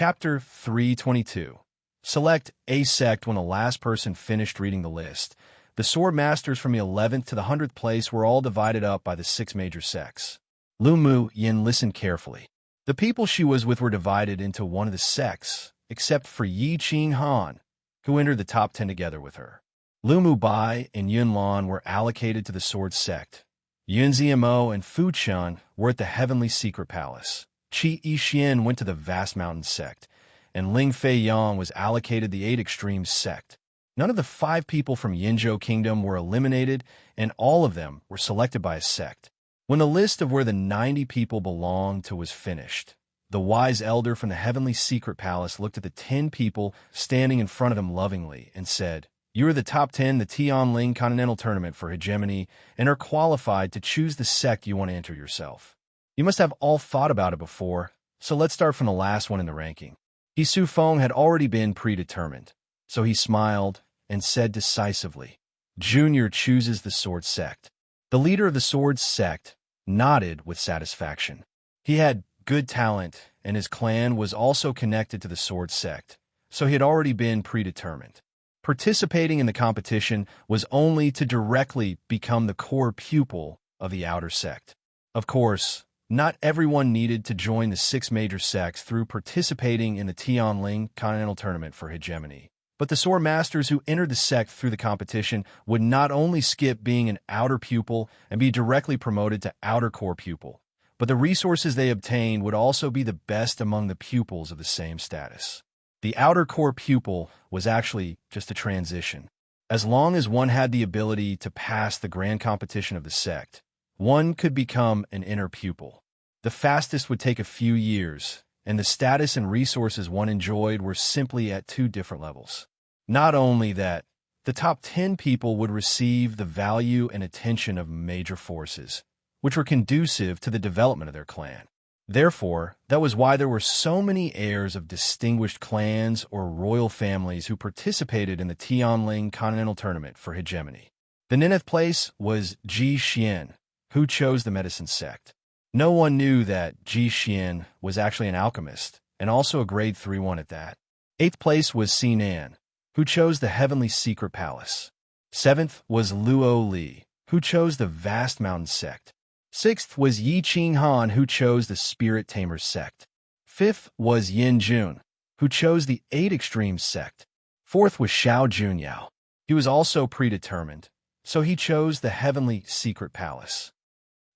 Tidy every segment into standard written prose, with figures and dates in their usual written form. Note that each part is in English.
Chapter 322. Select a sect. When the last person finished reading the list, the sword masters from the 11th to the 100th place were all divided up by the 6 major sects. Lu Mu Yin listened carefully. The people she was with were divided into one of the sects, except for Yi Qing Han, who entered the top 10 together with her. Lu Mu Bai and Yun Lan were allocated to the sword sect. Yun Ziamo and Fu Chun were at the Heavenly Secret Palace. Qi Yixian went to the Vast Mountain sect, and Ling Fei Yang was allocated the 8 Extremes sect. None of the 5 people from Yinzhou Kingdom were eliminated, and all of them were selected by a sect. When the list of where the 90 people belonged to was finished, the wise elder from the Heavenly Secret Palace looked at the 10 people standing in front of him lovingly and said, "You are the top 10 in the Tianling Continental Tournament for Hegemony and are qualified to choose the sect you want to enter yourself. You must have all thought about it before, so let's start from the last one in the ranking." He Su Feng had already been predetermined, so he smiled and said decisively, "Junior chooses the sword sect." The leader of the sword sect nodded with satisfaction. He had good talent, and his clan was also connected to the sword sect, so he had already been predetermined. Participating in the competition was only to directly become the core pupil of the outer sect. Of course, not everyone needed to join the 6 major sects through participating in the Tianling Continental Tournament for Hegemony. But the sword masters who entered the sect through the competition would not only skip being an outer pupil and be directly promoted to outer core pupil, but the resources they obtained would also be the best among the pupils of the same status. The outer core pupil was actually just a transition. As long as one had the ability to pass the grand competition of the sect, one could become an inner pupil. The fastest would take a few years, and the status and resources one enjoyed were simply at 2 different levels. Not only that, the top 10 people would receive the value and attention of major forces, which were conducive to the development of their clan. Therefore, that was why there were so many heirs of distinguished clans or royal families who participated in the Tianling Continental Tournament for Hegemony. The 9th place was Ji Xian, who chose the medicine sect. No one knew that Ji Xian was actually an alchemist, and also a grade 3-1 at that. 8th place was Sinan, who chose the Heavenly Secret Palace. 7th was Luo Li, who chose the Vast Mountain sect. 6th was Yi Qing Han, who chose the Spirit Tamers sect. 5th was Yin Jun, who chose the 8 Extremes sect. 4th was Xiao Junyao. He was also predetermined, so he chose the Heavenly Secret Palace.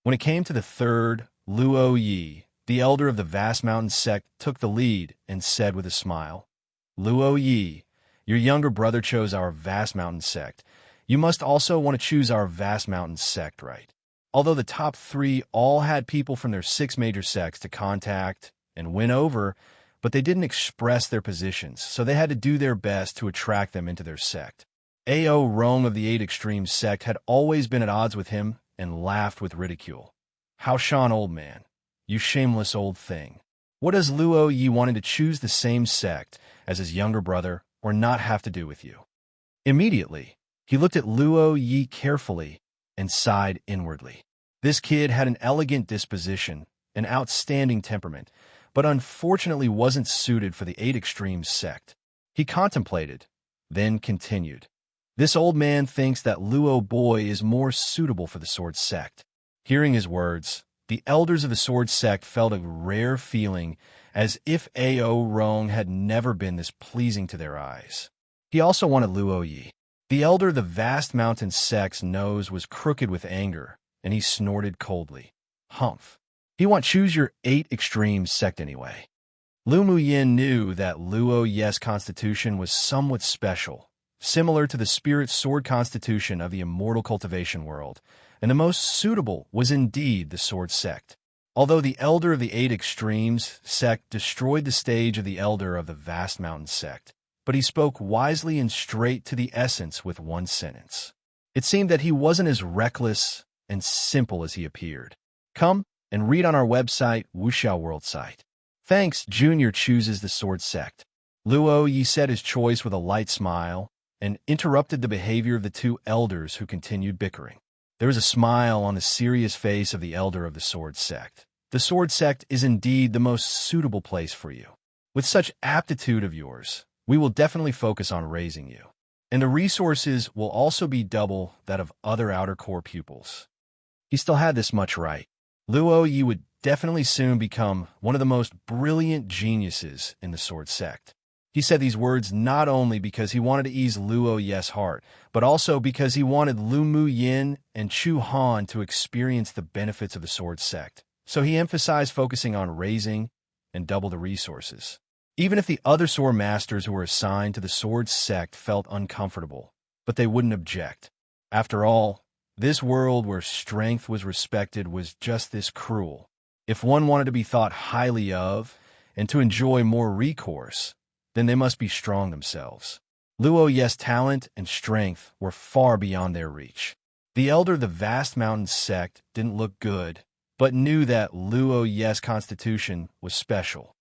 When it came to the 3rd, Luo Yi, the elder of the Vast Mountain sect, took the lead and said with a smile, "Luo Yi, your younger brother chose our Vast Mountain sect. You must also want to choose our Vast Mountain sect, right?" Although the top 3 all had people from their 6 major sects to contact and win over, but they didn't express their positions, so they had to do their best to attract them into their sect. Ao Rong of the 8 Extremes sect had always been at odds with him and laughed with ridicule. "How Shan, old man, you shameless old thing. What does Luo Yi wanting to choose the same sect as his younger brother or not have to do with you?" Immediately, he looked at Luo Yi carefully and sighed inwardly. This kid had an elegant disposition, an outstanding temperament, but unfortunately wasn't suited for the 8 Extremes sect. He contemplated, then continued, "This old man thinks that Luo boy is more suitable for the sword sect." Hearing his words, the elders of the sword sect felt a rare feeling as if Ao Rong had never been this pleasing to their eyes. He also wanted Luo Yi. The elder of the Vast Mountain sect's nose was crooked with anger, and he snorted coldly. "Humph. He won't choose your 8 Extremes sect anyway." Lu Mu Yin knew that Luo Yi's constitution was somewhat special, similar to the spirit sword constitution of the immortal cultivation world, and the most suitable was indeed the sword sect. Although the elder of the 8 Extremes sect destroyed the stage of the elder of the Vast Mountain sect, but he spoke wisely and straight to the essence with one sentence. It seemed that he wasn't as reckless and simple as he appeared. Come and read on our website, Wuxiao World site. Thanks, Junior chooses the sword sect. Luo Yi said his choice with a light smile and interrupted the behavior of the 2 elders who continued bickering. There was a smile on the serious face of the elder of the sword sect. "The sword sect is indeed the most suitable place for you. With such aptitude of yours, we will definitely focus on raising you. And the resources will also be double that of other outer core pupils. He still had this much right. Luo Yi would definitely soon become one of the most brilliant geniuses in the sword sect. He said these words not only because he wanted to ease Luo Yi's heart, but also because he wanted Lu Mu Yin and Chu Han to experience the benefits of the sword sect. So he emphasized focusing on raising and double the resources. Even if the other sword masters who were assigned to the sword sect felt uncomfortable, but they wouldn't object. After all, this world where strength was respected was just this cruel. If one wanted to be thought highly of and to enjoy more recourse, then they must be strong themselves. Luo Yi's talent and strength were far beyond their reach. The elder of the vast mountain sect didn't look good, but knew that Luo Yi's constitution was special.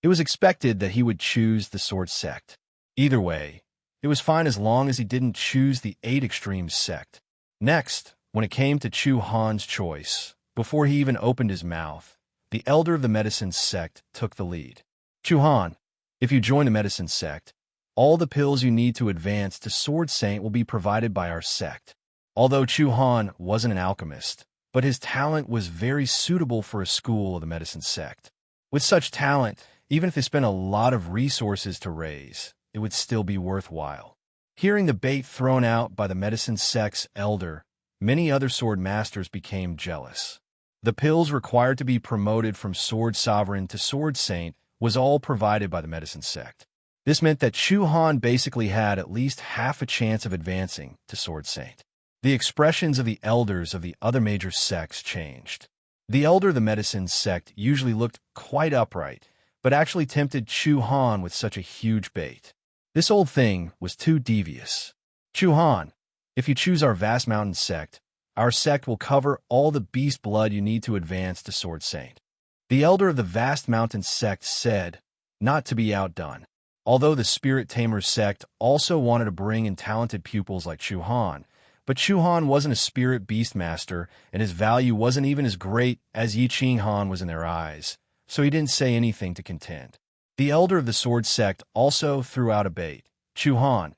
It was expected that he would choose the sword sect. Either way, it was fine as long as he didn't choose the 8 Extremes sect. Next, when it came to Chu Han's choice, before he even opened his mouth, the elder of the medicine sect took the lead. Chu Han, if you join the medicine sect, all the pills you need to advance to Sword Saint will be provided by our sect. Although Chu Han wasn't an alchemist, but his talent was very suitable for a school of the medicine sect. With such talent, even if they spent a lot of resources to raise, it would still be worthwhile. Hearing the bait thrown out by the medicine sect's elder, many other sword masters became jealous. The pills required to be promoted from Sword Sovereign to Sword Saint was all provided by the medicine sect. This meant that Chu Han basically had at least half a chance of advancing to Sword Saint. The expressions of the elders of the other major sects changed. The elder of the medicine sect usually looked quite upright, but actually tempted Chu Han with such a huge bait. This old thing was too devious. Chu Han, if you choose our vast mountain sect, our sect will cover all the beast blood you need to advance to Sword Saint. The elder of the vast mountain sect said, not to be outdone. Although the Spirit Tamer sect also wanted to bring in talented pupils like Chu Han, but Chu Han wasn't a spirit beast master, and his value wasn't even as great as Yi Qing Han was in their eyes, so he didn't say anything to contend. The elder of the sword sect also threw out a bait. Chu Han,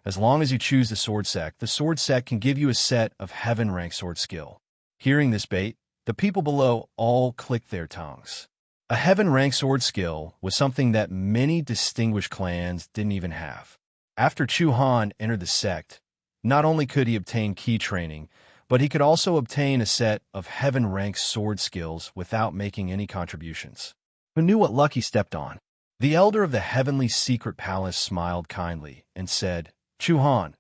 as long as you choose the sword sect can give you a set of heaven-rank sword skill. Hearing this bait, the people below all clicked their tongues. A heaven-rank sword skill was something that many distinguished clans didn't even have. After Chu Han entered the sect, not only could he obtain key training, but he could also obtain a set of heaven-rank sword skills without making any contributions. Who knew what luck he stepped on? The elder of the heavenly secret palace smiled kindly and said, Chu Han,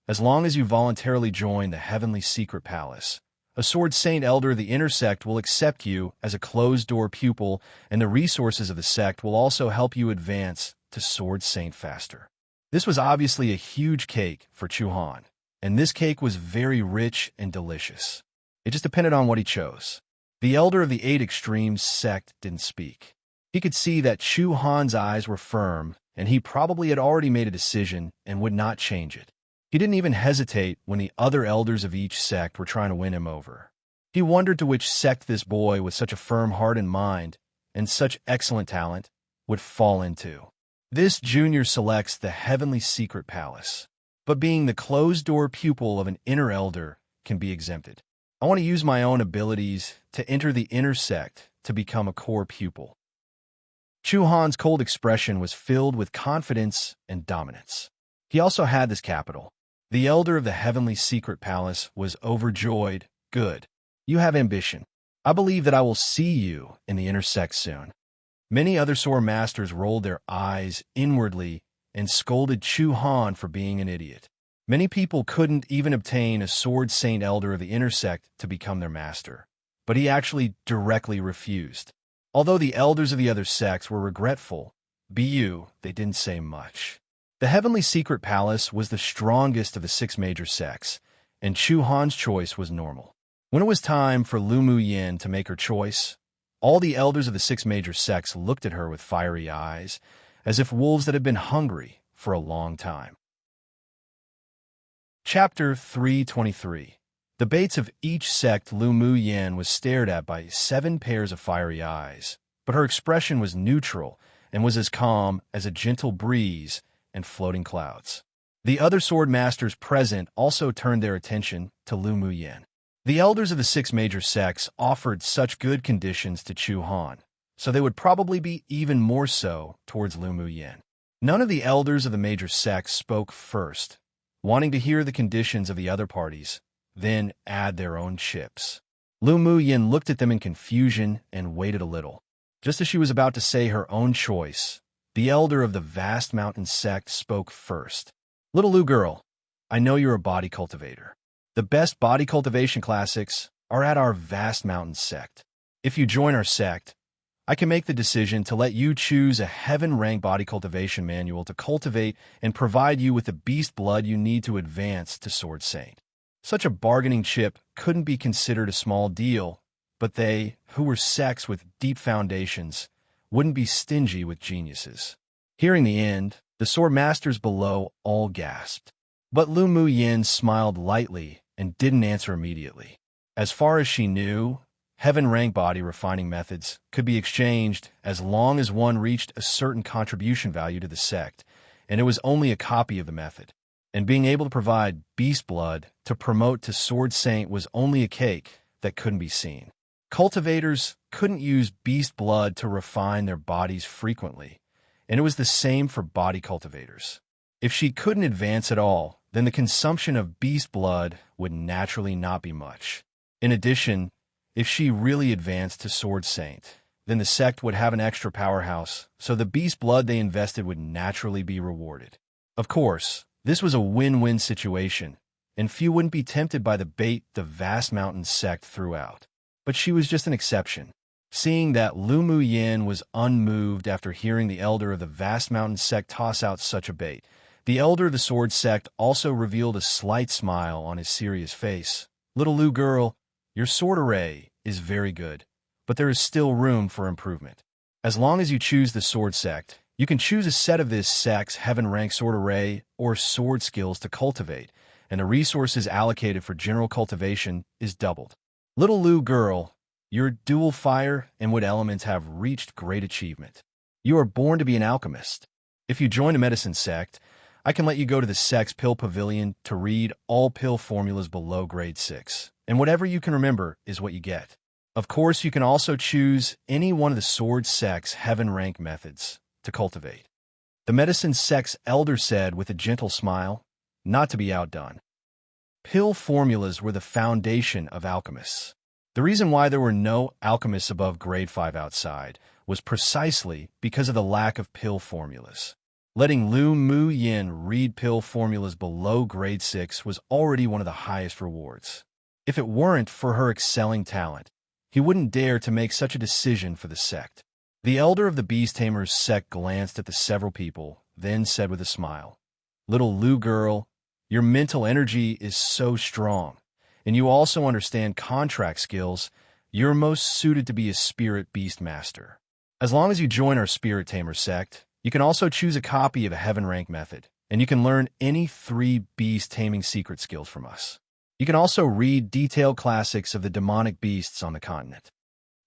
as long as you voluntarily join the heavenly secret palace, a Sword Saint elder of the inner sect will accept you as a closed-door pupil, and the resources of the sect will also help you advance to Sword Saint faster. This was obviously a huge cake for Chu Han, and this cake was very rich and delicious. It just depended on what he chose. The elder of the 8 Extremes sect didn't speak. He could see that Chu Han's eyes were firm, and he probably had already made a decision and would not change it. He didn't even hesitate when the other elders of each sect were trying to win him over. He wondered to which sect this boy with such a firm heart and mind and such excellent talent would fall into. This junior selects the heavenly secret palace, but being the closed-door pupil of an inner elder can be exempted. I want to use my own abilities to enter the inner sect to become a core pupil. Chu Han's cold expression was filled with confidence and dominance. He also had this capital. The elder of the heavenly secret palace was overjoyed. Good. You have ambition. I believe that I will see you in the inner sect soon. Many other sword masters rolled their eyes inwardly and scolded Chu Han for being an idiot. Many people couldn't even obtain a Sword Saint elder of the inner sect to become their master, but he actually directly refused. Although the elders of the other sects were regretful, they didn't say much. The heavenly secret palace was the strongest of the 6 major sects, and Chu Han's choice was normal. When it was time for Lu Mu Yin to make her choice, all the elders of the 6 major sects looked at her with fiery eyes, as if wolves that had been hungry for a long time. Chapter 323. The baits of each sect. Lu Mu Yin was stared at by 7 pairs of fiery eyes, but her expression was neutral, and was as calm as a gentle breeze and floating clouds. The other sword masters present also turned their attention to Lu Muyin. The elders of the six major sects offered such good conditions to Chu Han, so they would probably be even more so towards Lu Muyin. None of the elders of the major sects spoke first, wanting to hear the conditions of the other parties, then add their own chips. Lu Muyin looked at them in confusion and waited a little. Just as she was about to say her own choice, the elder of the vast mountain sect spoke first. "Little Lu girl, I know you're a body cultivator. The best body cultivation classics are at our vast mountain sect. If you join our sect, I can make the decision to let you choose a heaven-rank body cultivation manual to cultivate and provide you with the beast blood you need to advance to Sword Saint." Such a bargaining chip couldn't be considered a small deal, but they, who were sects with deep foundations, wouldn't be stingy with geniuses. Hearing the end, the sword masters below all gasped. But Lu Muyin smiled lightly and didn't answer immediately. As far as she knew, heaven-rank body refining methods could be exchanged as long as one reached a certain contribution value to the sect, and it was only a copy of the method. And being able to provide beast blood to promote to Sword Saint was only a cake that couldn't be seen. Cultivators couldn't use beast blood to refine their bodies frequently, and it was the same for body cultivators. If she couldn't advance at all, then the consumption of beast blood would naturally not be much. In addition, if she really advanced to Sword Saint, then the sect would have an extra powerhouse, so the beast blood they invested would naturally be rewarded. Of course, this was a win-win situation, and few wouldn't be tempted by the bait the vast mountain sect threw out. But she was just an exception. Seeing that Lu Muyin was unmoved after hearing the elder of the vast mountain sect toss out such a bait, the elder of the sword sect also revealed a slight smile on his serious face. "Little Lu girl, your sword array is very good, but there is still room for improvement. As long as you choose the sword sect, you can choose a set of this sect's heaven-rank sword array or sword skills to cultivate, and the resources allocated for general cultivation is doubled. Little Lu girl, your dual fire and wood elements have reached great achievement. You are born to be an alchemist. If you join a medicine sect, I can let you go to the sect's pill pavilion to read all pill formulas below grade 6, and whatever you can remember is what you get. Of course, you can also choose any one of the sword sect's heaven-rank methods to cultivate." The medicine sect's elder said with a gentle smile, not to be outdone. Pill formulas were the foundation of alchemists. The reason why there were no alchemists above grade 5 outside was precisely because of the lack of pill formulas. Letting Lu Muyin read pill formulas below grade 6 was already one of the highest rewards. If it weren't for her excelling talent, he wouldn't dare to make such a decision for the sect. The elder of the Beast Tamers sect glanced at the several people, then said with a smile, "Little Lu girl, your mental energy is so strong, and you also understand contract skills. You're most suited to be a spirit beast master. As long as you join our Spirit Tamer sect, you can also choose a copy of a heaven rank method, and you can learn any 3 beast taming secret skills from us. You can also read detailed classics of the demonic beasts on the continent."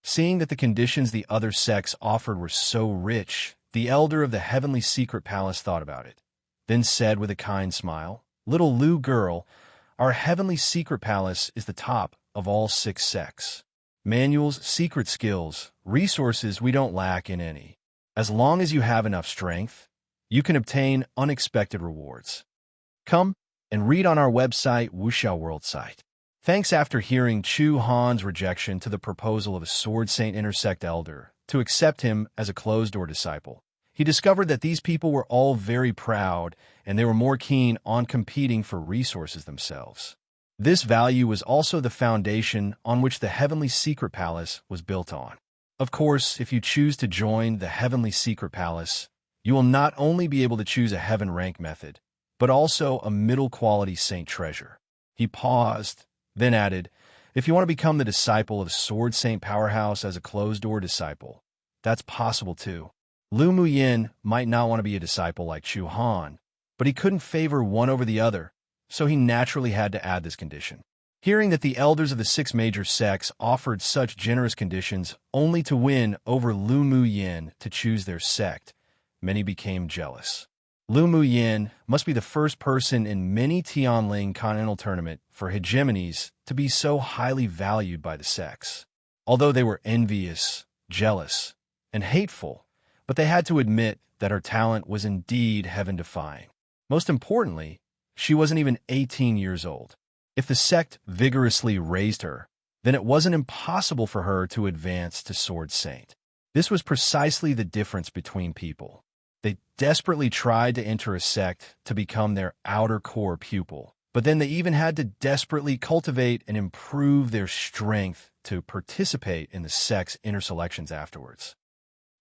Seeing that the conditions the other sects offered were so rich, the elder of the Heavenly Secret Palace thought about it, then said with a kind smile, "Little Lu girl, our Heavenly Secret Palace is the top of all 6 sects. Manuals, secret skills, resources we don't lack in any. As long as you have enough strength, you can obtain unexpected rewards. Come and read on our website Wuxiao World site." Thanks. After hearing Chu Han's rejection to the proposal of a Sword Saint Intersect Elder to accept him as a closed-door disciple, he discovered that these people were all very proud and they were more keen on competing for resources themselves. This value was also the foundation on which the Heavenly Secret Palace was built on. Of course, if you choose to join the Heavenly Secret Palace, you will not only be able to choose a heaven rank method, but also a middle-quality saint treasure. He paused, then added, "If you want to become the disciple of the Sword Saint Powerhouse as a closed-door disciple, that's possible too." Lu Muyin might not want to be a disciple like Chu Han, but he couldn't favor one over the other, so he naturally had to add this condition. Hearing that the elders of the six major sects offered such generous conditions only to win over Lu Mu Yin to choose their sect, many became jealous. Lu Mu Yin must be the first person in many Tianling Continental Tournament for hegemonies to be so highly valued by the sects. Although they were envious, jealous, and hateful, but they had to admit that her talent was indeed heaven-defying. Most importantly, she wasn't even 18 years old. If the sect vigorously raised her, then it wasn't impossible for her to advance to Sword Saint. This was precisely the difference between people. They desperately tried to enter a sect to become their outer core pupil, but then they even had to desperately cultivate and improve their strength to participate in the sect's inner selections afterwards.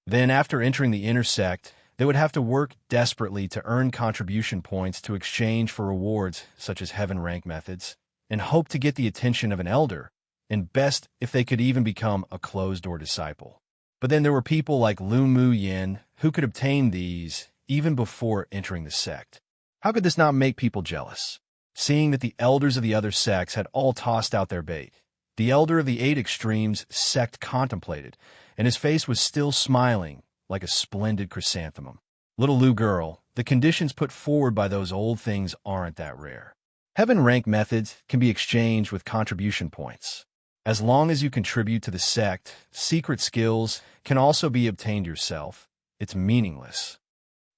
Then, after entering the inner sect, they would have to work desperately to earn contribution points to exchange for rewards such as heaven rank methods, and hope to get the attention of an elder, and best if they could even become a closed-door disciple. But then there were people like Lu Mu Yin who could obtain these even before entering the sect. How could this not make people jealous? Seeing that the elders of the other sects had all tossed out their bait, the elder of the 8 extremes sect contemplated, and his face was still smiling like a splendid chrysanthemum. Little Lu girl, the conditions put forward by those old things aren't that rare. Heaven rank methods can be exchanged with contribution points. As long as you contribute to the sect, secret skills can also be obtained yourself. It's meaningless.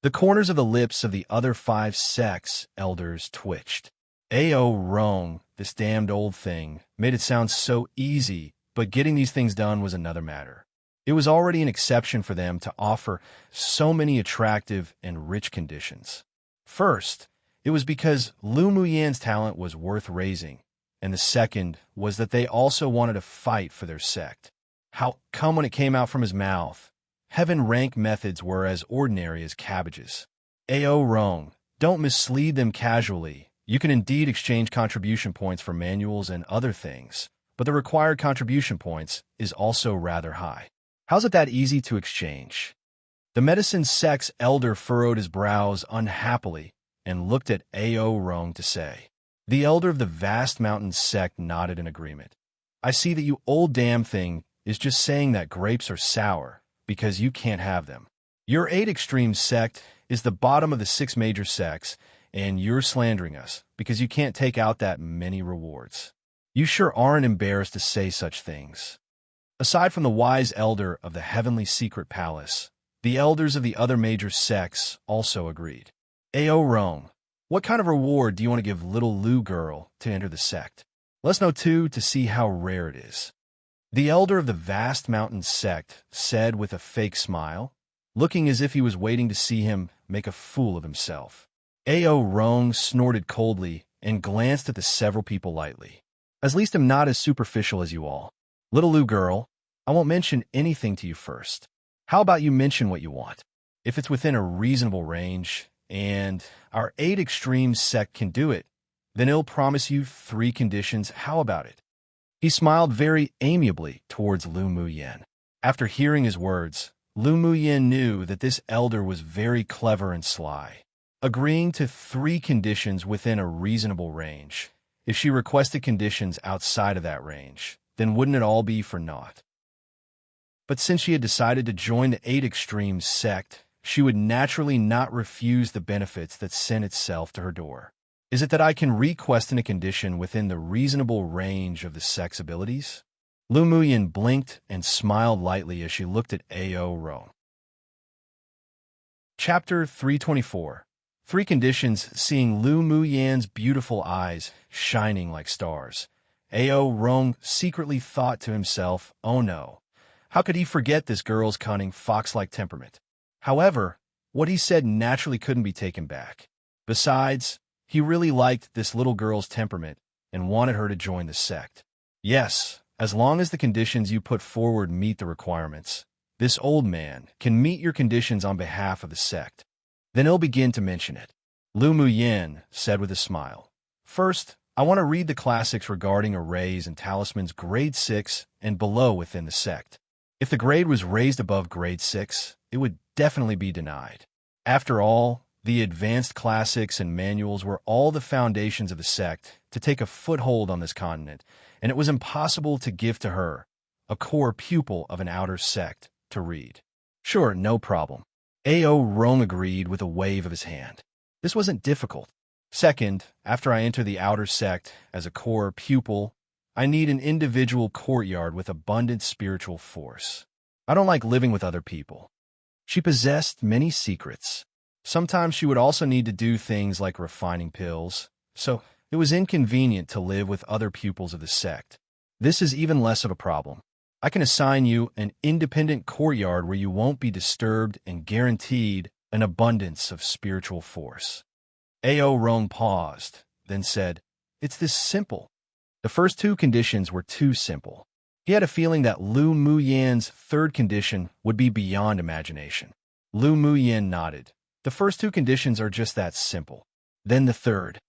The corners of the lips of the other 5 sects elders twitched. Ao Rong, this damned old thing, made it sound so easy, but getting these things done was another matter. It was already an exception for them to offer so many attractive and rich conditions. First, it was because Lu Mu Yan's talent was worth raising, and the second was that they also wanted to fight for their sect. How come when it came out from his mouth, heaven rank methods were as ordinary as cabbages? Ao Rong, don't mislead them casually. You can indeed exchange contribution points for manuals and other things, but the required contribution points is also rather high. How's it that easy to exchange? The medicine sect's elder furrowed his brows unhappily and looked at Ao Rong to say. The elder of the vast mountain sect nodded in agreement. I see that you old damn thing is just saying that grapes are sour because you can't have them. Your 8 extreme sect is the bottom of the 6 major sects, and you're slandering us because you can't take out that many rewards. You sure aren't embarrassed to say such things. Aside from the wise elder of the heavenly secret palace, the elders of the other major sects also agreed. Ao Rong, what kind of reward do you want to give little Lu girl to enter the sect? Let's know, too, to see how rare it is. The elder of the vast mountain sect said with a fake smile, looking as if he was waiting to see him make a fool of himself. Ao Rong snorted coldly and glanced at the several people lightly. At least I'm not as superficial as you all. Little Lu girl, I won't mention anything to you first. How about you mention what you want? If it's within a reasonable range, and our 8 extreme sect can do it, then it'll promise you 3 conditions. How about it? He smiled very amiably towards Lu Mu Yin. After hearing his words, Lu Mu Yin knew that this elder was very clever and sly. Agreeing to 3 conditions within a reasonable range. If she requested conditions outside of that range, then wouldn't it all be for naught? But since she had decided to join the 8 extreme sect, she would naturally not refuse the benefits that sent itself to her door. Is it that I can request in a condition within the reasonable range of the sect's abilities? Lu Mu Yin blinked and smiled lightly as she looked at Ao Rong. Chapter 324. 3 conditions. Seeing Lu Mu Yan's beautiful eyes shining like stars, Ao Rong secretly thought to himself, oh no, how could he forget this girl's cunning fox-like temperament? However, what he said naturally couldn't be taken back. Besides, he really liked this little girl's temperament and wanted her to join the sect. Yes, as long as the conditions you put forward meet the requirements, this old man can meet your conditions on behalf of the sect. Then he'll begin to mention it. Lu Mu Yin said with a smile. First, I want to read the classics regarding arrays and talismans grade 6 and below within the sect. If the grade was raised above grade 6, it would definitely be denied. After all, The advanced classics and manuals were all the foundations of the sect to take a foothold on this continent, and it was impossible to give to her, a core pupil of an outer sect, to read. Sure, no problem. A.O. Rome agreed with a wave of his hand. This wasn't difficult. Second, after I enter the outer sect as a core pupil, I need an individual courtyard with abundant spiritual force. I don't like living with other people. She possessed many secrets. Sometimes she would also need to do things like refining pills, so it was inconvenient to live with other pupils of the sect. This is even less of a problem. I can assign you an independent courtyard where you won't be disturbed and guaranteed an abundance of spiritual force. A.O. Rome paused, then said, "It's this simple." The first two conditions were too simple. He had a feeling that Lu Muyan's third condition would be beyond imagination. Lu Muyan nodded. The first two conditions are just that simple. Then the third.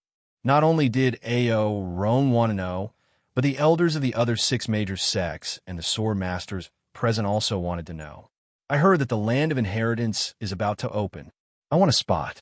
Not only did A.O. Rome want to know, but the elders of the other 6 major sects and the sword masters present also wanted to know. I heard that the land of inheritance is about to open. I want a spot.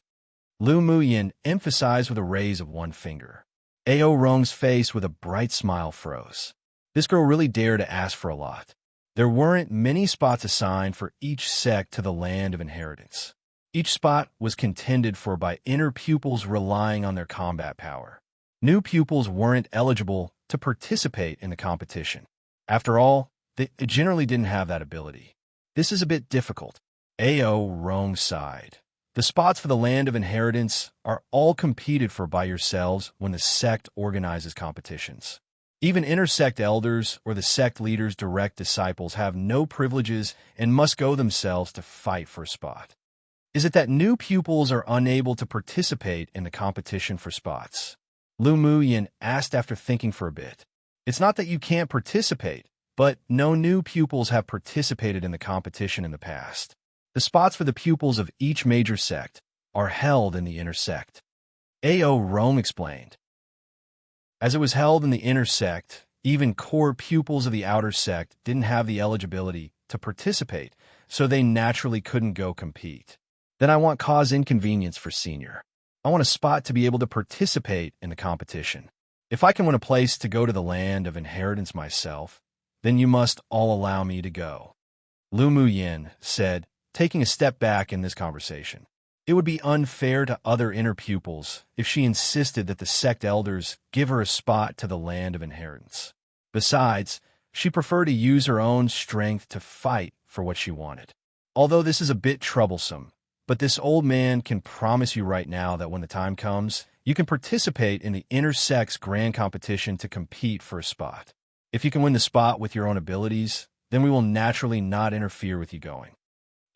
Lu Muyan emphasized with a raise of one finger. A.O. Rome's face with a bright smile froze. This girl really dared to ask for a lot. There weren't many spots assigned for each sect to the land of inheritance. Each spot was contended for by inner pupils relying on their combat power. New pupils weren't eligible to participate in the competition. After all, they generally didn't have that ability. This is a bit difficult. A.O. Rome sighed. The spots for the land of inheritance are all competed for by yourselves when the sect organizes competitions. Even inter-sect elders or the sect leader's direct disciples have no privileges and must go themselves to fight for a spot. Is it that new pupils are unable to participate in the competition for spots? Lu Muyan asked after thinking for a bit. It's not that you can't participate, but no new pupils have participated in the competition in the past. The spots for the pupils of each major sect are held in the inner sect. A.O. Rome explained. As it was held in the inner sect, even core pupils of the outer sect didn't have the eligibility to participate, so they naturally couldn't go compete. Then I want cause inconvenience for senior. I want a spot to be able to participate in the competition. If I can win a place to go to the land of inheritance myself, then you must all allow me to go. Lu Muyan said, taking a step back in this conversation. It would be unfair to other inner pupils if she insisted that the sect elders give her a spot to the land of inheritance. Besides, she preferred to use her own strength to fight for what she wanted. Although this is a bit troublesome, but this old man can promise you right now that when the time comes, you can participate in the inter-sect's grand competition to compete for a spot. If you can win the spot with your own abilities, then we will naturally not interfere with you going.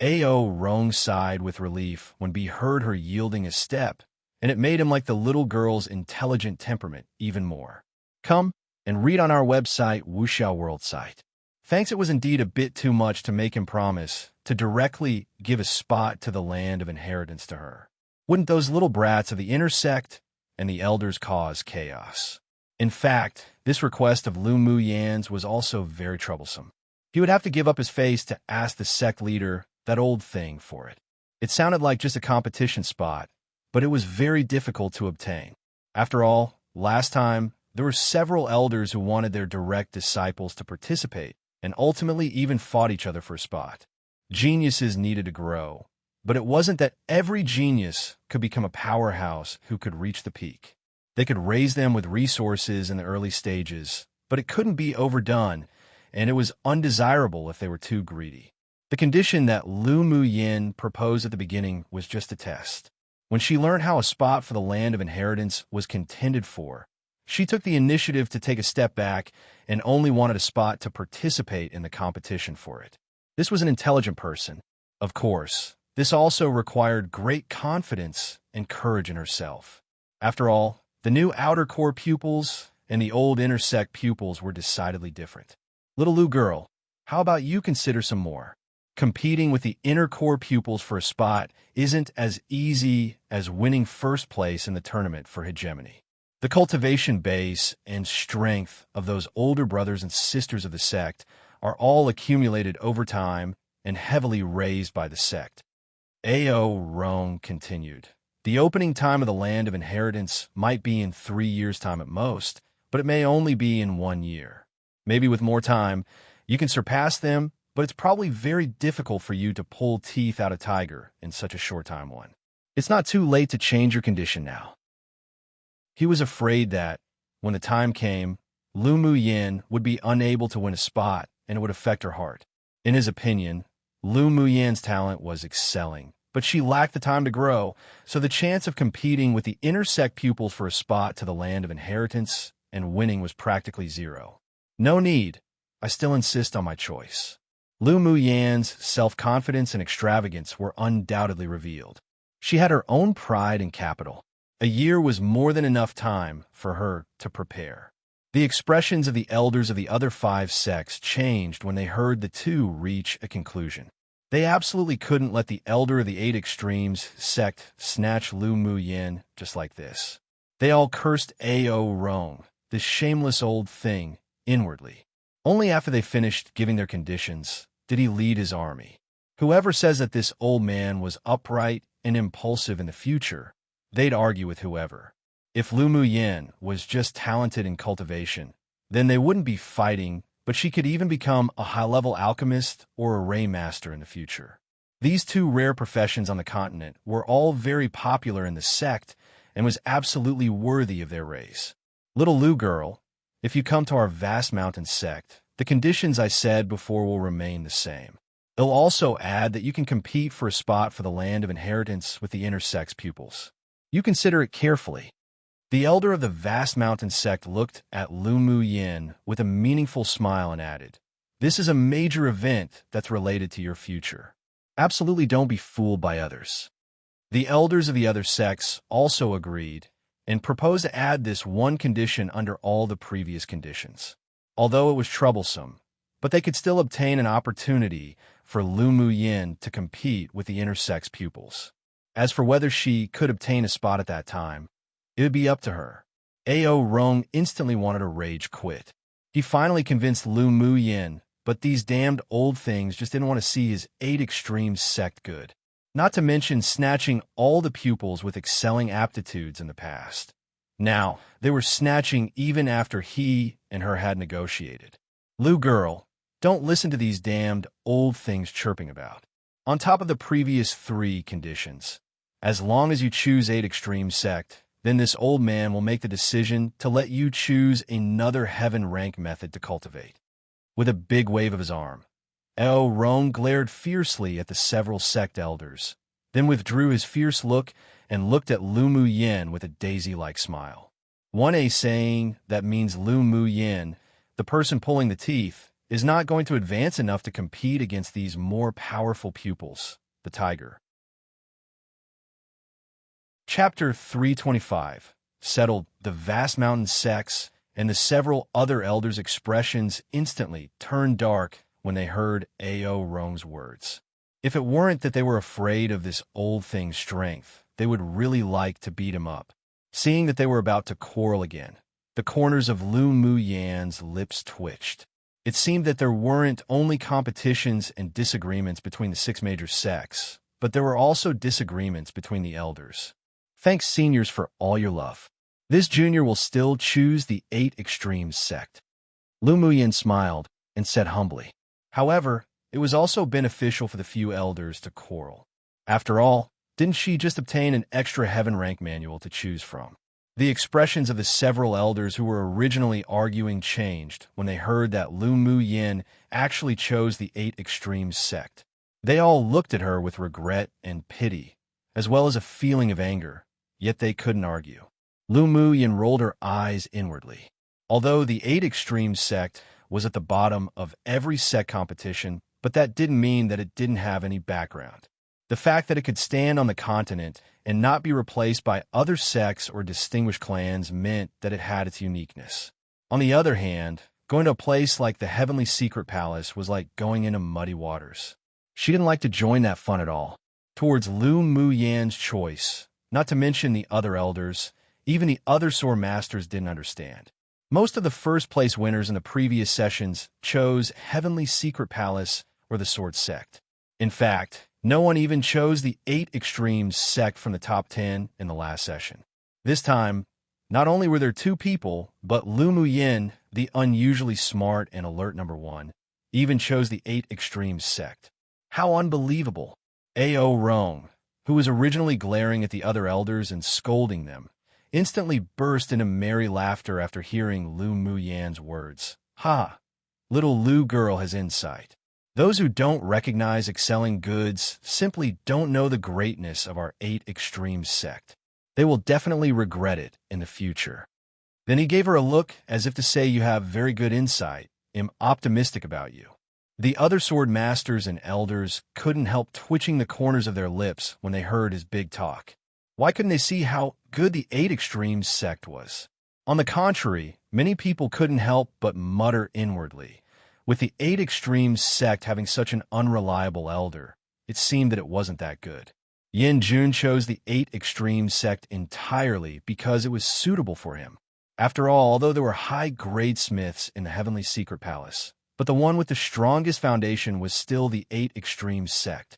A.O. Rome sighed with relief when he heard her yielding a step, and it made him like the little girl's intelligent temperament even more. Come and read on our website, Wuxiao World site. Thanks, it was indeed a bit too much to make him promise to directly give a spot to the land of inheritance to her. Wouldn't those little brats of the inner sect and the elders cause chaos? In fact, this request of Lu Muyan's was also very troublesome. He would have to give up his face to ask the sect leader that old thing for it. It sounded like just a competition spot, but it was very difficult to obtain. After all, last time, there were several elders who wanted their direct disciples to participate and ultimately even fought each other for a spot. Geniuses needed to grow, but it wasn't that every genius could become a powerhouse who could reach the peak. They could raise them with resources in the early stages, but it couldn't be overdone, and it was undesirable if they were too greedy. The condition that Lu Muyan proposed at the beginning was just a test. When she learned how a spot for the land of inheritance was contended for, she took the initiative to take a step back and only wanted a spot to participate in the competition for it. This was an intelligent person. Of course, this also required great confidence and courage in herself. After all, the new outer core pupils and the old intersect pupils were decidedly different. Little Lu girl, how about you consider some more? Competing with the inner core pupils for a spot isn't as easy as winning first place in the tournament for hegemony. The cultivation base and strength of those older brothers and sisters of the sect are all accumulated over time and heavily raised by the sect. A.O. Rome continued. The opening time of the Land of Inheritance might be in 3 years' time at most, but it may only be in 1 year. Maybe with more time, you can surpass them, but it's probably very difficult for you to pull teeth out of tiger in such a short time one. It's not too late to change your condition now. He was afraid that, when the time came, Lu Mu Yin would be unable to win a spot and it would affect her heart. In his opinion, Lu Mu Yin's talent was excelling, but she lacked the time to grow, so the chance of competing with the inner sect pupils for a spot to the Land of Inheritance and winning was practically zero. No need. I still insist on my choice. Lu Mu Yan's self-confidence and extravagance were undoubtedly revealed. She had her own pride and capital. A year was more than enough time for her to prepare. The expressions of the elders of the other 5 sects changed when they heard the two reach a conclusion. They absolutely couldn't let the elder of the 8 extremes sect snatch Lu Mu Yin just like this. They all cursed Ao Rong, this shameless old thing, inwardly. Only after they finished giving their conditions did he lead his army. Whoever says that this old man was upright and impulsive in the future, they'd argue with whoever. If Lu Mu Yin was just talented in cultivation, then they wouldn't be fighting, but she could even become a high-level alchemist or a ray master in the future. These 2 rare professions on the continent were all very popular in the sect and was absolutely worthy of their race. Little Lu girl, if you come to our vast mountain sect, the conditions I said before will remain the same. They'll also add that you can compete for a spot for the Land of Inheritance with the inner sect's pupils. You consider it carefully. The elder of the vast mountain sect looked at Lu Mu Yin with a meaningful smile and added, "This is a major event that's related to your future. Absolutely don't be fooled by others." The elders of the other sects also agreed and proposed to add this one condition under all the previous conditions. Although it was troublesome, but they could still obtain an opportunity for Lu Mu Yin to compete with the inner sect's pupils. As for whether she could obtain a spot at that time, it would be up to her. Ao Rong instantly wanted to rage quit. He finally convinced Lu Mu Yin, but these damned old things just didn't want to see his 8 extremes sect good. Not to mention snatching all the pupils with excelling aptitudes in the past. Now, they were snatching even after he and her had negotiated. Lu girl, don't listen to these damned old things chirping about. On top of the previous 3 conditions, as long as you choose 8 extreme sect, then this old man will make the decision to let you choose another heaven rank method to cultivate. With a big wave of his arm, Ao Rong glared fiercely at the several sect elders, then withdrew his fierce look and looked at Lu Mu Yin with a daisy-like smile. One A saying that means Lu Mu Yin, the person pulling the teeth, is not going to advance enough to compete against these more powerful pupils, the tiger. Chapter 325 settled the vast mountain sects, and the several other elders' expressions instantly turned dark when they heard Ao Rong's words. If it weren't that they were afraid of this old thing's strength, they would really like to beat him up. Seeing that they were about to quarrel again, the corners of Lu Mu Yan's lips twitched. It seemed that there weren't only competitions and disagreements between the 6 major sects, but there were also disagreements between the elders. Thanks, seniors, for all your love. This junior will still choose the 8 extremes sect. Lu Mu Yin smiled and said humbly. However, it was also beneficial for the few elders to quarrel. After all, didn't she just obtain an extra heaven rank manual to choose from? The expressions of the several elders who were originally arguing changed when they heard that Lu Mu Yin actually chose the 8 extremes sect. They all looked at her with regret and pity, as well as a feeling of anger, yet they couldn't argue. Lu Mu Yin rolled her eyes inwardly. Although the 8 extremes sect was at the bottom of every sect competition, but that didn't mean that it didn't have any background. The fact that it could stand on the continent and not be replaced by other sects or distinguished clans meant that it had its uniqueness. On the other hand, going to a place like the Heavenly Secret Palace was like going into muddy waters. She didn't like to join that fun at all. Towards Lu Mu Yan's choice, not to mention the other elders, even the other sword masters didn't understand. Most of the first-place winners in the previous sessions chose Heavenly Secret Palace or the Sword Sect. In fact, No one even chose the 8 Extremes sect from the top 10 in the last session. This time, not only were there 2 people, but Lu Muyin, the unusually smart and alert number 1, even chose the 8 Extremes sect. How unbelievable! A.O. Rong, who was originally glaring at the other elders and scolding them, instantly burst into merry laughter after hearing Lu Muyin's words. Ha! Little Lu girl has insight. Those who don't recognize excelling goods simply don't know the greatness of our 8 Extremes sect. They will definitely regret it in the future. Then he gave her a look as if to say, you have very good insight. I'm optimistic about you. The other sword masters and elders couldn't help twitching the corners of their lips when they heard his big talk. Why couldn't they see how good the 8 Extremes sect was? On the contrary, many people couldn't help but mutter inwardly. With the 8 Extremes sect having such an unreliable elder, it seemed that it wasn't that good. Yin Jun chose the 8 Extremes sect entirely because it was suitable for him. After all, although there were high-grade smiths in the Heavenly Secret Palace, but the one with the strongest foundation was still the 8 Extremes sect.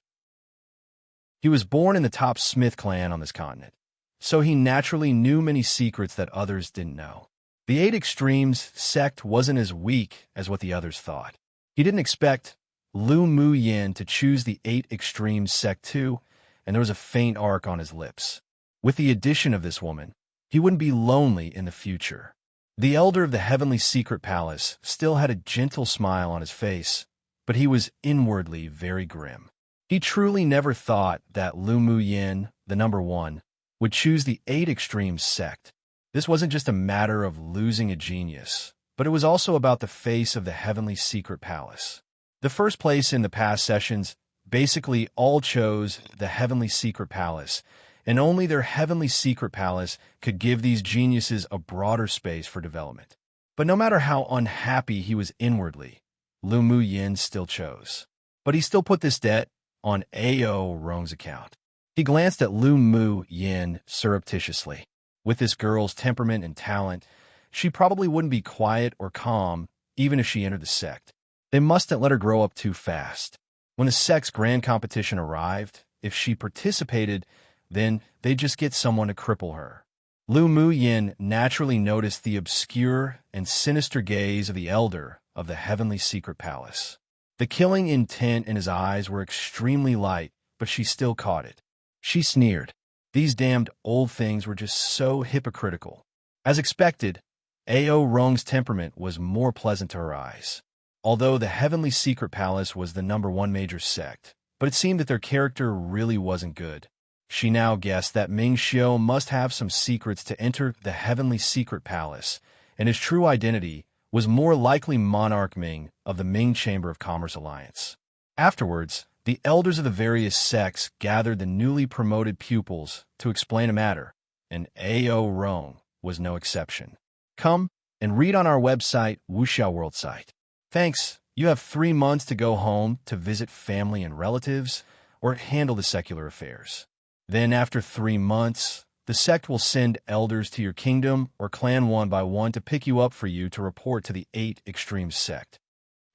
He was born in the top smith clan on this continent, so he naturally knew many secrets that others didn't know. The 8 Extremes sect wasn't as weak as what the others thought. He didn't expect Lu Muyin to choose the 8 Extremes sect too, and there was a faint arc on his lips. With the addition of this woman, he wouldn't be lonely in the future. The elder of the Heavenly Secret Palace still had a gentle smile on his face, but he was inwardly very grim. He truly never thought that Lu Muyin, the number 1, would choose the 8 Extremes sect. This wasn't just a matter of losing a genius, but it was also about the face of the Heavenly Secret Palace. The first place in the past sessions basically all chose the Heavenly Secret Palace, and only their Heavenly Secret Palace could give these geniuses a broader space for development. But no matter how unhappy he was inwardly, Lu Muyin still chose. But he still put this debt on A.O. Rong's account. He glanced at Lu Muyin surreptitiously. With this girl's temperament and talent, she probably wouldn't be quiet or calm even if she entered the sect. They mustn't let her grow up too fast. When the sect's grand competition arrived, if she participated, then they'd just get someone to cripple her. Lu Muyin naturally noticed the obscure and sinister gaze of the elder of the Heavenly Secret Palace. The killing intent in his eyes were extremely light, but she still caught it. She sneered. These damned old things were just so hypocritical. As expected, A.O. Rong's temperament was more pleasant to her eyes. Although the Heavenly Secret Palace was the number 1 major sect, but it seemed that their character really wasn't good. She now guessed that Ming Xiu must have some secrets to enter the Heavenly Secret Palace, and his true identity was more likely Monarch Ming of the Ming Chamber of Commerce Alliance. Afterwards, the elders of the various sects gathered the newly promoted pupils to explain a matter, and A.O. Rong was no exception. Come and read on our website, Wuxiao World site. Thanks. You have 3 months to go home to visit family and relatives or handle the secular affairs. Then after 3 months, the sect will send elders to your kingdom or clan one by one to pick you up for you to report to the 8 Extremes sect.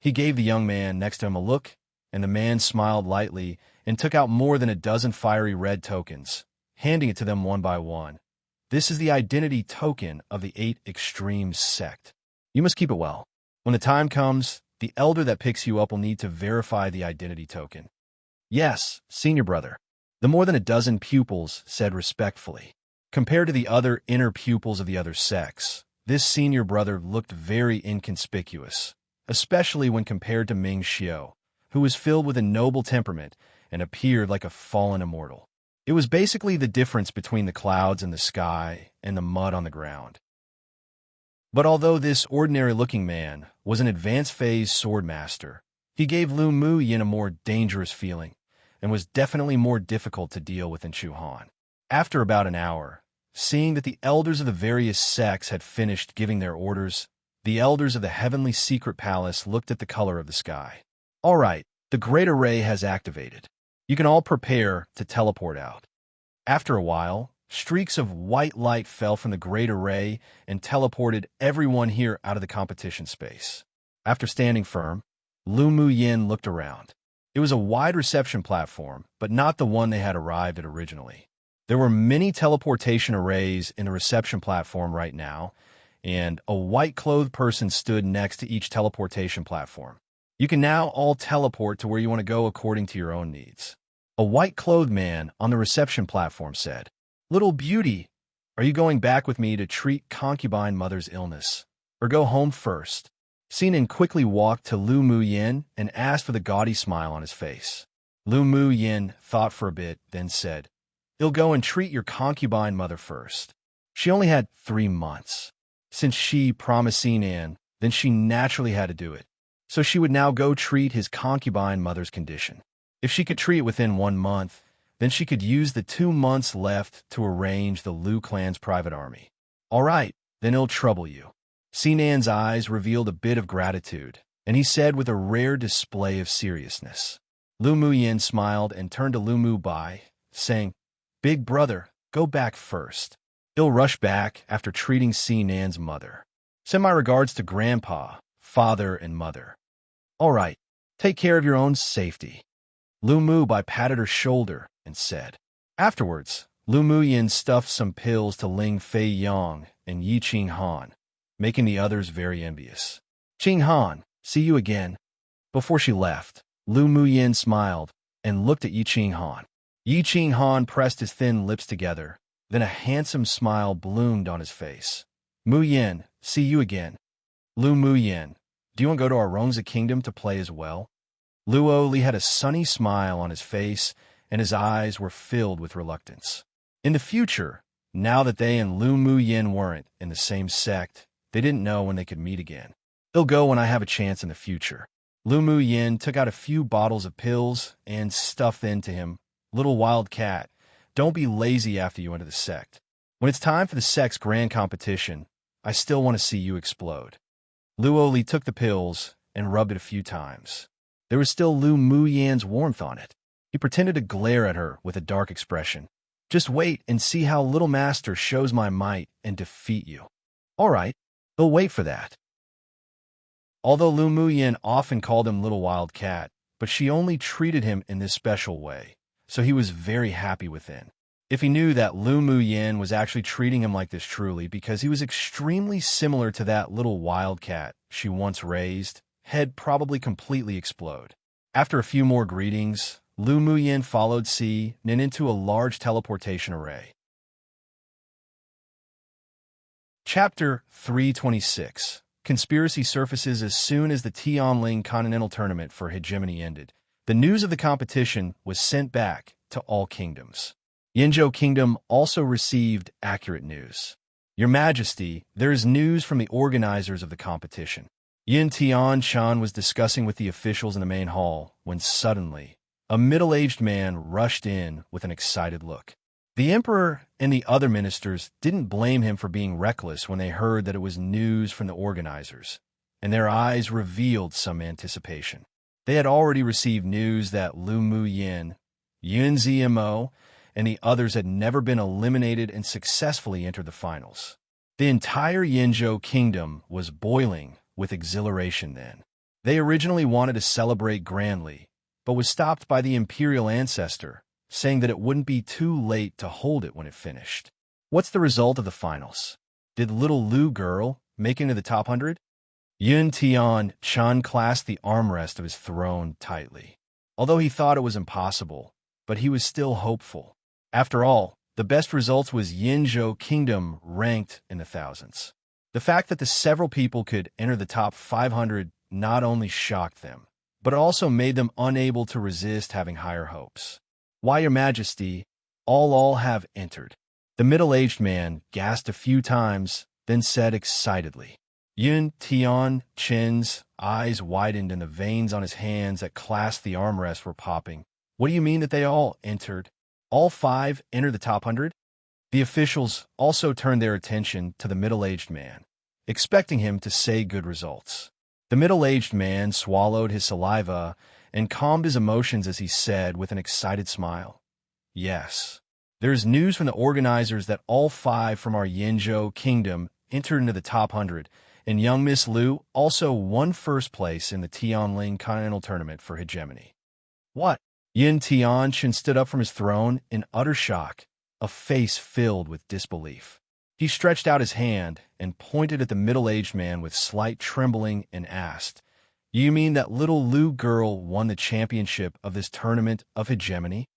He gave the young man next to him a look, and the man smiled lightly and took out more than a dozen fiery red tokens, handing it to them one by one. This is the identity token of the 8 Extremes sect. You must keep it well. When the time comes, the elder that picks you up will need to verify the identity token. Yes, senior brother. The more than a dozen pupils said respectfully. Compared to the other inner pupils of the other sects, this senior brother looked very inconspicuous, especially when compared to Ming Xiu, who was filled with a noble temperament and appeared like a fallen immortal. It was basically the difference between the clouds in the sky and the mud on the ground. But although this ordinary-looking man was an advanced phase sword master, he gave Lu Muyin a more dangerous feeling and was definitely more difficult to deal with than Chu Han. After about an hour, seeing that the elders of the various sects had finished giving their orders, the elders of the Heavenly Secret Palace looked at the color of the sky. All right, the Great Array has activated. You can all prepare to teleport out. After a while, streaks of white light fell from the Great Array and teleported everyone here out of the competition space. After standing firm, Lu Muyin looked around. It was a wide reception platform, but not the one they had arrived at originally. There were many teleportation arrays in the reception platform right now, and a white-clothed person stood next to each teleportation platform. You can now all teleport to where you want to go according to your own needs. A white-clothed man on the reception platform said, "Little beauty, are you going back with me to treat concubine mother's illness? Or go home first?" Sinan quickly walked to Lu Mu Yin and asked with a gaudy smile on his face. Lu Mu Yin thought for a bit, then said, "You'll go and treat your concubine mother first." She only had 3 months. Since she promised Sinan, then she naturally had to do it. So she would now go treat his concubine mother's condition. If she could treat it within 1 month, then she could use the 2 months left to arrange the Lu clan's private army. "All right, then it'll trouble you." Sinan's eyes revealed a bit of gratitude, and he said with a rare display of seriousness. Lu Mu Yin smiled and turned to Lu Mu Bai, saying, "Big brother, go back first. He'll rush back after treating Sinan's mother. Send my regards to grandpa, father, and mother." "All right, take care of your own safety." Lu Mu Bai patted her shoulder and said. Afterwards, Lu Mu Yin stuffed some pills to Ling Fei Yang and Yi Qing Han, making the others very envious. "Qing Han, see you again." Before she left, Lu Mu Yin smiled and looked at Yi Qing Han. Yi Qing Han pressed his thin lips together, then a handsome smile bloomed on his face. "Mu Yin, see you again." "Lu Mu Yin, do you want to go to our Rongzi kingdom to play as well?" Luo Li had a sunny smile on his face, and his eyes were filled with reluctance. In the future, now that they and Lu Mu Yin weren't in the same sect, they didn't know when they could meet again. "They'll go when I have a chance in the future." Lu Mu Yin took out a few bottles of pills and stuffed into him. "Little wild cat, don't be lazy after you enter the sect. When it's time for the sect's grand competition, I still want to see you explode." Luo Li took the pills and rubbed it a few times. There was still Lu Mu Yin's warmth on it. He pretended to glare at her with a dark expression. "Just wait and see how Little Master shows my might and defeat you." "All right, he'll wait for that." Although Lu Mu Yin often called him Little Wild Cat, but she only treated him in this special way, so he was very happy within. If he knew that Lu Mu Yin was actually treating him like this truly because he was extremely similar to that little wild cat she once raised, he'd probably completely explode. After a few more greetings, Lu Mu Yin followed Nin into a large teleportation array. Chapter 326. Conspiracy surfaces. As soon as the Tianling Continental Tournament for Hegemony ended, the news of the competition was sent back to all kingdoms. Yinzhou Kingdom also received accurate news. "Your Majesty, there is news from the organizers of the competition." Yin Tianshan was discussing with the officials in the main hall when suddenly, a middle-aged man rushed in with an excited look. The emperor and the other ministers didn't blame him for being reckless when they heard that it was news from the organizers, and their eyes revealed some anticipation. They had already received news that Lu Mu Yin, Yun Zmo, and the others had never been eliminated and successfully entered the finals. The entire Yinzhou kingdom was boiling with exhilaration then. They originally wanted to celebrate grandly, but was stopped by the imperial ancestor, saying that it wouldn't be too late to hold it when it finished. What's the result of the finals? Did little Lu girl make it into the top 100? Yun Tian Chan clasped the armrest of his throne tightly. Although he thought it was impossible, but he was still hopeful. After all, the best results was Yinzhou Kingdom ranked in the thousands. The fact that the several people could enter the top 500 not only shocked them, but it also made them unable to resist having higher hopes. "Why, Your Majesty, all have entered." The middle-aged man gasped a few times, then said excitedly. Yun Tian Chen's eyes widened and the veins on his hands that clasped the armrest were popping. "What do you mean that they all entered? All 5 entered the top 100? The officials also turned their attention to the middle-aged man, expecting him to say good results. The middle-aged man swallowed his saliva and calmed his emotions as he said with an excited smile, "Yes, there is news from the organizers that all 5 from our Yinzhou kingdom entered into the top 100, and young Miss Lu also won first place in the Tianling Continental Tournament for Hegemony." What? Yin Tianchen stood up from his throne in utter shock, a face filled with disbelief. He stretched out his hand and pointed at the middle-aged man with slight trembling and asked, "You mean that little Lu girl won the championship of this tournament of hegemony?"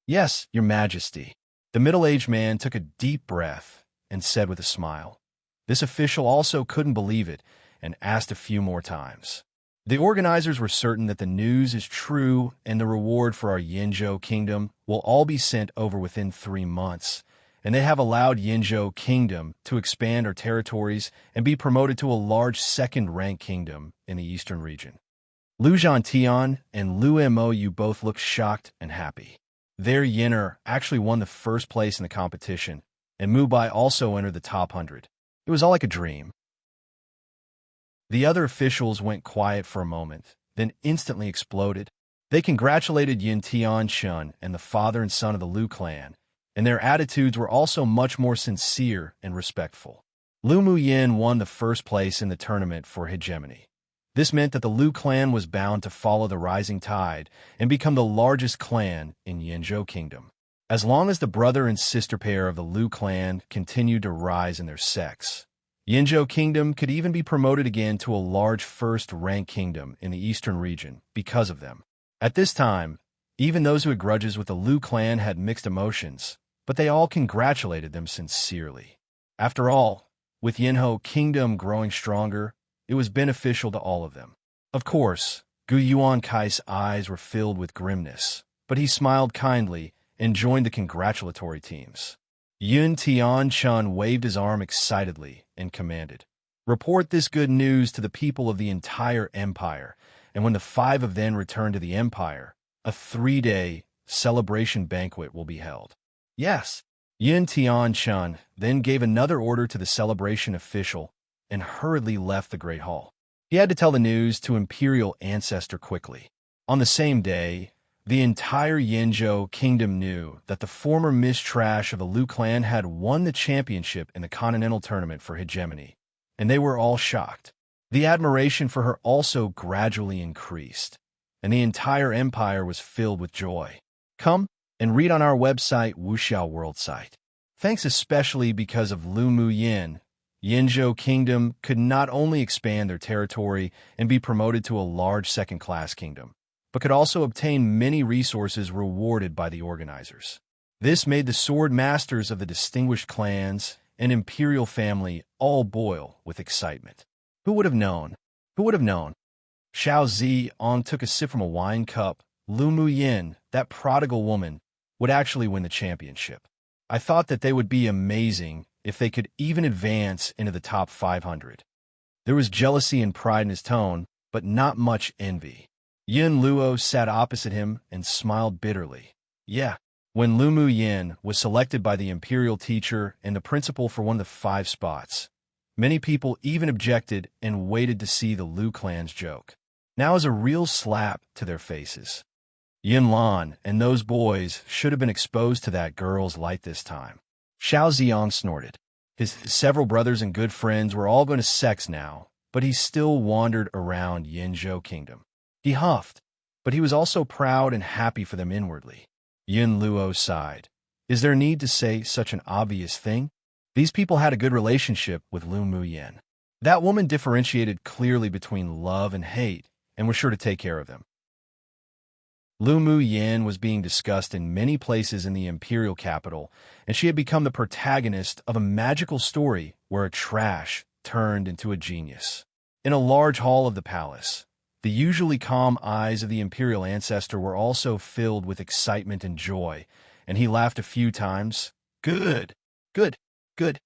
"Yes, your majesty." The middle-aged man took a deep breath and said with a smile. This official also couldn't believe it and asked a few more times. The organizers were certain that the news is true and the reward for our Yinzhou kingdom will all be sent over within 3 months, and they have allowed Yinzhou kingdom to expand our territories and be promoted to a large second-rank kingdom in the eastern region. Lu Zhantian and Lu Mou both looked shocked and happy. Their Yinner actually won the first place in the competition, and Mu Bai also entered the top 100. It was all like a dream. The other officials went quiet for a moment, then instantly exploded. They congratulated Yin Tianchen and the father and son of the Lu clan, and their attitudes were also much more sincere and respectful. Lu Muyin won the first place in the tournament for hegemony. This meant that the Lu clan was bound to follow the rising tide and become the largest clan in Yinzhou Kingdom. As long as the brother and sister pair of the Lu clan continued to rise in their sex, Yinzhou Kingdom could even be promoted again to a large first-rank kingdom in the eastern region because of them. At this time, even those who had grudges with the Lu clan had mixed emotions, but they all congratulated them sincerely. After all, with Yinzhou Kingdom growing stronger, it was beneficial to all of them. Of course, Gu Yuankai's eyes were filled with grimness, but he smiled kindly and joined the congratulatory teams. Yun Tianchen waved his arm excitedly and commanded, "Report this good news to the people of the entire empire," and when the 5 of them return to the empire, a 3-day celebration banquet will be held. Yes. Yun Tianchen then gave another order to the celebration official and hurriedly left the Great Hall. He had to tell the news to Imperial Ancestor quickly. On the same day, the entire Yinzhou Kingdom knew that the former Miss Trash of the Lu clan had won the championship in the Continental Tournament for hegemony, and they were all shocked. The admiration for her also gradually increased, and the entire empire was filled with joy. Come and read on our website Wuxiao World site. Thanks especially because of Lu Muyin, Yinzhou Kingdom could not only expand their territory and be promoted to a large second-class kingdom, but could also obtain many resources rewarded by the organizers. This made the sword masters of the distinguished clans and imperial family all boil with excitement. Who would have known? Who would have known? Xiao Ziong took a sip from a wine cup. Lu Muyin, that prodigal woman, would actually win the championship. I thought that they would be amazing if they could even advance into the top 500. There was jealousy and pride in his tone, but not much envy. Yin Luo sat opposite him and smiled bitterly. Yeah, when Lu Muyin was selected by the imperial teacher and the principal for one of the 5 spots, many people even objected and waited to see the Lu clan's joke. Now is a real slap to their faces. Yin Lan and those boys should have been exposed to that girl's light this time. Xiao Ziong snorted. His several brothers and good friends were all going to sex now, but he still wandered around Yinzhou Kingdom. He huffed, but he was also proud and happy for them inwardly. Yin Luo sighed. Is there need to say such an obvious thing? These people had a good relationship with Lu Muyin. That woman differentiated clearly between love and hate and was sure to take care of them. Lu Muyin was being discussed in many places in the imperial capital, and she had become the protagonist of a magical story where a trash turned into a genius. In a large hall of the palace, the usually calm eyes of the imperial ancestor were also filled with excitement and joy, and he laughed a few times. Good, good, good.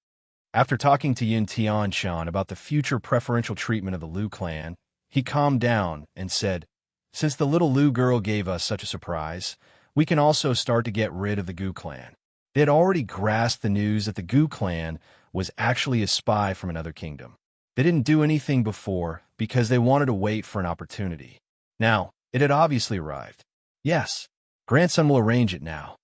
After talking to Yin Tianchen about the future preferential treatment of the Lu clan, he calmed down and said, "Since the little Lu girl gave us such a surprise, we can also start to get rid of the Gu clan." They had already grasped the news that the Gu clan was actually a spy from another kingdom. They didn't do anything before because they wanted to wait for an opportunity. Now, it had obviously arrived. Yes, grandson will arrange it now.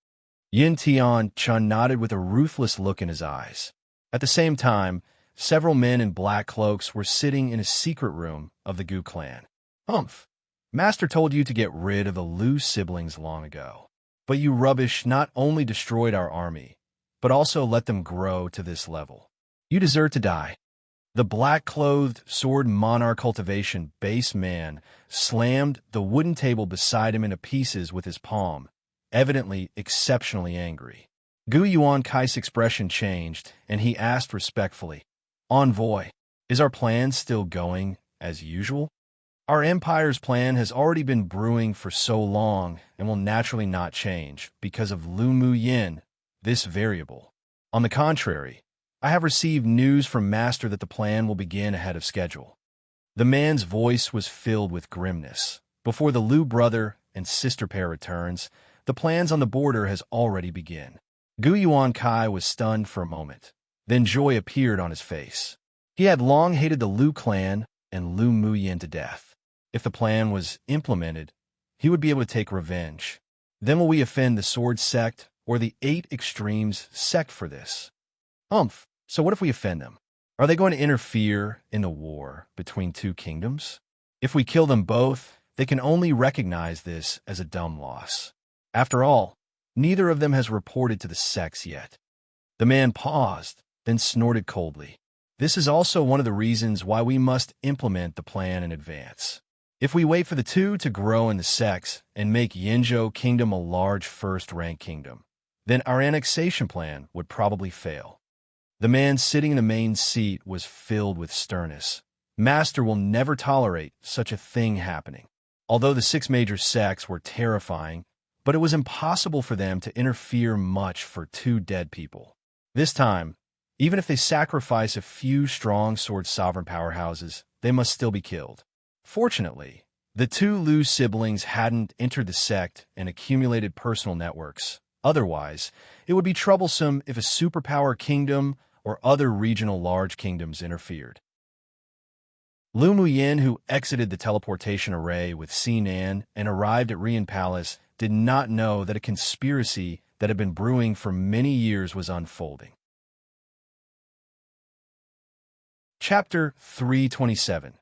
Yin Tianchen nodded with a ruthless look in his eyes. At the same time, several men in black cloaks were sitting in a secret room of the Gu clan. Humph! Master told you to get rid of the Lu siblings long ago. But you rubbish not only destroyed our army, but also let them grow to this level. You deserve to die. The black-clothed, sword monarch cultivation base man slammed the wooden table beside him into pieces with his palm, evidently exceptionally angry. Gu Yuan Kai's expression changed, and he asked respectfully, "Envoy, is our plan still going as usual? Our empire's plan has already been brewing for so long and will naturally not change because of Lu Mu Yin, this variable. On the contrary, I have received news from Master that the plan will begin ahead of schedule." The man's voice was filled with grimness. Before the Lu brother and sister pair returns, the plans on the border has already begun. Gu Yuan Kai was stunned for a moment. Then joy appeared on his face. He had long hated the Lu clan and Lu Mu Yin to death. If the plan was implemented, he would be able to take revenge. Then will we offend the Sword Sect or the Eight Extremes sect for this? So what if we offend them? Are they going to interfere in the war between two kingdoms? If we kill them both, they can only recognize this as a dumb loss. After all, neither of them has reported to the sects yet. The man paused, then snorted coldly. This is also one of the reasons why we must implement the plan in advance. If we wait for the two to grow in the sects and make Yinzhou Kingdom a large first-rank kingdom, then our annexation plan would probably fail. The man sitting in the main seat was filled with sternness. Master will never tolerate such a thing happening. Although the six major sects were terrifying, but it was impossible for them to interfere much for two dead people. This time, even if they sacrifice a few strong sword sovereign powerhouses, they must still be killed. Fortunately, the two Lu siblings hadn't entered the sect and accumulated personal networks. Otherwise, it would be troublesome if a superpower kingdom or other regional large kingdoms interfered. Lu Muyin, who exited the teleportation array with Sinan and arrived at Rian Palace, did not know that a conspiracy that had been brewing for many years was unfolding. Chapter 327.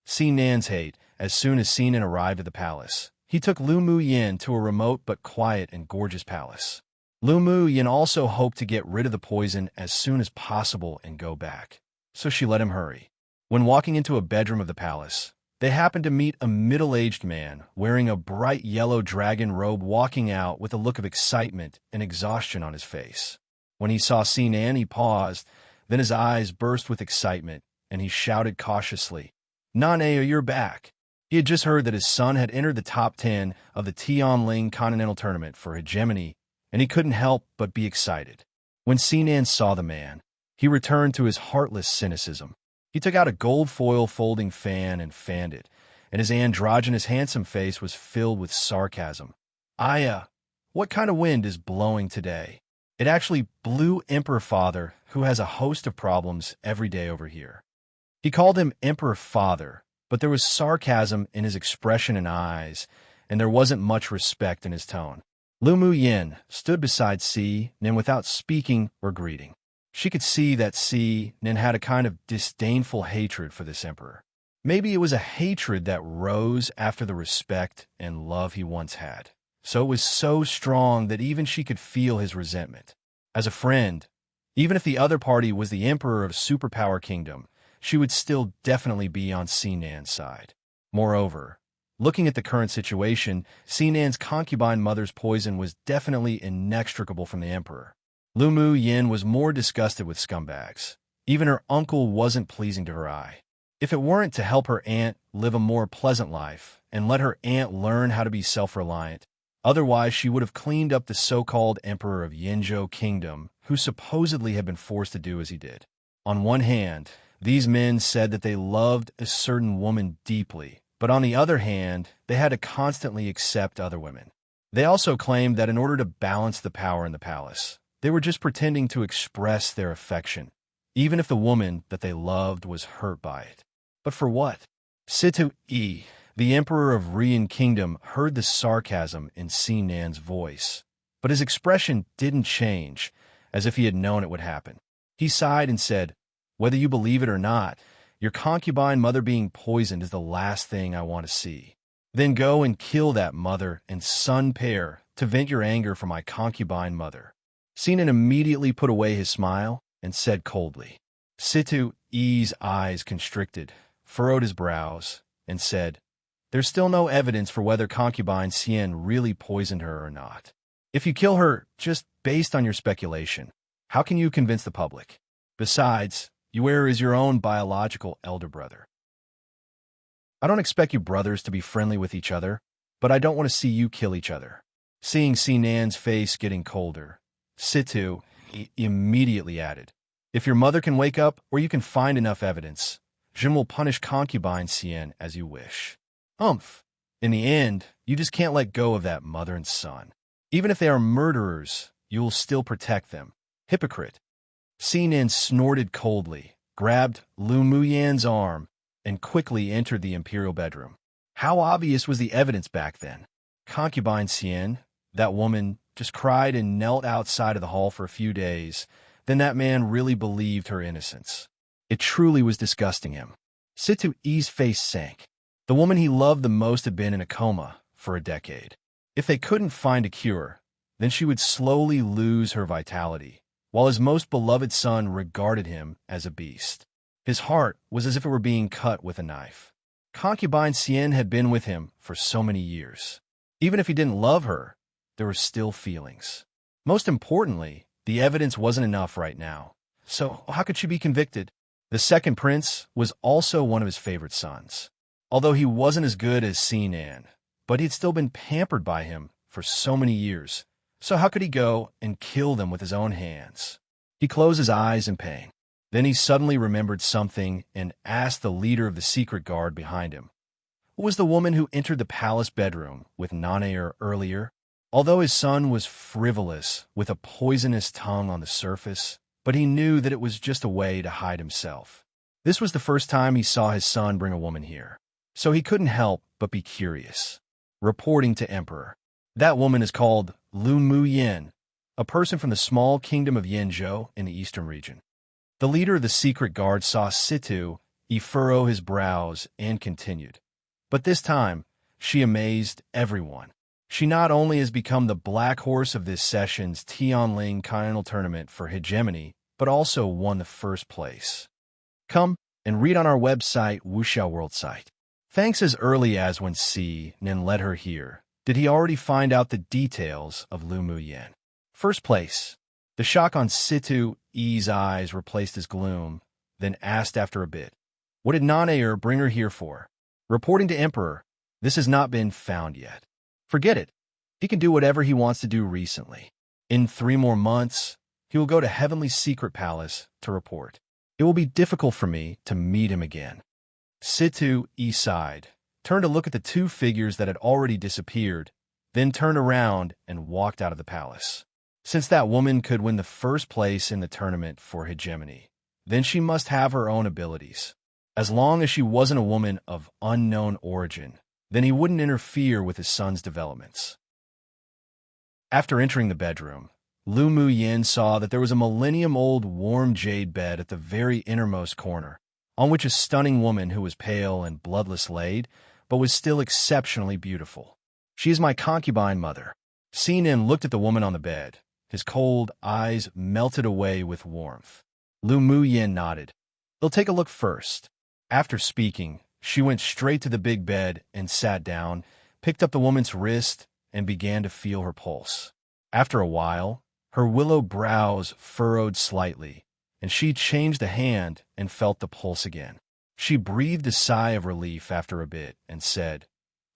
Sinan's hate. As soon as Sinan arrived at the palace, he took Lu Muyin to a remote but quiet and gorgeous palace. Lu Muyin also hoped to get rid of the poison as soon as possible and go back, so she let him hurry. When walking into a bedroom of the palace, they happened to meet a middle-aged man wearing a bright yellow dragon robe walking out with a look of excitement and exhaustion on his face. When he saw Sinan, he paused, then his eyes burst with excitement, and he shouted cautiously, "Nane, you're back." He had just heard that his son had entered the top 10 of the Tianling Continental Tournament for hegemony, and he couldn't help but be excited. When Sinan saw the man, he returned to his heartless cynicism. He took out a gold foil folding fan and fanned it, and his androgynous handsome face was filled with sarcasm. "Aya, what kind of wind is blowing today?" It actually blew Emperor Father, who has a host of problems every day over here. He called him Emperor Father, but there was sarcasm in his expression and eyes, and there wasn't much respect in his tone. Lu Muyin stood beside Si-Nin without speaking or greeting. She could see that Si-Nin had a kind of disdainful hatred for this emperor. Maybe it was a hatred that rose after the respect and love he once had. So it was so strong that even she could feel his resentment. As a friend, even if the other party was the emperor of Superpower Kingdom, she would still definitely be on Sinan's side. Moreover, looking at the current situation, Sinan's concubine mother's poison was definitely inextricable from the emperor. Lu Muyin was more disgusted with scumbags. Even her uncle wasn't pleasing to her eye. If it weren't to help her aunt live a more pleasant life and let her aunt learn how to be self-reliant, otherwise she would have cleaned up the so-called emperor of Yinzhou Kingdom, who supposedly had been forced to do as he did. On one hand, these men said that they loved a certain woman deeply, but on the other hand, they had to constantly accept other women. They also claimed that in order to balance the power in the palace, they were just pretending to express their affection, even if the woman that they loved was hurt by it. But for what? Situ-E, the emperor of Rian Kingdom, heard the sarcasm in Sinan's voice, but his expression didn't change, as if he had known it would happen. He sighed and said, "Whether you believe it or not, your concubine mother being poisoned is the last thing I want to see." Then go and kill that mother and son pair to vent your anger for my concubine mother." Sinan immediately put away his smile and said coldly. Situ-E's eyes constricted, furrowed his brows, and said, "There's still no evidence for whether concubine Sien really poisoned her or not. If you kill her just based on your speculation, how can you convince the public? Besides, Uer is your own biological elder brother. I don't expect you brothers to be friendly with each other, but I don't want to see you kill each other." Seeing Sinan's face getting colder, Situ immediately added, "If your mother can wake up or you can find enough evidence, Jim will punish concubine Sien as you wish. In the end, you just can't let go of that mother and son. Even if they are murderers, you will still protect them. Hypocrite." Sinan snorted coldly, grabbed Lu Muyan's arm, and quickly entered the imperial bedroom. How obvious was the evidence back then? Concubine Sien, that woman, just cried and knelt outside of the hall for a few days. Then that man really believed her innocence. It truly was disgusting him. Situ-E's face sank. The woman he loved the most had been in a coma for a decade. If they couldn't find a cure, then she would slowly lose her vitality, while his most beloved son regarded him as a beast. His heart was as if it were being cut with a knife. Concubine Sien had been with him for so many years. Even if he didn't love her, there were still feelings. Most importantly, the evidence wasn't enough right now. So how could she be convicted? The second prince was also one of his favorite sons. Although he wasn't as good as Sinan, but he'd still been pampered by him for so many years. So how could he go and kill them with his own hands? He closed his eyes in pain. Then he suddenly remembered something and asked the leader of the secret guard behind him. What was the woman who entered the palace bedroom with Nanaer earlier? Although his son was frivolous, with a poisonous tongue on the surface, but he knew that it was just a way to hide himself. This was the first time he saw his son bring a woman here, so he couldn't help but be curious. Reporting to Emperor. That woman is called Lu Muyan, a person from the small kingdom of Yenzhou in the eastern region. The leader of the secret guard saw Situ-E furrow his brows and continued. But this time, she amazed everyone. She not only has become the black horse of this session's Tianling Continental Tournament for hegemony, but also won the first place. Come and read on our website, Wuxiao World site. Thanks as early as when Nin led her here, did he already find out the details of Lu Muyan. First place. The shock on Situ-E's eyes replaced his gloom, then asked after a bit, "What did Nanaer bring her here for?" Reporting to Emperor, "This has not been found yet." Forget it. He can do whatever he wants to do recently. In 3 more months, he will go to Heavenly Secret Palace to report. It will be difficult for me to meet him again. Situ-E sighed, turned to look at the 2 figures that had already disappeared, then turned around and walked out of the palace. Since that woman could win the first place in the tournament for hegemony, then she must have her own abilities. As long as she wasn't a woman of unknown origin, then he wouldn't interfere with his son's developments. After entering the bedroom, Lu Muyan saw that there was a millennium-old warm jade bed at the very innermost corner, on which a stunning woman who was pale and bloodless laid, but was still exceptionally beautiful. "She is my concubine mother." Sinan looked at the woman on the bed. His cold eyes melted away with warmth. Lu Muyan nodded. "They'll take a look first." After speaking, she went straight to the big bed and sat down, picked up the woman's wrist, and began to feel her pulse. After a while, her willow brows furrowed slightly, and she changed the hand and felt the pulse again. She breathed a sigh of relief after a bit and said,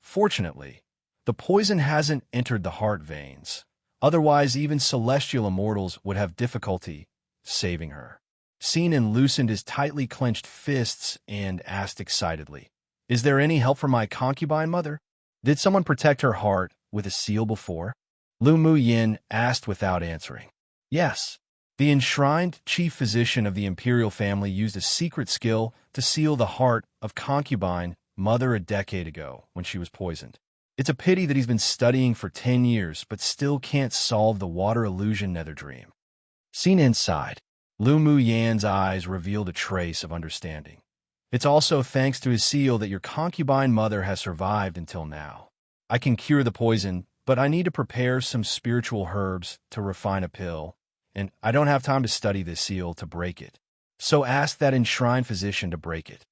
"Fortunately, the poison hasn't entered the heart veins. Otherwise, even celestial immortals would have difficulty saving her." Sinan loosened his tightly clenched fists and asked excitedly, "Is there any help for my concubine mother? Did someone protect her heart with a seal before?" Lu Muyan asked without answering. "Yes. The enshrined chief physician of the imperial family used a secret skill to seal the heart of concubine mother a decade ago when she was poisoned. It's a pity that he's been studying for 10 years but still can't solve the water illusion nether dream." Sinan sighed. Lu Muyan's eyes revealed a trace of understanding. It's also thanks to his seal that your concubine mother has survived until now. I can cure the poison, but I need to prepare some spiritual herbs to refine a pill, and I don't have time to study this seal to break it. So ask that enshrined physician to break it.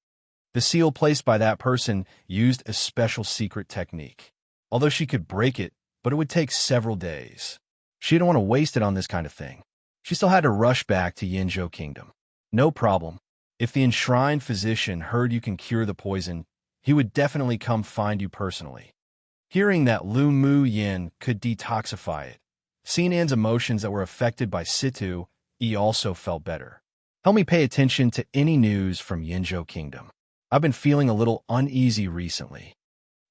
The seal placed by that person used a special secret technique. Although she could break it, but it would take several days. She didn't want to waste it on this kind of thing. She still had to rush back to Yinzhou Kingdom. No problem. If the enshrined physician heard you can cure the poison, he would definitely come find you personally. Hearing that Lu Mu Yin could detoxify it, Sinan's emotions that were affected by Situ, he also felt better. Help me pay attention to any news from Yinzhou Kingdom. I've been feeling a little uneasy recently.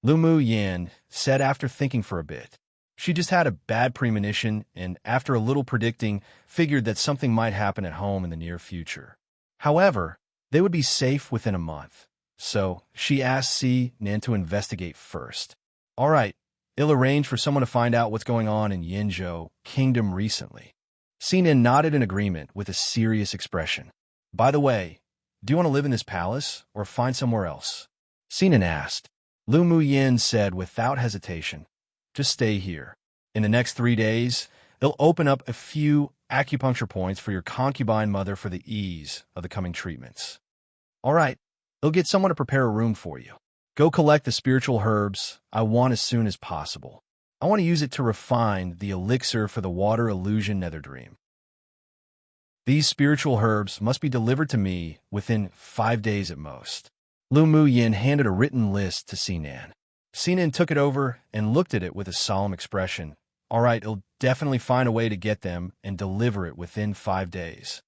Lu Mu Yin said after thinking for a bit. She just had a bad premonition and, after a little predicting, figured that something might happen at home in the near future. However, they would be safe within a month, so she asked Si Nan to investigate first. All right, I'll arrange for someone to find out what's going on in Yinzhou Kingdom recently. Si Nan nodded in agreement with a serious expression. By the way, do you want to live in this palace or find somewhere else? Si Nan asked. Lu Mu Yin said without hesitation, just stay here. In the next 3 days, they'll open up a few acupuncture points for your concubine mother for the ease of the coming treatments. All right, they'll get someone to prepare a room for you. Go collect the spiritual herbs I want as soon as possible. I want to use it to refine the elixir for the water illusion nether dream. These spiritual herbs must be delivered to me within 5 days at most. Lu Mu Yin handed a written list to Sinan. Sinan took it over and looked at it with a solemn expression. All right, he'll definitely find a way to get them and deliver it within 5 days.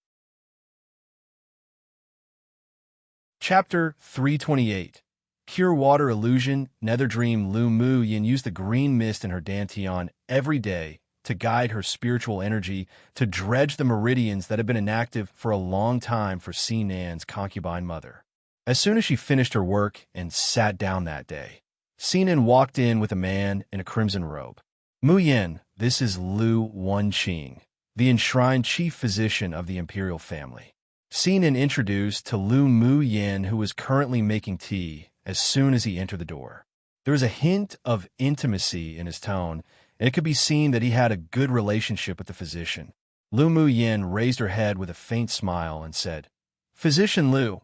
Chapter 328. Pure Water Illusion, Nether Dream. Lu Mu Yin used the green mist in her dantian every day to guide her spiritual energy to dredge the meridians that had been inactive for a long time for Sinan's concubine mother. As soon as she finished her work and sat down that day, Sinan walked in with a man in a crimson robe. Mu Yin, this is Lu Wenqing, the enshrined chief physician of the imperial family. Sinan introduced to Lu Mu Yin, who was currently making tea, as soon as he entered the door. There was a hint of intimacy in his tone, and it could be seen that he had a good relationship with the physician. Lu Mu Yin raised her head with a faint smile and said, "Physician Lu,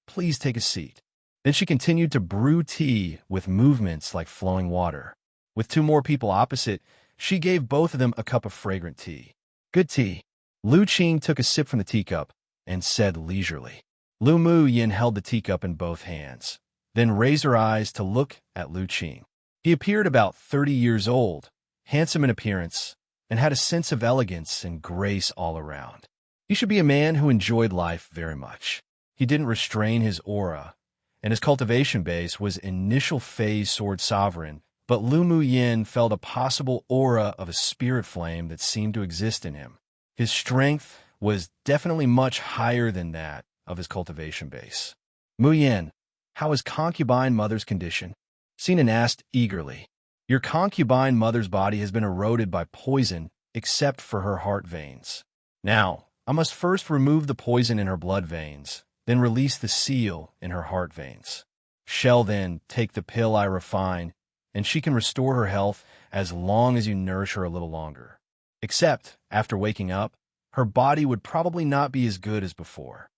please take a seat." Then she continued to brew tea with movements like flowing water. With 2 more people opposite, she gave both of them a cup of fragrant tea. "Good tea." Lu Qing took a sip from the teacup and said leisurely. Lu Mu Yin held the teacup in both hands, then raised her eyes to look at Lu Qing. He appeared about 30 years old, handsome in appearance, and had a sense of elegance and grace all around. He should be a man who enjoyed life very much. He didn't restrain his aura, and his cultivation base was initial phase sword sovereign, but Lu Mu Yin felt a possible aura of a spirit flame that seemed to exist in him. His strength was definitely much higher than that of his cultivation base. "Mu Yin, how is concubine mother's condition?" Sinan asked eagerly. "Your concubine mother's body has been eroded by poison except for her heart veins. Now, I must first remove the poison in her blood veins, then release the seal in her heart veins. Shall then take the pill I refine, and she can restore her health as long as you nourish her a little longer. Except, after waking up, her body would probably not be as good as before."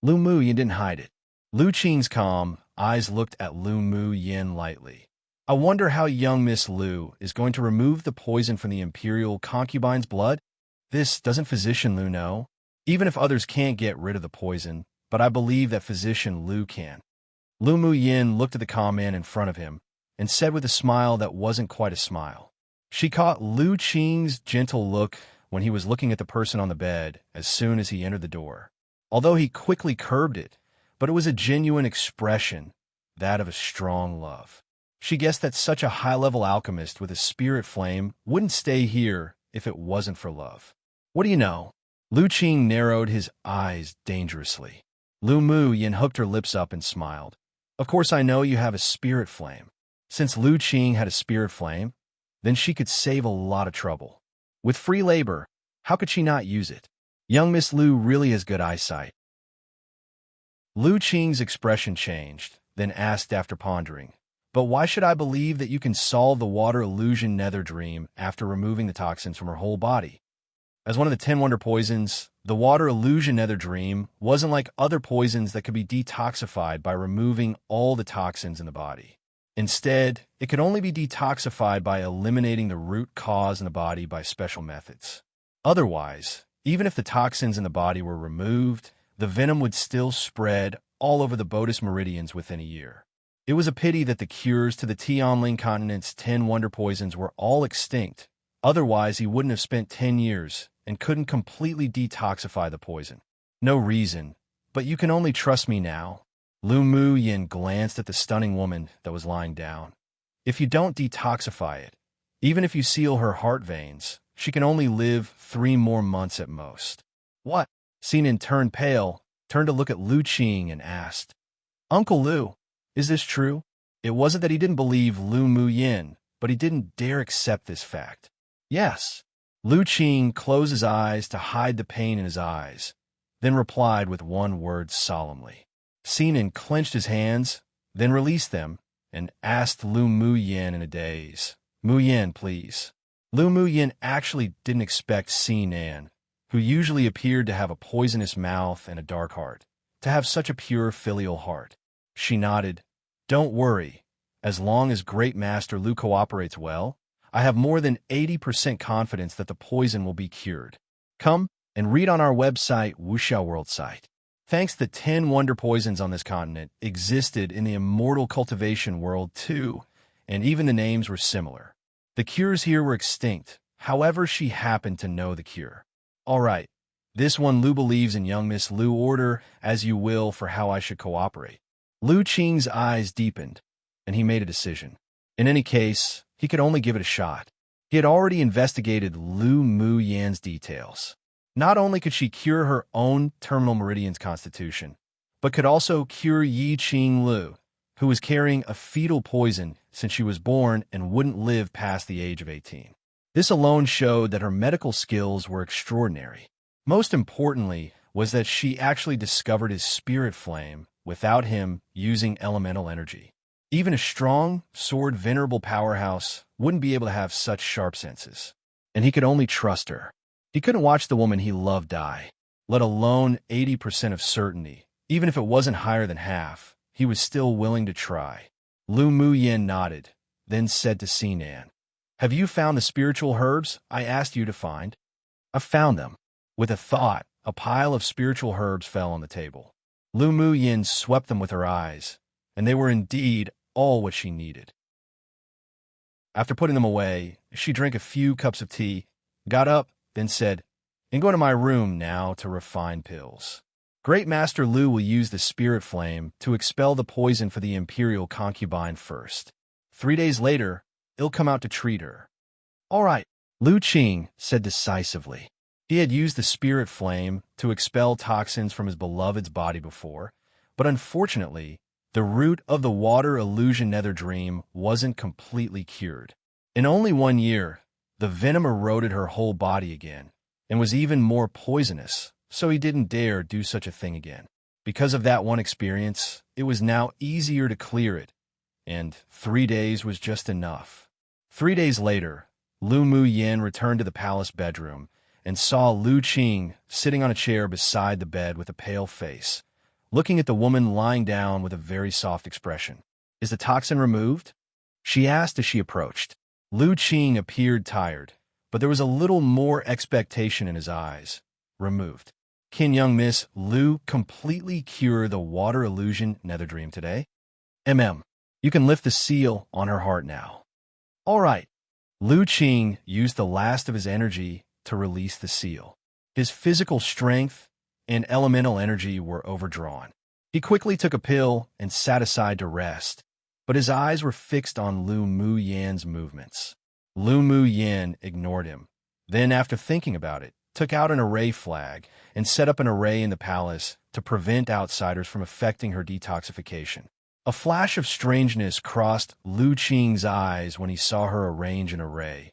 Lu Mu Yin didn't hide it. Lu Qing's calm eyes looked at Lu Mu Yin lightly. "I wonder how young Miss Lu is going to remove the poison from the imperial concubine's blood? This doesn't Physician Lu know? Even if others can't get rid of the poison, but I believe that Physician Lu can." Lu Mu Yin looked at the calm man in front of him and said with a smile that wasn't quite a smile. She caught Lu Qing's gentle look when he was looking at the person on the bed as soon as he entered the door. Although he quickly curbed it, but it was a genuine expression, that of a strong love. She guessed that such a high-level alchemist with a spirit flame wouldn't stay here if it wasn't for love. "What do you know?" Lu Qing narrowed his eyes dangerously. Lu Mu Yin hooked her lips up and smiled. "Of course I know you have a spirit flame. Since Lu Qing had a spirit flame, then she could save a lot of trouble. With free labor, how could she not use it? Young Miss Lu really has good eyesight." Lu Qing's expression changed, then asked after pondering, "But why should I believe that you can solve the water illusion nether dream after removing the toxins from her whole body?" As one of the 10 wonder poisons, the water illusion nether dream wasn't like other poisons that could be detoxified by removing all the toxins in the body. Instead, it could only be detoxified by eliminating the root cause in the body by special methods. Otherwise, even if the toxins in the body were removed, the venom would still spread all over the Bodis meridians within a year. It was a pity that the cures to the Tianling continent's 10 wonder poisons were all extinct. Otherwise, he wouldn't have spent 10 years and couldn't completely detoxify the poison. No reason, but you can only trust me now. Lu Mu Yin glanced at the stunning woman that was lying down. If you don't detoxify it, even if you seal her heart veins, she can only live 3 more months at most. What? Xinan turned pale, turned to look at Lu Qing and asked, "Uncle Lu, is this true?" It wasn't that he didn't believe Lu Mu Yin, but he didn't dare accept this fact. Yes. Lu Qing closed his eyes to hide the pain in his eyes, then replied with one word solemnly. Xinan clenched his hands, then released them, and asked Lu Mu Yin in a daze, "Mu Yin, please." Lu Mu Yin actually didn't expect Xinan, who usually appeared to have a poisonous mouth and a dark heart, to have such a pure filial heart. She nodded. "Don't worry. As long as Great Master Lu cooperates well, I have more than 80% confidence that the poison will be cured. Come and read on our website, Wuxiao World site. Thanks to 10 wonder poisons on this continent existed in the immortal cultivation world too, and even the names were similar. The cures here were extinct, however she happened to know the cure. All right, this one Lu believes in young Miss Lu. Order as you will for how I should cooperate." Lu Qing's eyes deepened, and he made a decision. In any case, he could only give it a shot. He had already investigated Lu Mu Yan's details. Not only could she cure her own terminal meridian's constitution, but could also cure Yi Qing Lu, who was carrying a fetal poison since she was born and wouldn't live past the age of 18. This alone showed that her medical skills were extraordinary. Most importantly was that she actually discovered his spirit flame without him using elemental energy. Even a strong, sword venerable powerhouse wouldn't be able to have such sharp senses. And he could only trust her. He couldn't watch the woman he loved die, let alone 80% of certainty. Even if it wasn't higher than half, he was still willing to try. Lu Mu Yin nodded, then said to Xinan, "Have you found the spiritual herbs I asked you to find?" "I found them." With a thought, a pile of spiritual herbs fell on the table. Lu Mu Yin swept them with her eyes, and they were indeed all what she needed. After putting them away, she drank a few cups of tea, got up, then said, "I'm going to my room now to refine pills. Great Master Lu will use the spirit flame to expel the poison for the imperial concubine first. 3 days later, he'll come out to treat her." "All right," Lu Qing said decisively. He had used the spirit flame to expel toxins from his beloved's body before, but unfortunately, the root of the water illusion nether dream wasn't completely cured. In only 1 year, the venom eroded her whole body again, and was even more poisonous, so he didn't dare do such a thing again. Because of that one experience, it was now easier to clear it, and 3 days was just enough. 3 days later, Lu Mu Yin returned to the palace bedroom and saw Lu Qing sitting on a chair beside the bed with a pale face, looking at the woman lying down with a very soft expression. "Is the toxin removed?" she asked as she approached. Lu Qing appeared tired, but there was a little more expectation in his eyes. "Removed. Can young Miss Lu completely cure the water illusion nether dream today?" You can lift the seal on her heart now." "All right." Lu Qing used the last of his energy to release the seal. His physical strength and elemental energy were overdrawn. He quickly took a pill and sat aside to rest, but his eyes were fixed on Lu Mu Yan's movements. Lu Mu Yan ignored him. Then, after thinking about it, took out an array flag and set up an array in the palace to prevent outsiders from affecting her detoxification. A flash of strangeness crossed Lu Qing's eyes when he saw her arrange an array,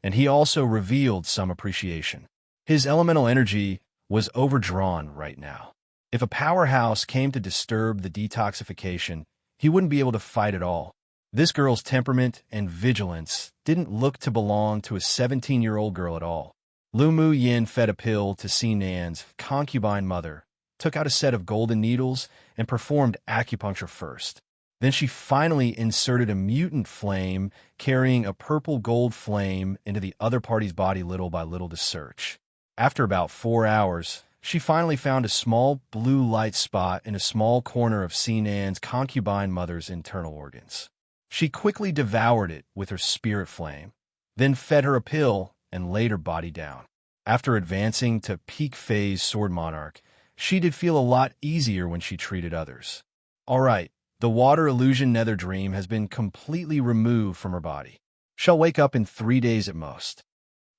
and he also revealed some appreciation. His elemental energy was overdrawn right now. If a powerhouse came to disturb the detoxification, he wouldn't be able to fight at all. This girl's temperament and vigilance didn't look to belong to a 17-year-old girl at all. Lu Mu Yin fed a pill to Si Nan's concubine mother, took out a set of golden needles, and performed acupuncture first. Then she finally inserted a mutant flame carrying a purple gold flame into the other party's body little by little to search. After about 4 hours, she finally found a small blue light spot in a small corner of Si Nan's concubine mother's internal organs. She quickly devoured it with her spirit flame, then fed her a pill and laid her body down. After advancing to peak phase Sword Monarch, she did feel a lot easier when she treated others. All right, the water illusion nether dream has been completely removed from her body. She'll wake up in 3 days at most.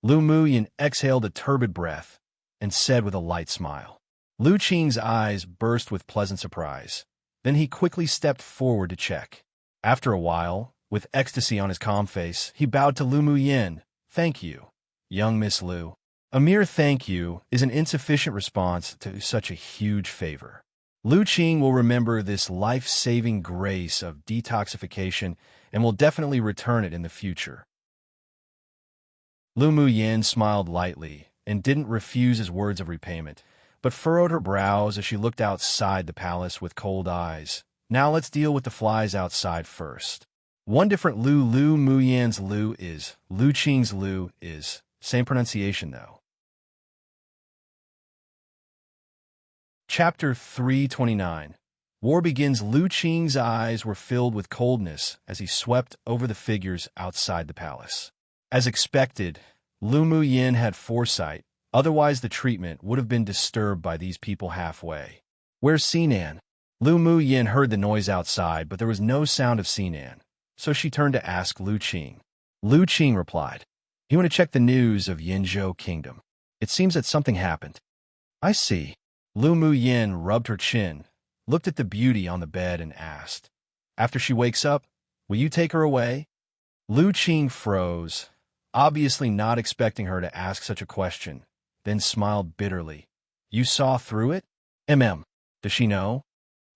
Lu Muyin exhaled a turbid breath and said with a light smile. Lu Qing's eyes burst with pleasant surprise. Then he quickly stepped forward to check. After a while, with ecstasy on his calm face, he bowed to Lu Muyin. Thank you, young Miss Lu. A mere thank you is an insufficient response to such a huge favor. Lu Qing will remember this life-saving grace of detoxification and will definitely return it in the future. Lu Muyin smiled lightly and didn't refuse his words of repayment, but furrowed her brows as she looked outside the palace with cold eyes. Now let's deal with the flies outside first. One different Lu Muyin's Lu is, Lu Qing's Lu is. Same pronunciation though. Chapter 329. War begins. Lu Qing's eyes were filled with coldness as he swept over the figures outside the palace. As expected, Lu Muyin had foresight, otherwise the treatment would have been disturbed by these people halfway. Where's Sinan? Lu Muyin heard the noise outside, but there was no sound of Sinan, so she turned to ask Lu Qing. Lu Qing replied, "You want to check the news of Yinzhou Kingdom? It seems that something happened." "I see." Lu Muyin rubbed her chin, looked at the beauty on the bed and asked, "After she wakes up, will you take her away?" Lu Qing froze, obviously not expecting her to ask such a question, then smiled bitterly. "You saw through it? Does she know?"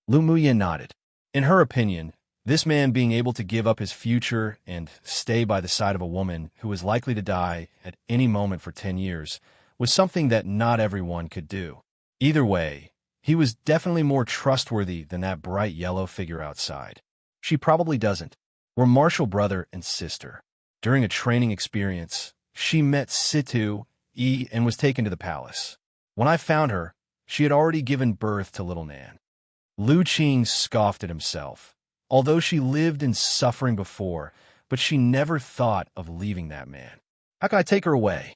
Lu Muyin nodded. In her opinion, this man being able to give up his future and stay by the side of a woman who was likely to die at any moment for 10 years was something that not everyone could do. Either way, he was definitely more trustworthy than that bright yellow figure outside. She probably doesn't. We're martial brother and sister. During a training experience, she met Situ Yi and was taken to the palace. When I found her, she had already given birth to little Nan. Lu Qing scoffed at himself. Although she lived in suffering before, but she never thought of leaving that man. How can I take her away?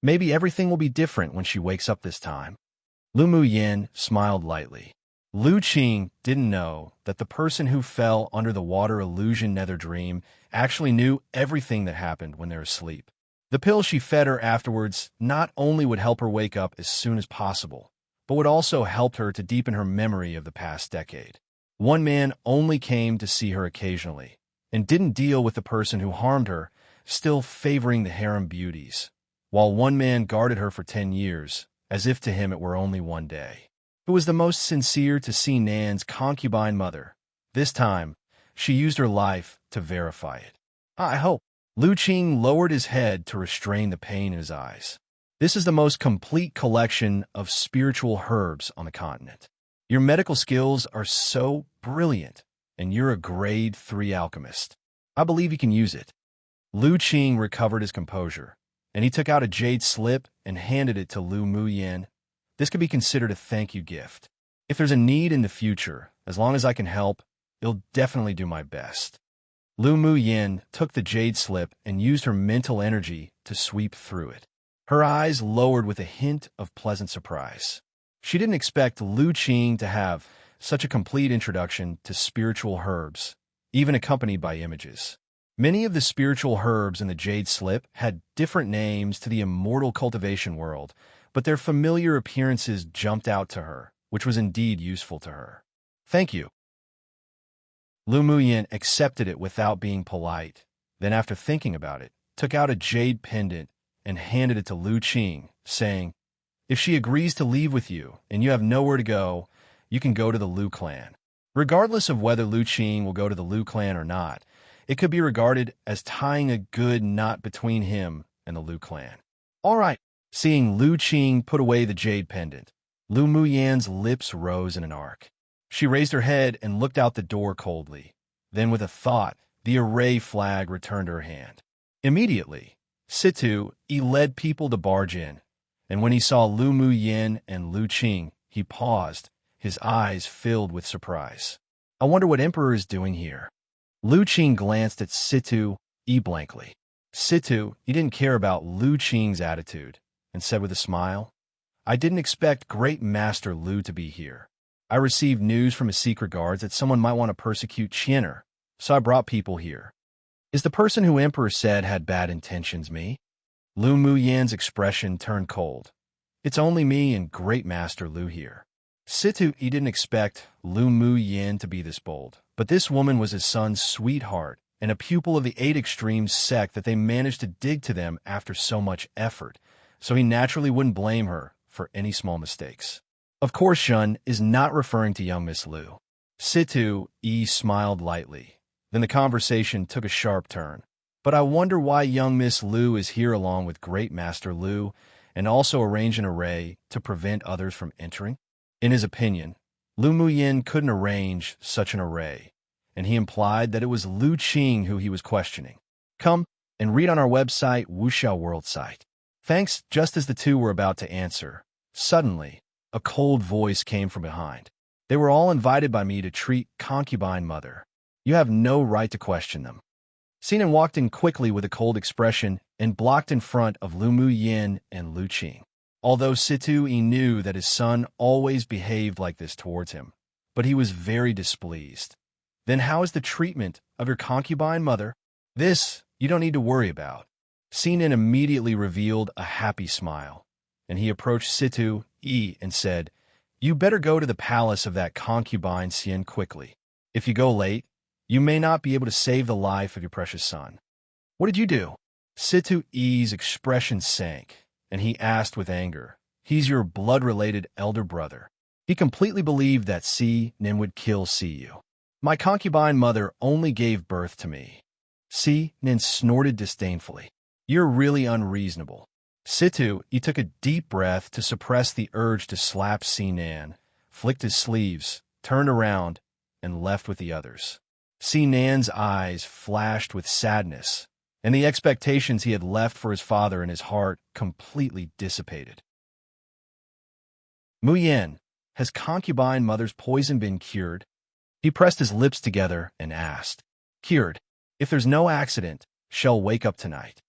Maybe everything will be different when she wakes up this time. Lu Muyin smiled lightly. Lu Qing didn't know that the person who fell under the water illusion nether dream actually knew everything that happened when they're asleep. The pill she fed her afterwards not only would help her wake up as soon as possible, but would also help her to deepen her memory of the past decade. One man only came to see her occasionally, and didn't deal with the person who harmed her, still favoring the harem beauties, while one man guarded her for 10 years, as if to him it were only one day. It was the most sincere to see Nan's concubine mother. This time, she used her life to verify it. I hope. Lu Qing lowered his head to restrain the pain in his eyes. This is the most complete collection of spiritual herbs on the continent. Your medical skills are so brilliant, and you're a grade 3 alchemist. I believe you can use it. Lu Qing recovered his composure, and he took out a jade slip and handed it to Lu Muyin. This could be considered a thank you gift. If there's a need in the future, as long as I can help, I'll definitely do my best. Lu Muyin took the jade slip and used her mental energy to sweep through it. Her eyes lowered with a hint of pleasant surprise. She didn't expect Lu Qing to have such a complete introduction to spiritual herbs, even accompanied by images. Many of the spiritual herbs in the jade slip had different names to the immortal cultivation world, but their familiar appearances jumped out to her, which was indeed useful to her. Thank you. Lu Muyin accepted it without being polite, then after thinking about it, took out a jade pendant and handed it to Lu Qing, saying, "If she agrees to leave with you and you have nowhere to go, you can go to the Lu clan. Regardless of whether Lu Qing will go to the Lu clan or not, it could be regarded as tying a good knot between him and the Lu clan. All right. Seeing Lu Qing put away the jade pendant, Lu Muyan's lips rose in an arc. She raised her head and looked out the door coldly. Then, with a thought, the array flag returned to her hand. Immediately, Situ led people to barge in, and when he saw Lu Muyan and Lu Qing, he paused, his eyes filled with surprise. I wonder what Emperor is doing here. Lu Qing glanced at Situ blankly. Situ didn't care about Lu Qing's attitude, and said with a smile, I didn't expect Great Master Lu to be here. I received news from his secret guards that someone might want to persecute Qiener, so I brought people here. Is the person who Emperor said had bad intentions me? Lu Muyan's expression turned cold. It's only me and Great Master Lu here. Situ didn't expect Lu Muyan to be this bold, but this woman was his son's sweetheart and a pupil of the Eight Extremes sect that they managed to dig to them after so much effort, so he naturally wouldn't blame her for any small mistakes. Of course, Shun is not referring to young Miss Lu. Situ smiled lightly. Then the conversation took a sharp turn. But I wonder why young Miss Lu is here along with Great Master Lu and also arrange an array to prevent others from entering? In his opinion, Lu Muyan couldn't arrange such an array, and he implied that it was Lu Qing who he was questioning. Come and read on our website, Wuxiao World site. Thanks. Just as the two were about to answer, suddenly, a cold voice came from behind. They were all invited by me to treat concubine mother. You have no right to question them. Sinan walked in quickly with a cold expression and blocked in front of Lu Muyan and Lu Qing. Although Situ knew that his son always behaved like this towards him, but he was very displeased. Then how is the treatment of your concubine mother? This you don't need to worry about. Sinan immediately revealed a happy smile, and he approached Situ and said, You better go to the palace of that concubine Xian quickly. If you go late, you may not be able to save the life of your precious son. What did you do? Situ-E's expression sank, and he asked with anger, He's your blood-related elder brother. He completely believed that Si-Nin would kill Si-Yu. My concubine mother only gave birth to me. Si-Nin snorted disdainfully. You're really unreasonable. Situ-E took a deep breath to suppress the urge to slap Si-Nan, flicked his sleeves, turned around, and left with the others. Si-Nan's eyes flashed with sadness, and the expectations he had left for his father in his heart completely dissipated. Muyan, has concubine mother's poison been cured? He pressed his lips together and asked. Cured. If there's no accident, she'll wake up tonight.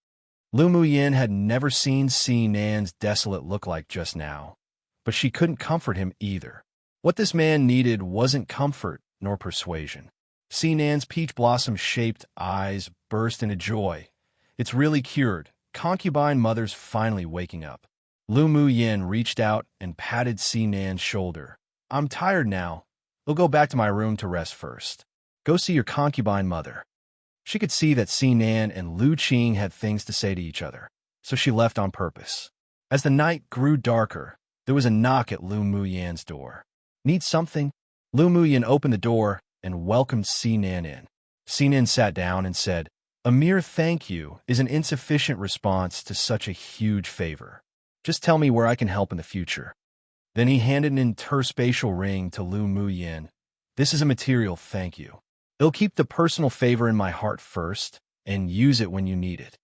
Lu Muyan had never seen Si-Nan's desolate look like just now, but she couldn't comfort him either. What this man needed wasn't comfort nor persuasion. Si-Nan's peach blossom-shaped eyes burst into joy. It's really cured. Concubine mother's finally waking up. Lu Muyan reached out and patted Si-Nan's shoulder. I'm tired now. I'll go back to my room to rest first. Go see your concubine mother. She could see that Si-Nan and Lu Qing had things to say to each other, so she left on purpose. As the night grew darker, there was a knock at Lu Muyan's door. Need something? Lu Muyan opened the door and welcomed Si-Nan in. Si-Nan sat down and said, A mere thank you is an insufficient response to such a huge favor. Just tell me where I can help in the future. Then he handed an interspatial ring to Lu Muyan. This is a material thank you. It'll keep the personal favor in my heart first, and use it when you need it.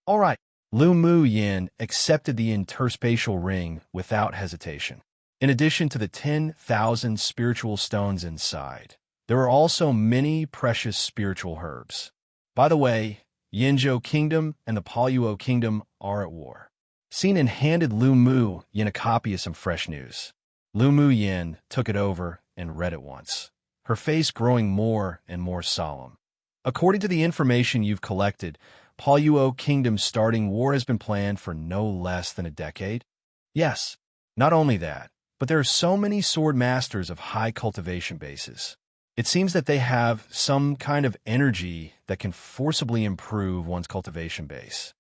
All right. Lu Muyan accepted the interspatial ring without hesitation. In addition to the 10,000 spiritual stones inside, there were also many precious spiritual herbs. By the way, Yinzhou Kingdom and the Palyuo Kingdom are at war. Sinan handed Lu Muyan a copy of some fresh news. Lu Muyan took it over and read it once, her face growing more and more solemn. According to the information you've collected, Palyuo Kingdom's starting war has been planned for no less than a decade? Yes, not only that, but there are so many sword masters of high cultivation bases. It seems that they have some kind of energy that can forcibly improve one's cultivation base.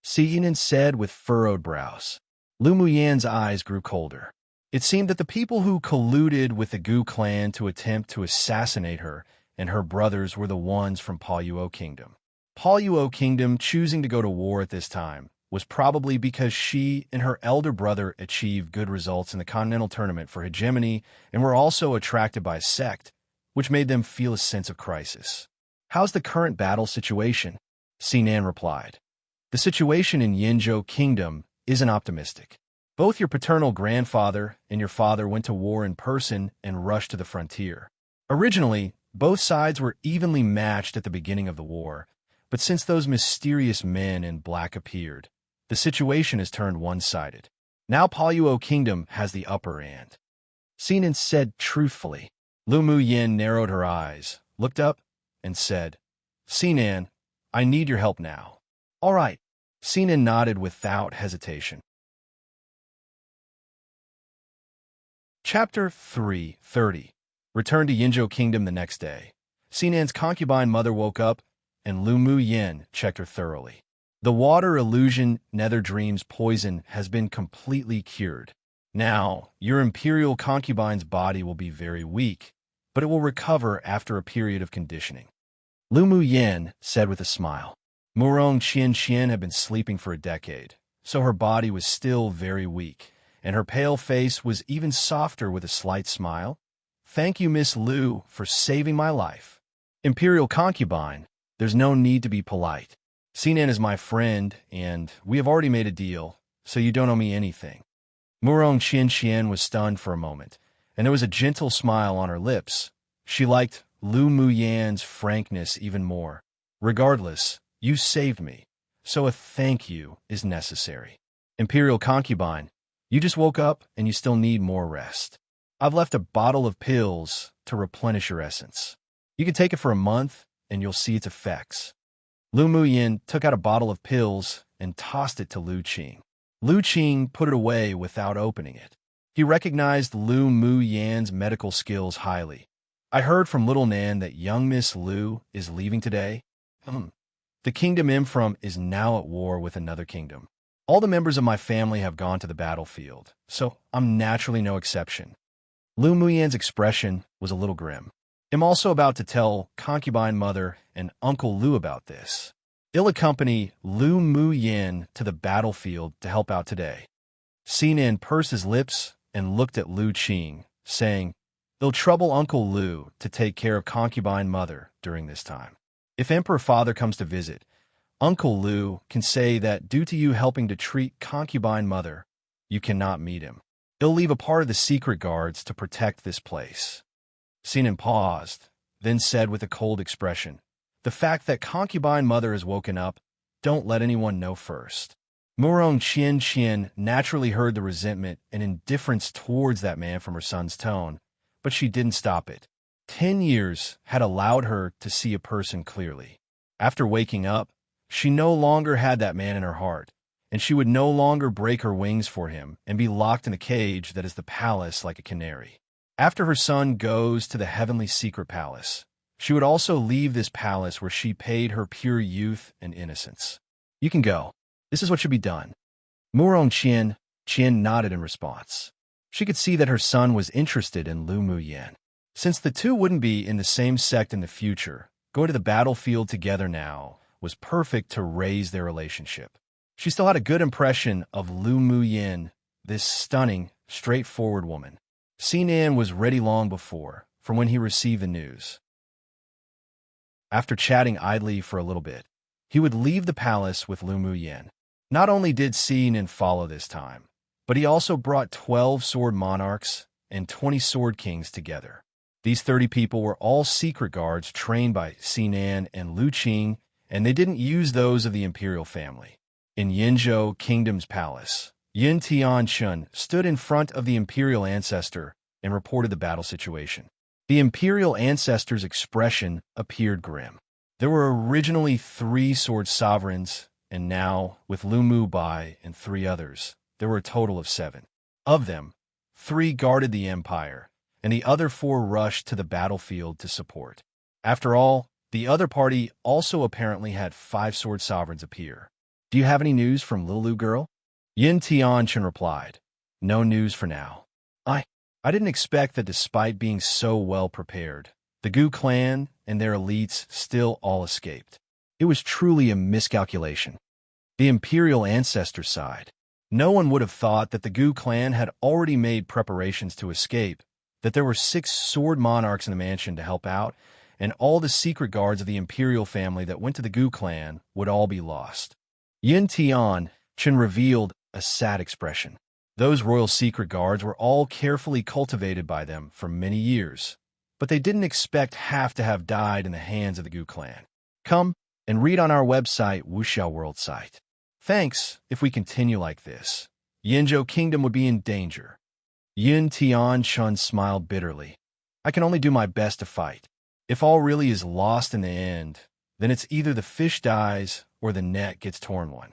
Si-Nin said with furrowed brows. Lu Muyan's eyes grew colder. It seemed that the people who colluded with the Gu clan to attempt to assassinate her and her brothers were the ones from Paluo Kingdom. Paluo Kingdom choosing to go to war at this time was probably because she and her elder brother achieved good results in the Continental Tournament for hegemony and were also attracted by a sect, which made them feel a sense of crisis. "How's the current battle situation?" Sinan replied. "The situation in Yinzhou Kingdom isn't optimistic. Both your paternal grandfather and your father went to war in person and rushed to the frontier. Originally, both sides were evenly matched at the beginning of the war, but since those mysterious men in black appeared, the situation has turned one-sided. Now Paluo Kingdom has the upper hand." Sinan said truthfully. Lu Muyin narrowed her eyes, looked up, and said, "Sinan, I need your help now." "All right." Sinan nodded without hesitation. Chapter 3:30. Return to Yinzhou Kingdom the next day. Sinan's concubine mother woke up, and Lu Muyin checked her thoroughly. The water illusion Nether Dream's poison has been completely cured. Now, your imperial concubine's body will be very weak, but it will recover after a period of conditioning. Lu Muyin said with a smile. Murong Qian had been sleeping for a decade, so her body was still very weak, and her pale face was even softer with a slight smile. "Thank you, Miss Lu, for saving my life. Imperial concubine, there's no need to be polite. Sinan is my friend, and we have already made a deal, so you don't owe me anything." Murong Qian was stunned for a moment, and there was a gentle smile on her lips. She liked Lu Muyin's frankness even more. "Regardless, you saved me, so a thank you is necessary. Imperial concubine, you just woke up and you still need more rest. I've left a bottle of pills to replenish your essence. You can take it for a month, and you'll see its effects." Lu Muyin took out a bottle of pills and tossed it to Lu Qing. Lu Qing put it away without opening it. He recognized Lu Muyin's medical skills highly. "I heard from Little Nan that young Miss Lu is leaving today. The kingdom I'm from is now at war with another kingdom. All the members of my family have gone to the battlefield, so I'm naturally no exception." Lu Muyin's expression was a little grim. "I'm also about to tell concubine mother and Uncle Lu about this. They'll accompany Lu Muyin to the battlefield to help out today." Sinan pursed his lips and looked at Lu Qing, saying, "They'll trouble Uncle Lu to take care of concubine mother during this time. If Emperor Father comes to visit, Uncle Lu can say that due to you helping to treat concubine mother, you cannot meet him. He'll leave a part of the secret guards to protect this place." Sinan paused, then said with a cold expression, "The fact that concubine mother has woken up, don't let anyone know first." Murong Qian naturally heard the resentment and indifference towards that man from her son's tone, but she didn't stop it. 10 years had allowed her to see a person clearly. After waking up, she no longer had that man in her heart, and she would no longer break her wings for him and be locked in a cage that is the palace like a canary. After her son goes to the heavenly secret palace, she would also leave this palace where she paid her pure youth and innocence. "You can go. This is what should be done." Murong Qian nodded in response. She could see that her son was interested in Lu Muyin. Since the two wouldn't be in the same sect in the future, going to the battlefield together now was perfect to raise their relationship. She still had a good impression of Lu Muyin, this stunning, straightforward woman. Sinan was ready long before, from when he received the news. After chatting idly for a little bit, he would leave the palace with Lu Muyin. Not only did Sinan follow this time, but he also brought 12 sword monarchs and 20 sword kings together. These 30 people were all secret guards trained by Sinan and Lu Qing, and they didn't use those of the imperial family. In Yinzhou Kingdom's palace, Yin Tianchun stood in front of the imperial ancestor and reported the battle situation. The imperial ancestor's expression appeared grim. There were originally 3 sword sovereigns, and now, with Lu Mu Bai and 3 others, there were a total of 7. Of them, 3 guarded the empire, and the other 4 rushed to the battlefield to support. After all, the other party also apparently had 5 sword sovereigns appear. "Do you have any news from Little Lu girl?" Yin Tianchun replied, "No news for now. I, I didn't expect that despite being so well prepared, the Gu clan and their elites still all escaped. It was truly a miscalculation. The imperial ancestor side. No one would have thought that the Gu clan had already made preparations to escape, that there were 6 sword monarchs in the mansion to help out, and all the secret guards of the imperial family that went to the Gu clan would all be lost. Yin Tian Chen revealed a sad expression. Those royal secret guards were all carefully cultivated by them for many years, but they didn't expect half to have died in the hands of the Gu clan. Come and read on our website, Wuxiao World site. Thanks, if we continue like this, Yinzhou Kingdom would be in danger. Yin Tian Chun smiled bitterly. I can only do my best to fight. If all really is lost in the end, then it's either the fish dies or the net gets torn one.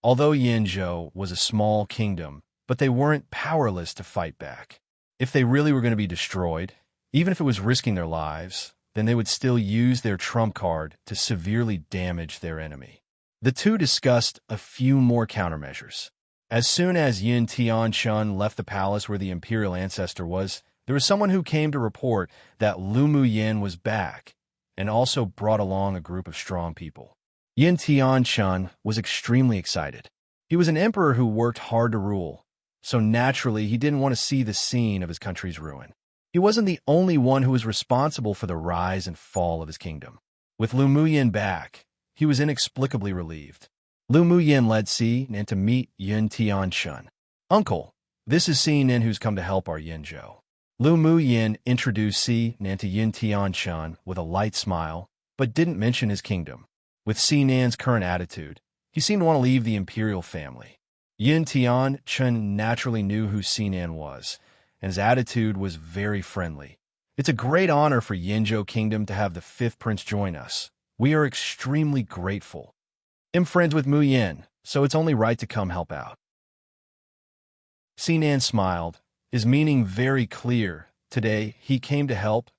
Although Yinzhou was a small kingdom, but they weren't powerless to fight back. If they really were going to be destroyed, even if it was risking their lives, then they would still use their trump card to severely damage their enemy. The two discussed a few more countermeasures. As soon as Yin Tianchun left the palace where the imperial ancestor was, there was someone who came to report that Lu Muyin was back, and also brought along a group of strong people. Yin Tianchun was extremely excited. He was an emperor who worked hard to rule, so naturally he didn't want to see the scene of his country's ruin. He wasn't the only one who was responsible for the rise and fall of his kingdom. With Lu Muyin back, he was inexplicably relieved. Lu Muyin led Si Nan to meet Yin Tianchun. Uncle, this is Si Nan who's come to help our Yinzhou. Lu Muyin introduced Si Nan to Yin Tianchun with a light smile, but didn't mention his kingdom. With Si Nan's current attitude, he seemed to want to leave the imperial family. Yin Tianchun naturally knew who Si Nan was, and his attitude was very friendly. It's a great honor for Yinzhou Kingdom to have the 5th prince join us. We are extremely grateful. I'm friends with Mu Yin, so it's only right to come help out. Si Nan smiled, his meaning very clear. Today, he came to help,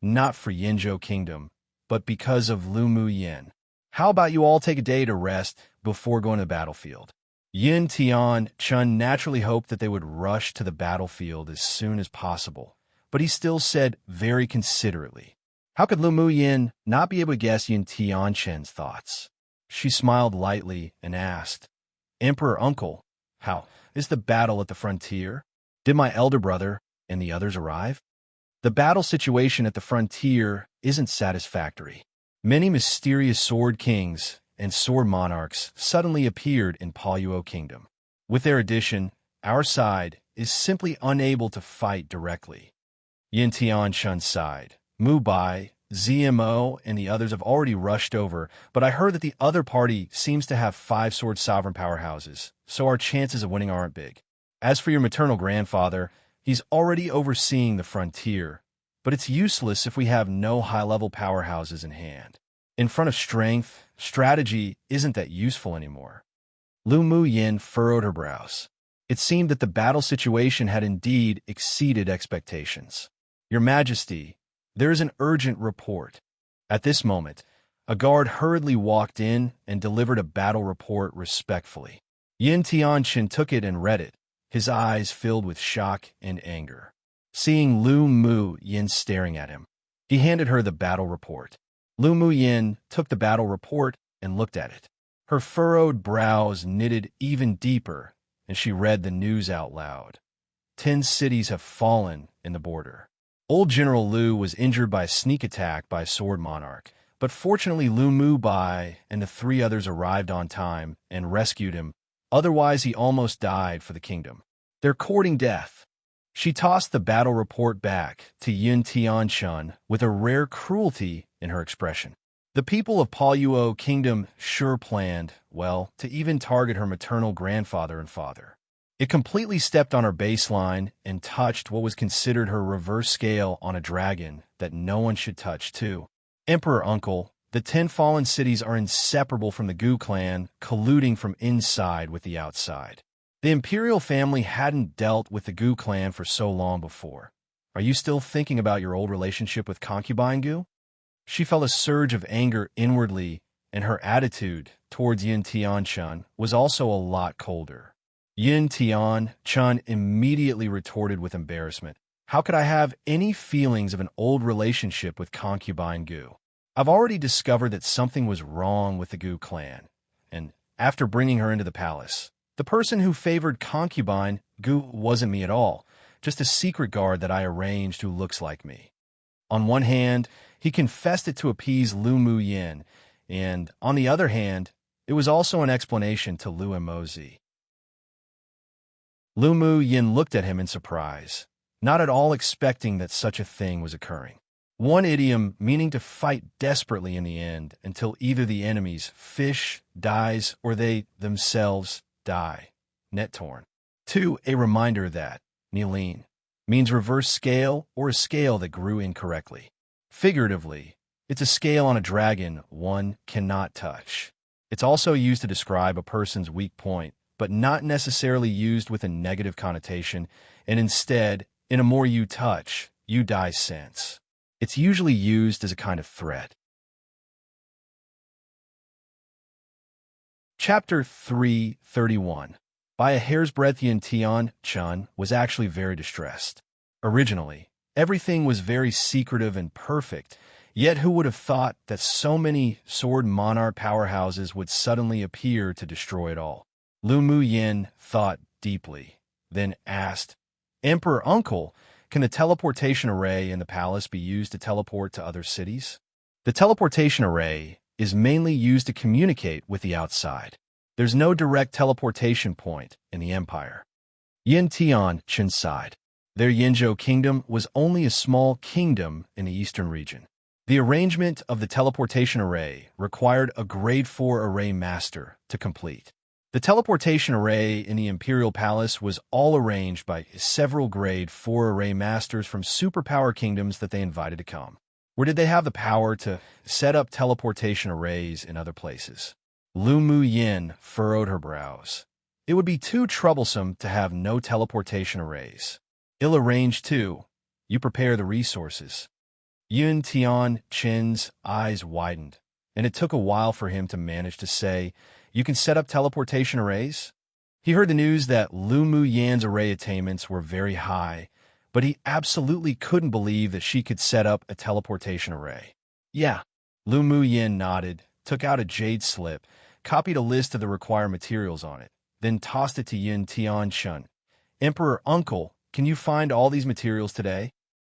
not for Yinzhou Kingdom, but because of Lu Muyin. How about you all take a day to rest before going to the battlefield? Yin Tianchun naturally hoped that they would rush to the battlefield as soon as possible, but he still said very considerately, how could Lu Muyin not be able to guess Yin Tianchun's thoughts? She smiled lightly and asked, Emperor Uncle, how is the battle at the frontier? Did my elder brother and the others arrive? The battle situation at the frontier isn't satisfactory. Many mysterious sword kings and sword monarchs suddenly appeared in Palyuo Kingdom. With their addition, our side is simply unable to fight directly. Yin Tianchun sighed. Mu Bai, ZMO, and the others have already rushed over, but I heard that the other party seems to have 5 sword sovereign powerhouses, so our chances of winning aren't big. As for your maternal grandfather, he's already overseeing the frontier, but it's useless if we have no high-level powerhouses in hand. In front of strength, strategy isn't that useful anymore. Lu Muyin furrowed her brows. It seemed that the battle situation had indeed exceeded expectations. Your Majesty, there is an urgent report. At this moment, a guard hurriedly walked in and delivered a battle report respectfully. Yin Tianchun took it and read it, his eyes filled with shock and anger. Seeing Lu Muyin staring at him, he handed her the battle report. Lu Muyin took the battle report and looked at it. Her furrowed brows knitted even deeper, and she read the news out loud. 10 cities have fallen in the border. Old General Lu was injured by a sneak attack by a sword monarch, but fortunately Lu Mu Bai and the 3 others arrived on time and rescued him. Otherwise, he almost died for the kingdom. They're courting death. She tossed the battle report back to Yin Tianchun with a rare cruelty in her expression. The people of Palyuo Kingdom sure planned, well, to even target her maternal grandfather and father. It completely stepped on her baseline and touched what was considered her reverse scale on a dragon that no one should touch too. Emperor Uncle, the 10 fallen cities are inseparable from the Gu clan, colluding from inside with the outside. The imperial family hadn't dealt with the Gu clan for so long before. Are you still thinking about your old relationship with concubine Gu? She felt a surge of anger inwardly, and her attitude towards Yin Tianchun was also a lot colder. Yin Tian Chun immediately retorted with embarrassment. How could I have any feelings of an old relationship with concubine Gu? I've already discovered that something was wrong with the Gu clan, and after bringing her into the palace, the person who favored concubine Gu wasn't me at all, just a secret guard that I arranged who looks like me. On one hand, he confessed it to appease Lu Mu Yin, and on the other hand, it was also an explanation to Lu Mozi. Lu Mu Yin looked at him in surprise, not at all expecting that such a thing was occurring. One idiom meaning to fight desperately in the end until either the enemy's fish dies or they themselves die. Net torn. 2. A reminder that Nilin means reverse scale or a scale that grew incorrectly. Figuratively, it's a scale on a dragon one cannot touch. It's also used to describe a person's weak point, but not necessarily used with a negative connotation, and instead, in a more you touch, you die sense. It's usually used as a kind of threat. Chapter 331. By a hair's breadth, Yin Tian Chun was actually very distressed. Originally, everything was very secretive and perfect, yet who would have thought that so many sword monarch powerhouses would suddenly appear to destroy it all? Lu Mu Yin thought deeply, then asked, Emperor Uncle, can the teleportation array in the palace be used to teleport to other cities? The teleportation array is mainly used to communicate with the outside. There's no direct teleportation point in the empire. Yin Tian Chun sighed. Their Yinzhou kingdom was only a small kingdom in the eastern region. The arrangement of the teleportation array required a grade 4 array master to complete. The teleportation array in the Imperial Palace was all arranged by several grade 4 array masters from superpower kingdoms that they invited to come. Where did they have the power to set up teleportation arrays in other places? Lu Mu Yin furrowed her brows. It would be too troublesome to have no teleportation arrays. Ill-arranged too. You prepare the resources. Yun Tian Chin's eyes widened, and it took a while for him to manage to say, You can set up teleportation arrays? He heard the news that Lu Mu Yan's array attainments were very high, but he absolutely couldn't believe that she could set up a teleportation array. Yeah. Lu Mu Yan nodded, took out a jade slip, copied a list of the required materials on it, then tossed it to Yin Tian Chun. Emperor Uncle, can you find all these materials today?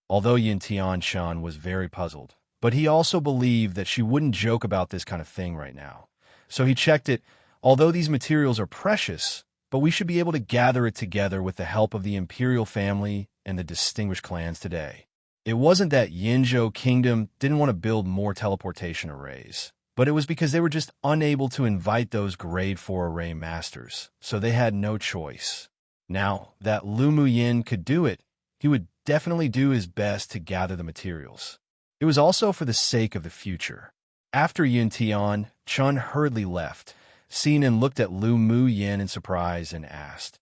Although Yin Tian Chun was very puzzled, but he also believed that she wouldn't joke about this kind of thing right now. So he checked it. Although these materials are precious, but we should be able to gather it together with the help of the imperial family and the distinguished clans today. It wasn't that Yinzhou Kingdom didn't want to build more teleportation arrays, but it was because they were just unable to invite those grade 4 array masters, so they had no choice. Now that Lu Mu Yin could do it, he would definitely do his best to gather the materials. It was also for the sake of the future. After Yin Tian, Chun hurriedly left. Sinan looked at Lu Mu Yin in surprise and asked,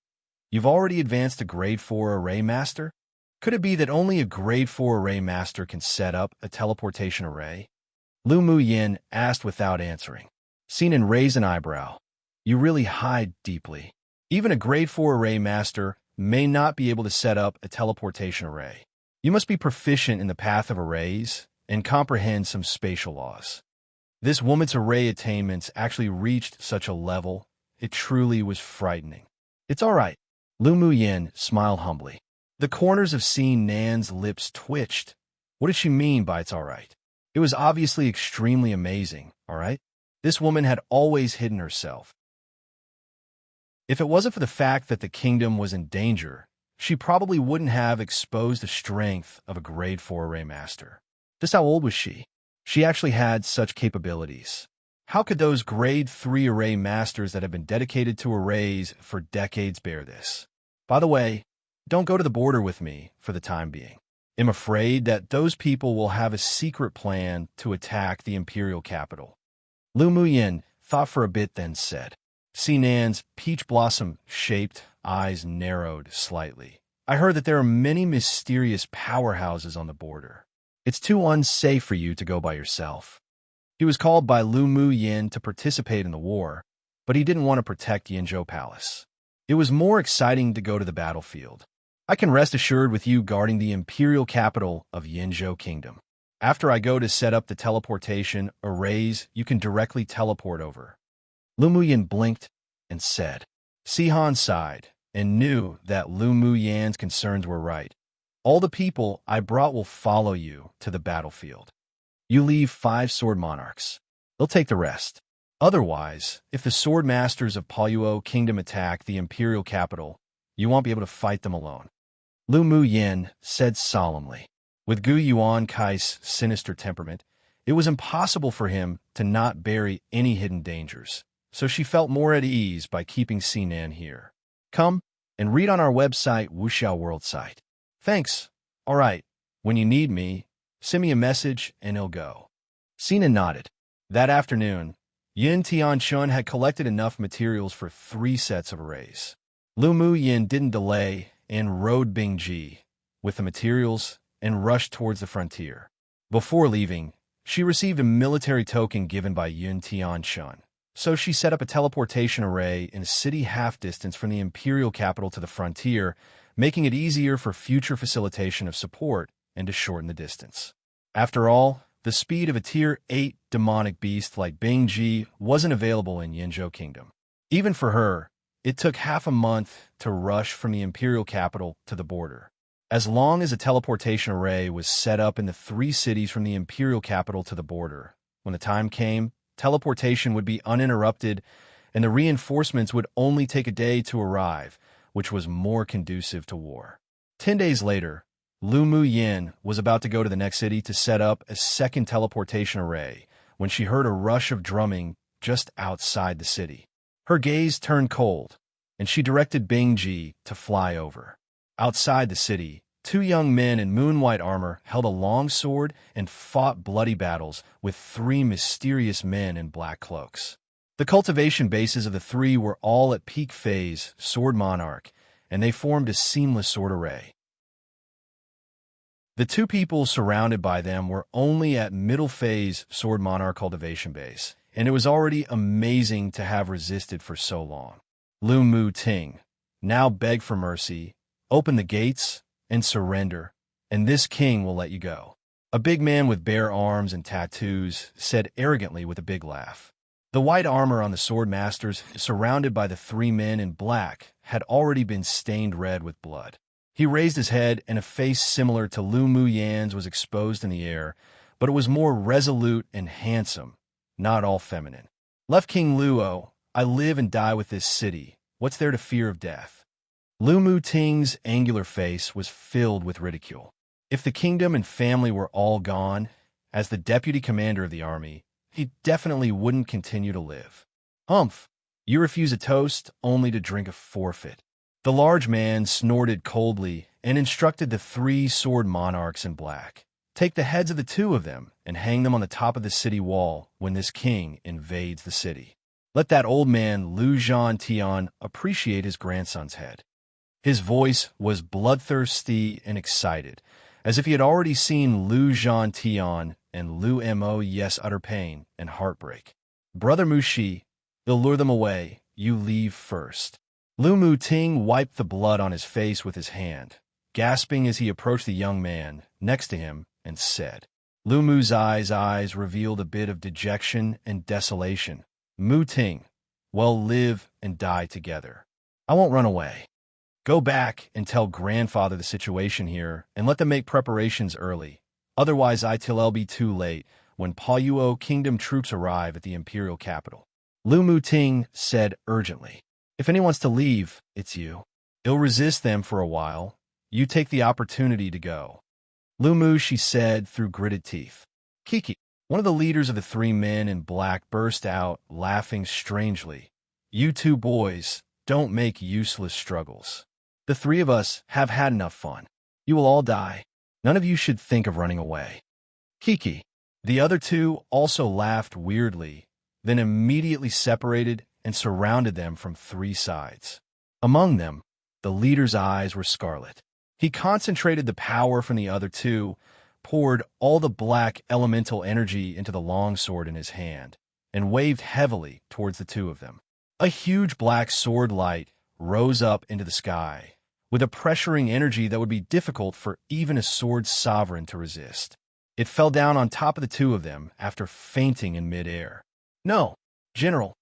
You've already advanced to grade 4 array master? Could it be that only a grade 4 array master can set up a teleportation array? Lu Mu Yin asked without answering. Sinan raised an eyebrow. You really hide deeply. Even a grade 4 array master may not be able to set up a teleportation array. You must be proficient in the path of arrays and comprehend some spatial laws. This woman's array attainments actually reached such a level, it truly was frightening. It's all right. Lu Mu Yin smiled humbly. The corners of Nan's lips twitched. What did she mean by it's all right? It was obviously extremely amazing, all right? This woman had always hidden herself. If it wasn't for the fact that the kingdom was in danger, she probably wouldn't have exposed the strength of a grade 4 array master. Just how old was she? She actually had such capabilities. How could those grade 3 array masters that have been dedicated to arrays for decades bear this? By the way, don't go to the border with me for the time being. I'm afraid that those people will have a secret plan to attack the imperial capital. Lu Mu Yin thought for a bit, then said. Sinan's peach blossom-shaped eyes narrowed slightly. I heard that there are many mysterious powerhouses on the border. It's too unsafe for you to go by yourself. He was called by Lu Mu Yin to participate in the war, but he didn't want to protect Yinzhou Palace. It was more exciting to go to the battlefield. I can rest assured with you guarding the imperial capital of Yinzhou Kingdom. After I go to set up the teleportation arrays, you can directly teleport over. Lu Muyan blinked and said. Sihan sighed and knew that Lu Muyan's concerns were right. All the people I brought will follow you to the battlefield. You leave 5 sword monarchs. They'll take the rest. Otherwise, if the sword masters of Palyuo Kingdom attack the imperial capital, you won't be able to fight them alone. Lu Muyan said solemnly. With Gu Yuan Kai's sinister temperament, it was impossible for him to not bury any hidden dangers, so she felt more at ease by keeping Sinan here. Come and read on our website Wuxiao World site. Thanks. All right. When you need me, send me a message and it'll go. Sinan nodded. That afternoon, Yin Tianchun had collected enough materials for 3 sets of arrays. Lu Muyan didn't delay and rode Bingji with the materials and rushed towards the frontier. Before leaving, she received a military token given by Yun Tianchun, so she set up a teleportation array in a city half-distance from the imperial capital to the frontier, making it easier for future facilitation of support and to shorten the distance. After all, the speed of a Tier 8 demonic beast like Bingji wasn't available in Yinzhou Kingdom. Even for her, it took half a month to rush from the imperial capital to the border. As long as a teleportation array was set up in the 3 cities from the imperial capital to the border, when the time came, teleportation would be uninterrupted and the reinforcements would only take a day to arrive, which was more conducive to war. 10 days later, Lu Muyan was about to go to the next city to set up a second teleportation array when she heard a rush of drumming just outside the city. Her gaze turned cold, and she directed Bingji to fly over. Outside the city, 2 young men in moon-white armor held a long sword and fought bloody battles with 3 mysterious men in black cloaks. The cultivation bases of the 3 were all at peak phase sword monarch, and they formed a seamless sword array. The 2 people surrounded by them were only at middle phase sword monarch cultivation base, and it was already amazing to have resisted for so long. Lu Mu Ting now begged for mercy, open the gates, and surrender, and this king will let you go. A big man with bare arms and tattoos said arrogantly with a big laugh. The white armor on the sword masters, surrounded by the 3 men in black, had already been stained red with blood. He raised his head, and a face similar to Lu Muyan's was exposed in the air, but it was more resolute and handsome, not all feminine. Left King Luo, I live and die with this city. What's there to fear of death? Lu Mu Ting's angular face was filled with ridicule. If the kingdom and family were all gone, as the deputy commander of the army, he definitely wouldn't continue to live. Humph! You refuse a toast only to drink a forfeit. The large man snorted coldly and instructed the 3 sword monarchs in black. Take the heads of the 2 of them and hang them on the top of the city wall when this king invades the city. Let that old man Lu Zhantian appreciate his grandson's head. His voice was bloodthirsty and excited, as if he had already seen Lu Zhantian and Lu Mo Yes utter pain and heartbreak. Brother Mushi, they'll lure them away. You leave first. Lu Mu Ting wiped the blood on his face with his hand, gasping as he approached the young man next to him and said. Lu Mu's eyes revealed a bit of dejection and desolation. Mu Ting, well, live and die together. I won't run away. Go back and tell grandfather the situation here and let them make preparations early. Otherwise, it'll be too late when Palyuo Kingdom troops arrive at the imperial capital. Lu Mu Ting said urgently. If anyone's to leave, it's you. You'll resist them for a while. You take the opportunity to go. Lu Mu, she said through gritted teeth. Kiki, one of the leaders of the 3 men in black, burst out, laughing strangely. You 2 boys, don't make useless struggles. The 3 of us have had enough fun. You will all die. None of you should think of running away. Kiki. The other 2 also laughed weirdly, then immediately separated and surrounded them from 3 sides. Among them, the leader's eyes were scarlet. He concentrated the power from the other 2, poured all the black elemental energy into the longsword in his hand, and waved heavily towards the 2 of them. A huge black sword light rose up into the sky, with a pressuring energy that would be difficult for even a sword sovereign to resist. It fell down on top of the two of them after fainting in midair. "No, General!"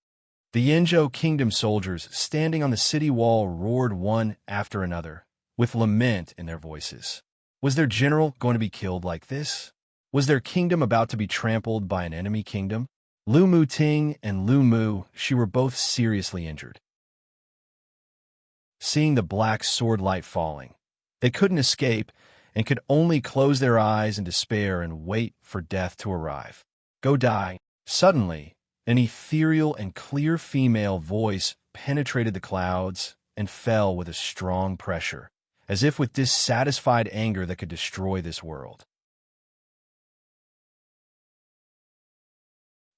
The Yinzhou Kingdom soldiers standing on the city wall roared one after another, with lament in their voices. Was their general going to be killed like this? Was their kingdom about to be trampled by an enemy kingdom? Lu Muting and Lu Mu, she were both seriously injured. Seeing the black sword light falling, they couldn't escape and could only close their eyes in despair and wait for death to arrive. "Go die." Suddenly, an ethereal and clear female voice penetrated the clouds and fell with a strong pressure, as if with dissatisfied anger that could destroy this world.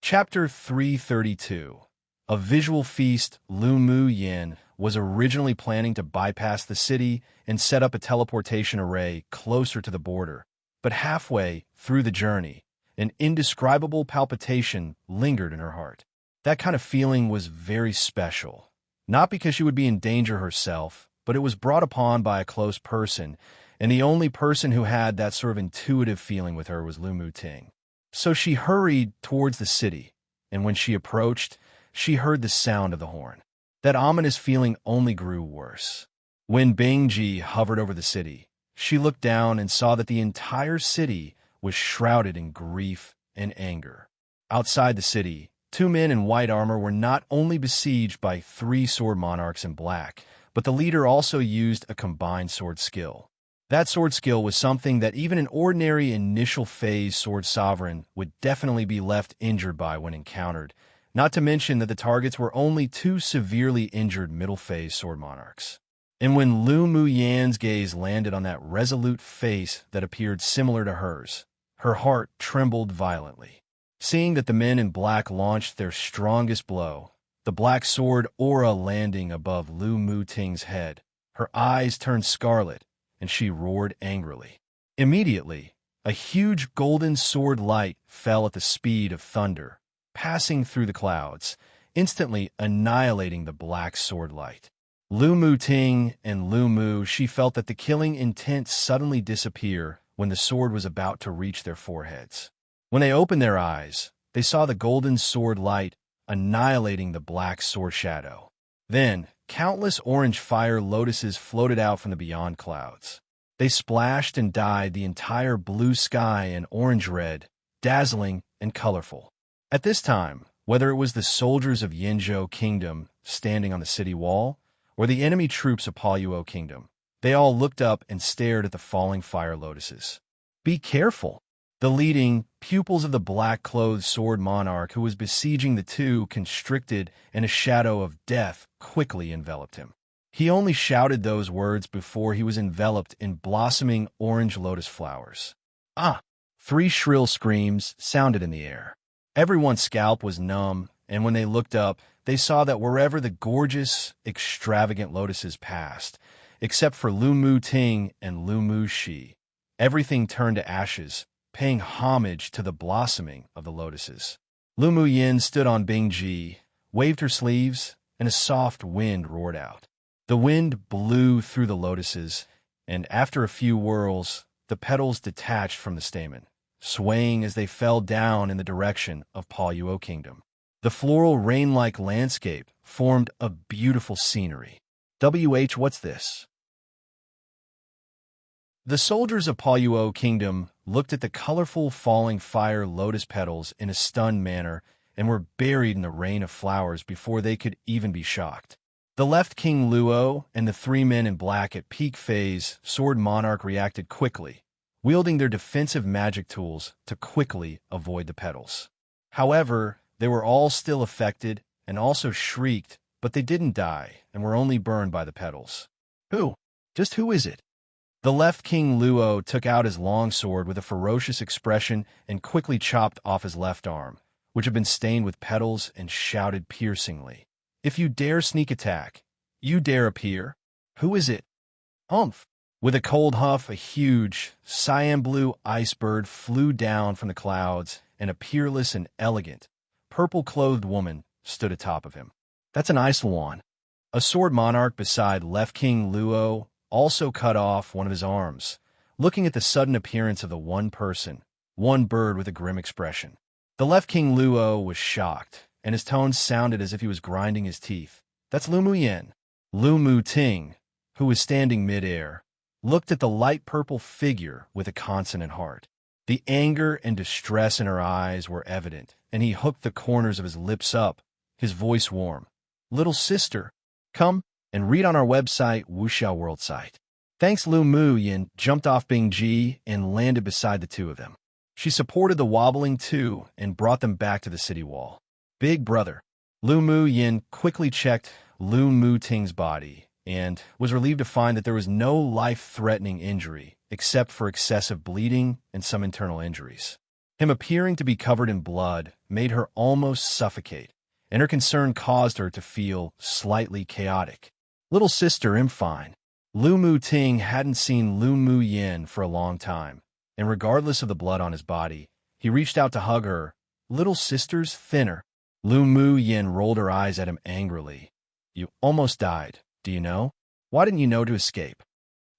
Chapter 332. A visual feast. Lu Mu Yin was originally planning to bypass the city and set up a teleportation array closer to the border, but halfway through the journey, an indescribable palpitation lingered in her heart. That kind of feeling was very special, not because she would be in danger herself, but it was brought upon by a close person, and the only person who had that sort of intuitive feeling with her was Lu Muting. So she hurried towards the city, and when she approached, she heard the sound of the horn. That ominous feeling only grew worse. When Bingji hovered over the city, she looked down and saw that the entire city was shrouded in grief and anger. Outside the city, two men in white armor were not only besieged by three sword monarchs in black, but the leader also used a combined sword skill. That sword skill was something that even an ordinary initial phase sword sovereign would definitely be left injured by when encountered, not to mention that the targets were only two severely injured middle phase sword monarchs. And when Lu Muyan's gaze landed on that resolute face that appeared similar to hers, her heart trembled violently. Seeing that the men in black launched their strongest blow, the black sword aura landing above Lu Muting's head, her eyes turned scarlet, and she roared angrily. Immediately, a huge golden sword light fell at the speed of thunder, passing through the clouds, instantly annihilating the black sword light. Lu Muting and Lu Mu, she felt that the killing intent suddenly disappear when the sword was about to reach their foreheads. When they opened their eyes, they saw the golden sword light annihilating the black sword shadow. Then, countless orange fire lotuses floated out from the beyond clouds. They splashed and dyed the entire blue sky in orange-red, dazzling and colorful. At this time, whether it was the soldiers of Yinzhou Kingdom standing on the city wall, or the enemy troops of Palyuo Kingdom, they all looked up and stared at the falling fire lotuses. "Be careful!" The leading pupils of the black-clothed sword monarch who was besieging the two constricted, and a shadow of death quickly enveloped him. He only shouted those words before he was enveloped in blossoming orange lotus flowers. "Ah!" 3 shrill screams sounded in the air. Everyone's scalp was numb, and when they looked up, they saw that wherever the gorgeous, extravagant lotuses passed, except for Lu Muting and Lu Mushi, everything turned to ashes, paying homage to the blossoming of the lotuses. Lu Muyin stood on Bingji, waved her sleeves, and a soft wind roared out. The wind blew through the lotuses, and after a few whirls, the petals detached from the stamen, swaying as they fell down in the direction of Palyuo Kingdom. The floral rain-like landscape formed a beautiful scenery. What's this? The soldiers of Palyuo Kingdom looked at the colorful falling fire lotus petals in a stunned manner and were buried in the rain of flowers before they could even be shocked. The left King Luo and the 3 men in black at peak phase sword monarch reacted quickly, wielding their defensive magic tools to quickly avoid the petals. However, they were all still affected and also shrieked, but they didn't die and were only burned by the petals. Who? Just who is it? The left King Luo took out his long sword with a ferocious expression and quickly chopped off his left arm, which had been stained with petals, and shouted piercingly, "If you dare sneak attack, you dare appear? Who is it?" Humph! With a cold huff, a huge, cyan blue ice bird flew down from the clouds, and a peerless and elegant, purple-clothed woman stood atop of him. "That's an ice swan." A sword monarch beside Left King Luo also cut off one of his arms, looking at the sudden appearance of the one person, one bird with a grim expression. The Left King Luo was shocked, and his tones sounded as if he was grinding his teeth. That's Lu Muyin. Lu Mu Ting, who was standing mid-air, looked at the light purple figure with a consonant heart. The anger and distress in her eyes were evident, and he hooked the corners of his lips up, his voice warm. Little sister, come and read on our website, Wuxia World site. Thanks. Lu Muyin jumped off Bingji and landed beside the two of them. She supported the wobbling two and brought them back to the city wall. Big brother. Lu Muyin quickly checked Lu Mu Ting's body and was relieved to find that there was no life-threatening injury except for excessive bleeding and some internal injuries. Him appearing to be covered in blood made her almost suffocate, and her concern caused her to feel slightly chaotic. Little sister, I'm fine. Lu Mu Ting hadn't seen Lu Muyin for a long time, and regardless of the blood on his body, he reached out to hug her. Little sister's thinner. Lu Muyin rolled her eyes at him angrily. You almost died, do you know? Why didn't you know to escape?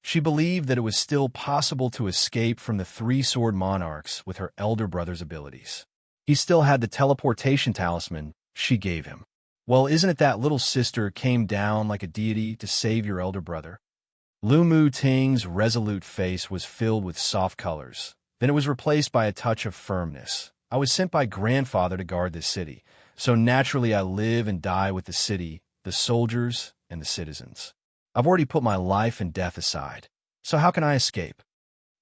She believed that it was still possible to escape from the three sword monarchs with her elder brother's abilities. He still had the teleportation talisman she gave him. Well, isn't it that little sister came down like a deity to save your elder brother? Lu Mu Ting's resolute face was filled with soft colors. Then it was replaced by a touch of firmness. I was sent by grandfather to guard this city, so naturally I live and die with the city, the soldiers, and the citizens. I've already put my life and death aside, so how can I escape?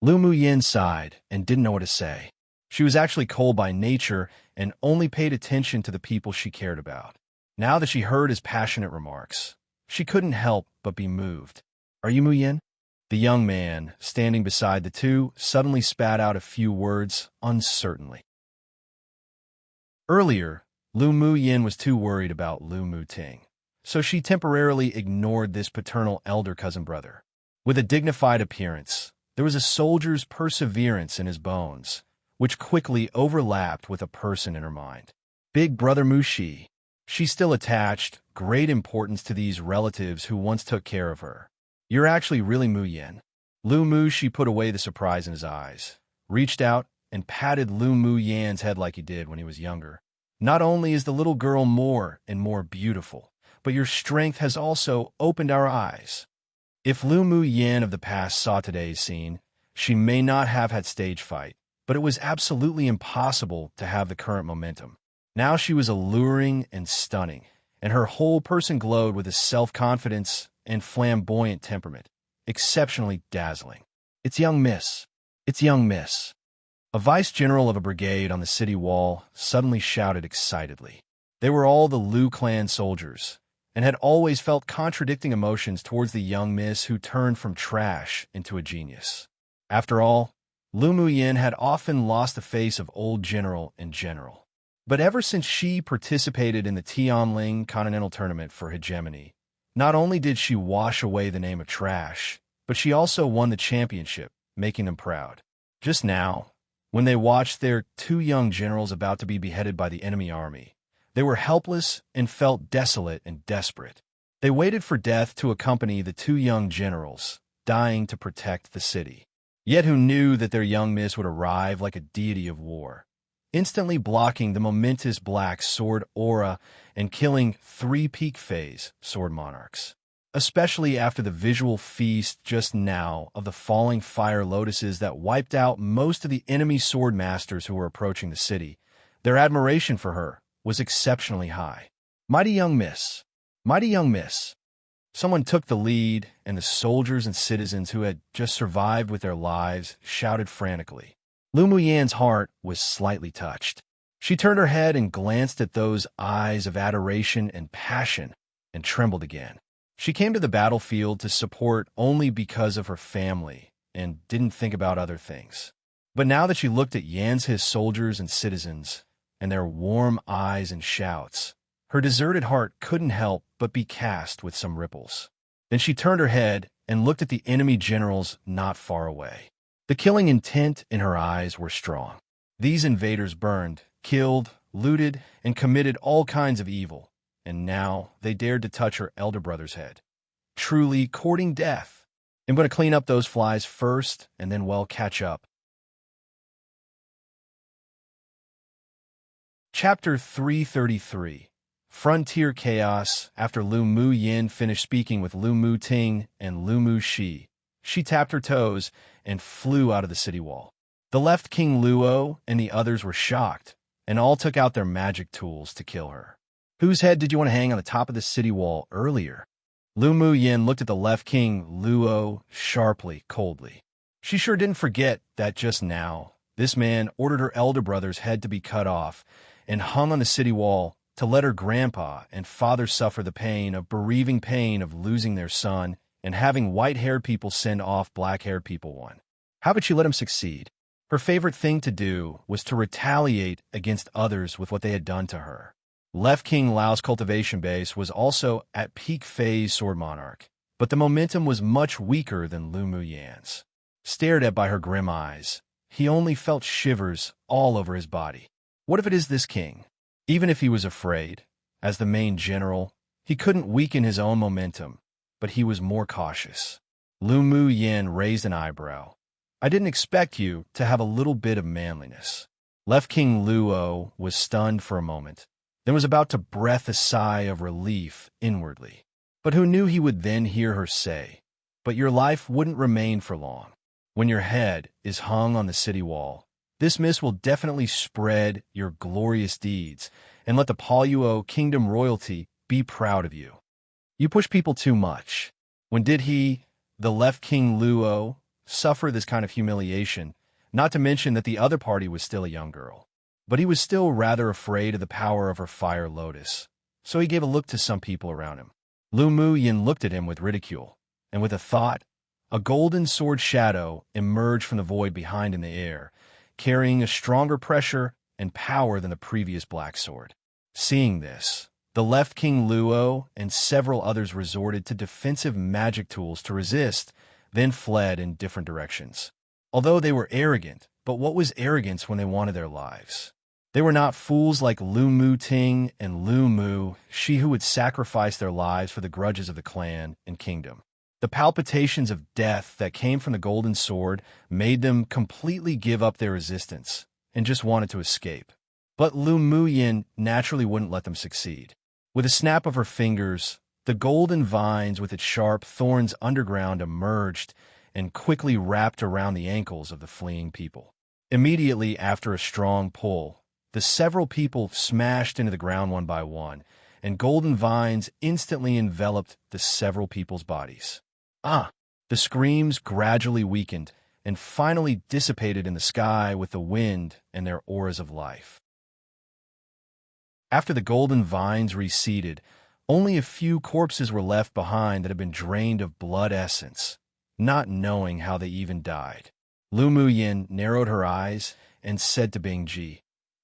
Lu Muyin sighed and didn't know what to say. She was actually cold by nature and only paid attention to the people she cared about. Now that she heard his passionate remarks, she couldn't help but be moved. Are you Muyin? The young man, standing beside the two, suddenly spat out a few words uncertainly. Earlier, Lu Muyin was too worried about Lu Mu Ting, so she temporarily ignored this paternal elder cousin brother. With a dignified appearance, there was a soldier's perseverance in his bones, which quickly overlapped with a person in her mind. Big brother Mushi. She still attached great importance to these relatives who once took care of her. You're actually really Muyin. Lu Mushi put away the surprise in his eyes, reached out, and patted Lu Muyin's head like he did when he was younger. Not only is the little girl more and more beautiful, but your strength has also opened our eyes. If Lu Muyin of the past saw today's scene, she may not have had stage fright, but it was absolutely impossible to have the current momentum. Now she was alluring and stunning, and her whole person glowed with a self-confidence and flamboyant temperament, exceptionally dazzling. It's young miss. It's young miss. A vice-general of a brigade on the city wall suddenly shouted excitedly. They were all the Lu clan soldiers, and had always felt contradicting emotions towards the young miss who turned from trash into a genius. After all, Lu Muyin had often lost the face of old general in general. But ever since she participated in the Tianling Continental Tournament for hegemony, not only did she wash away the name of trash, but she also won the championship, making them proud. Just now, when they watched their two young generals about to be beheaded by the enemy army, they were helpless and felt desolate and desperate. They waited for death to accompany the two young generals, dying to protect the city. Yet who knew that their young miss would arrive like a deity of war, instantly blocking the momentous black sword aura and killing three peak phase sword monarchs. Especially after the visual feast just now of the falling fire lotuses that wiped out most of the enemy sword masters who were approaching the city, their admiration for her was exceptionally high. Mighty young miss. Mighty young miss. Someone took the lead, and the soldiers and citizens who had just survived with their lives shouted frantically. Lu Muyin's heart was slightly touched. She turned her head and glanced at those eyes of adoration and passion, and trembled again. She came to the battlefield to support only because of her family, and didn't think about other things. But now that she looked at Yan's soldiers and citizens, and their warm eyes and shouts, her deserted heart couldn't help but be cast with some ripples. Then she turned her head and looked at the enemy generals not far away. The killing intent in her eyes were strong. These invaders burned, killed, looted, and committed all kinds of evil, and now they dared to touch her elder brother's head. Truly courting death. I'm going to clean up those flies first, and then, well, catch up. Chapter 333. Frontier Chaos. After Lu Mu Yin finished speaking with Lu Mu Ting and Lu Mu Shi, she tapped her toes and flew out of the city wall. The left King Luo and the others were shocked, and all took out their magic tools to kill her. Whose head did you want to hang on the top of the city wall earlier? Lu Mu Yin looked at the left King Luo sharply, coldly. She sure didn't forget that just now, this man ordered her elder brother's head to be cut off and hung on the city wall to let her grandpa and father suffer the bereaving pain of losing their son and having white-haired people send off black-haired people one. How would she let him succeed? Her favorite thing to do was to retaliate against others with what they had done to her. Left King Lao's cultivation base was also at peak phase Sword Monarch, but the momentum was much weaker than Lu Mu Yan's. Stared at by her grim eyes, he only felt shivers all over his body. What if it is this king? Even if he was afraid, as the main general, he couldn't weaken his own momentum, but he was more cautious. Lu Mu Yin raised an eyebrow. I didn't expect you to have a little bit of manliness. Left King Luo was stunned for a moment, then was about to breath a sigh of relief inwardly. But who knew he would then hear her say, "But your life wouldn't remain for long. When your head is hung on the city wall, this mist will definitely spread your glorious deeds and let the Paluo Kingdom royalty be proud of you. You push people too much." When did he, the left King Luo, suffer this kind of humiliation, not to mention that the other party was still a young girl? But he was still rather afraid of the power of her fire lotus, so he gave a look to some people around him. Lu Mu Yin looked at him with ridicule, and with a thought, a golden sword shadow emerged from the void behind in the air, carrying a stronger pressure and power than the previous black sword. Seeing this, the left King Luo and several others resorted to defensive magic tools to resist, then fled in different directions. Although they were arrogant, but what was arrogance when they wanted their lives? They were not fools like Lu Mu Ting and Lu Mu Shi, who would sacrifice their lives for the grudges of the clan and kingdom. The palpitations of death that came from the golden sword made them completely give up their resistance and just wanted to escape. But Lu Mu Yin naturally wouldn't let them succeed. With a snap of her fingers, the golden vines with its sharp thorns underground emerged and quickly wrapped around the ankles of the fleeing people. Immediately after a strong pull, the several people smashed into the ground one by one, and golden vines instantly enveloped the several people's bodies. The screams gradually weakened and finally dissipated in the sky with the wind and their auras of life. After the golden vines receded, only a few corpses were left behind that had been drained of blood essence, not knowing how they even died. Lu Mu Yin narrowed her eyes and said to Bing Ji,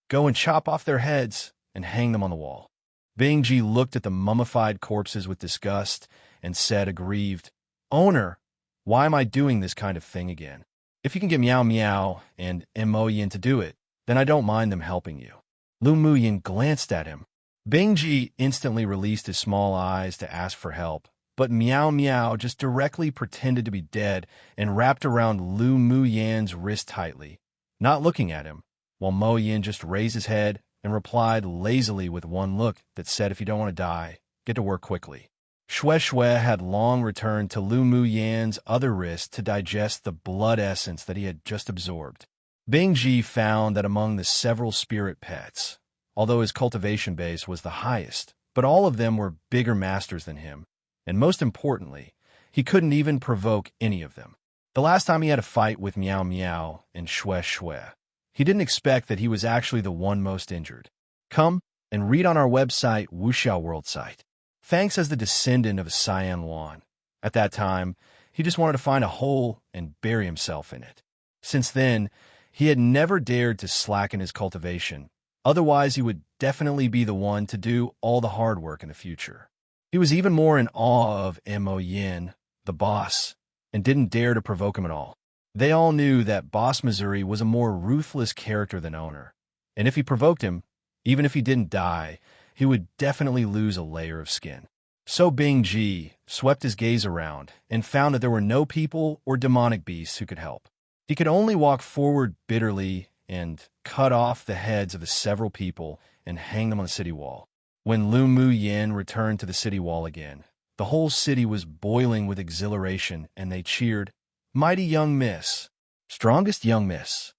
"Go and chop off their heads and hang them on the wall." Bing Ji looked at the mummified corpses with disgust and said, aggrieved, "Owner, why am I doing this kind of thing again? If you can get Miao Miao and Mo Yin to do it, then I don't mind them helping you." Lu Mu Yin glanced at him. Bing Ji instantly released his small eyes to ask for help, but Miao Miao just directly pretended to be dead and wrapped around Lu Mu Yan's wrist tightly, not looking at him, while Mo Yin just raised his head and replied lazily with one look that said, "If you don't want to die, get to work quickly." Xue Xue had long returned to Lu Mu Yan's other wrist to digest the blood essence that he had just absorbed. Bing Ji found that among the several spirit pets, although his cultivation base was the highest, but all of them were bigger masters than him, and most importantly, he couldn't even provoke any of them. The last time he had a fight with Miao Miao and Xue Xue, he didn't expect that he was actually the one most injured. Come and read on our website, Wuxiao World site. Thanks as the descendant of a Cyan Wan. At that time, he just wanted to find a hole and bury himself in it. Since then, he had never dared to slacken his cultivation. Otherwise, he would definitely be the one to do all the hard work in the future. He was even more in awe of Mo Yin, the boss, and didn't dare to provoke him at all. They all knew that Boss Missouri was a more ruthless character than Owner, and if he provoked him, even if he didn't die, he would definitely lose a layer of skin. So Bing Ji swept his gaze around and found that there were no people or demonic beasts who could help. He could only walk forward bitterly and cut off the heads of the several people and hang them on the city wall. When Lu Mu Yin returned to the city wall again, the whole city was boiling with exhilaration, and they cheered, "Mighty young miss! Strongest young miss!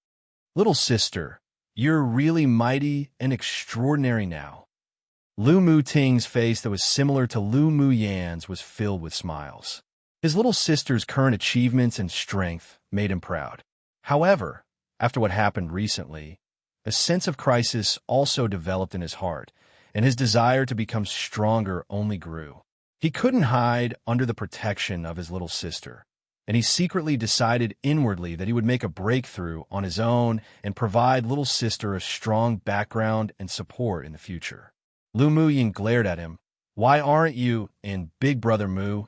Little sister, you're really mighty and extraordinary now." Lu Mu Ting's face that was similar to Lu Mu Yan's was filled with smiles. His little sister's current achievements and strength made him proud. However, after what happened recently, a sense of crisis also developed in his heart, and his desire to become stronger only grew. He couldn't hide under the protection of his little sister, and he secretly decided inwardly that he would make a breakthrough on his own and provide little sister a strong background and support in the future. Lu Mu Yin glared at him. "Why aren't you and Big Brother Mu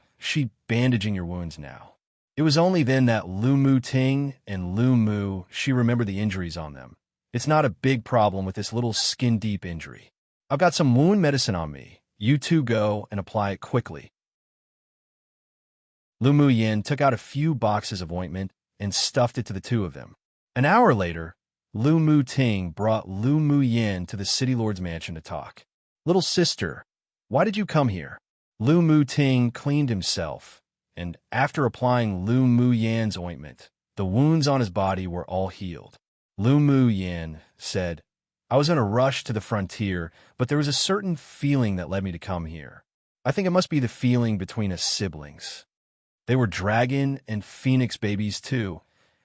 bandaging your wounds now?" It was only then that Lu Mu Ting and Lu Mu remembered the injuries on them. "It's not a big problem with this little skin-deep injury. I've got some wound medicine on me. You two go and apply it quickly." Lu Mu Yin took out a few boxes of ointment and stuffed it to the two of them. An hour later, Lu Mu Ting brought Lu Mu Yin to the city lord's mansion to talk. "Little sister, why did you come here?" Lu Mu Ting cleaned himself, and after applying Lu Mu Yan's ointment, the wounds on his body were all healed. Lu Mu Yin said, "I was in a rush to the frontier, but there was a certain feeling that led me to come here. I think it must be the feeling between us siblings. They were dragon and phoenix babies too,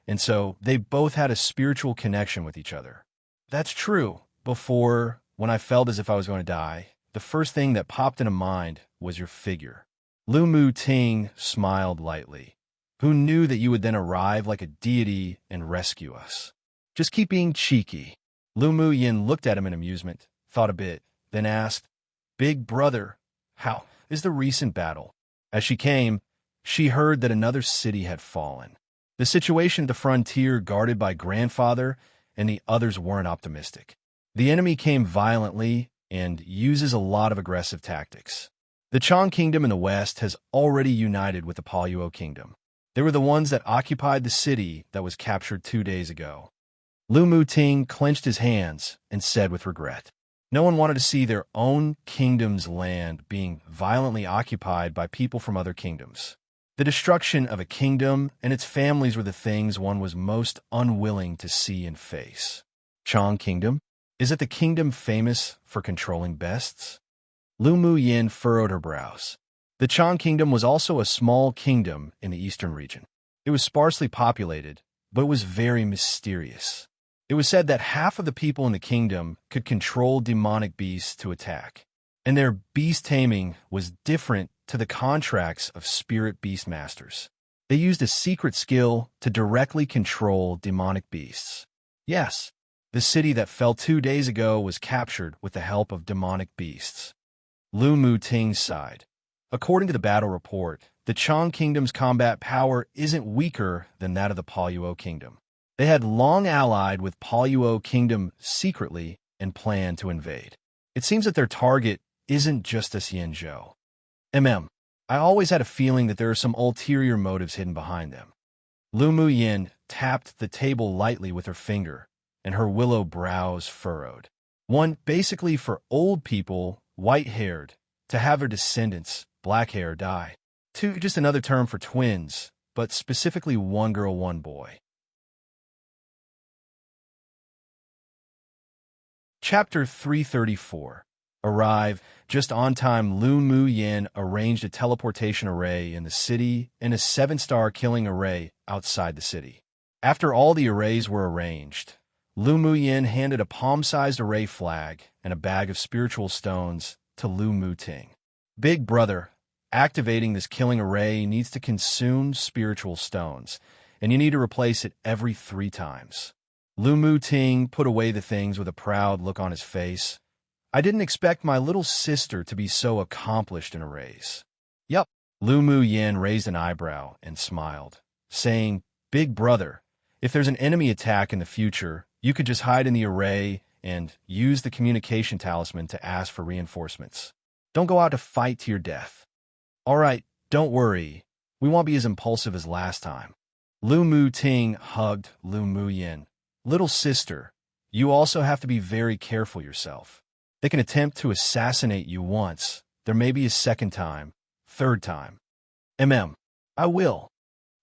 and so they both had a spiritual connection with each other. That's true. Before, when I felt as if I was going to die, the first thing that popped into mind was your figure." Lu Mu Ting smiled lightly. "Who knew that you would then arrive like a deity and rescue us? Just keep being cheeky." Lu Mu Yin looked at him in amusement, thought a bit, then asked, "Big brother, how is the recent battle?" As she came, she heard that another city had fallen. The situation at the frontier guarded by grandfather and the others weren't optimistic. The enemy came violently and uses a lot of aggressive tactics. The Chang Kingdom in the west has already united with the Palyuo Kingdom. They were the ones that occupied the city that was captured 2 days ago. Lu Mu Ting clenched his hands and said with regret, "No one wanted to see their own kingdom's land being violently occupied by people from other kingdoms. The destruction of a kingdom and its families were the things one was most unwilling to see and face." Chang Kingdom? Is it the kingdom famous for controlling beasts? Lu Mu Yin furrowed her brows. The Chang Kingdom was also a small kingdom in the eastern region. It was sparsely populated, but it was very mysterious. It was said that half of the people in the kingdom could control demonic beasts to attack, and their beast taming was different to the contracts of spirit beast masters. They used a secret skill to directly control demonic beasts. Yes, the city that fell 2 days ago was captured with the help of demonic beasts. Lu Mu Ting sighed. According to the battle report, the Chang Kingdom's combat power isn't weaker than that of the Palyuo Kingdom. They had long allied with Palyuo Kingdom secretly and planned to invade. It seems that their target isn't just a Xianzhou. I always had a feeling that there are some ulterior motives hidden behind them. Lu Mu Yin tapped the table lightly with her finger, and her willow brows furrowed. One, basically for old people, white-haired, to have their descendants, black hair, die. 2, just another term for twins, but specifically one girl, one boy. Chapter 334. Arrive. Just on time, Lu Mu Yin arranged a teleportation array in the city and a 7-star killing array outside the city. After all the arrays were arranged, Lu Mu Yin handed a palm-sized array flag and a bag of spiritual stones to Lu Mu Ting. "Big brother, activating this killing array needs to consume spiritual stones, and you need to replace it every 3 times. Lu Mu Ting put away the things with a proud look on his face. "I didn't expect my little sister to be so accomplished in arrays." "Yup." Lu Mu Yin raised an eyebrow and smiled, saying, "Big brother, if there's an enemy attack in the future, you could just hide in the array and use the communication talisman to ask for reinforcements. Don't go out to fight to your death. All right, don't worry. We won't be as impulsive as last time. Lu Mu Ting hugged Lu Mu Yin. Little sister, you also have to be very careful yourself. They can attempt to assassinate you once. There may be a second time, third time. I will.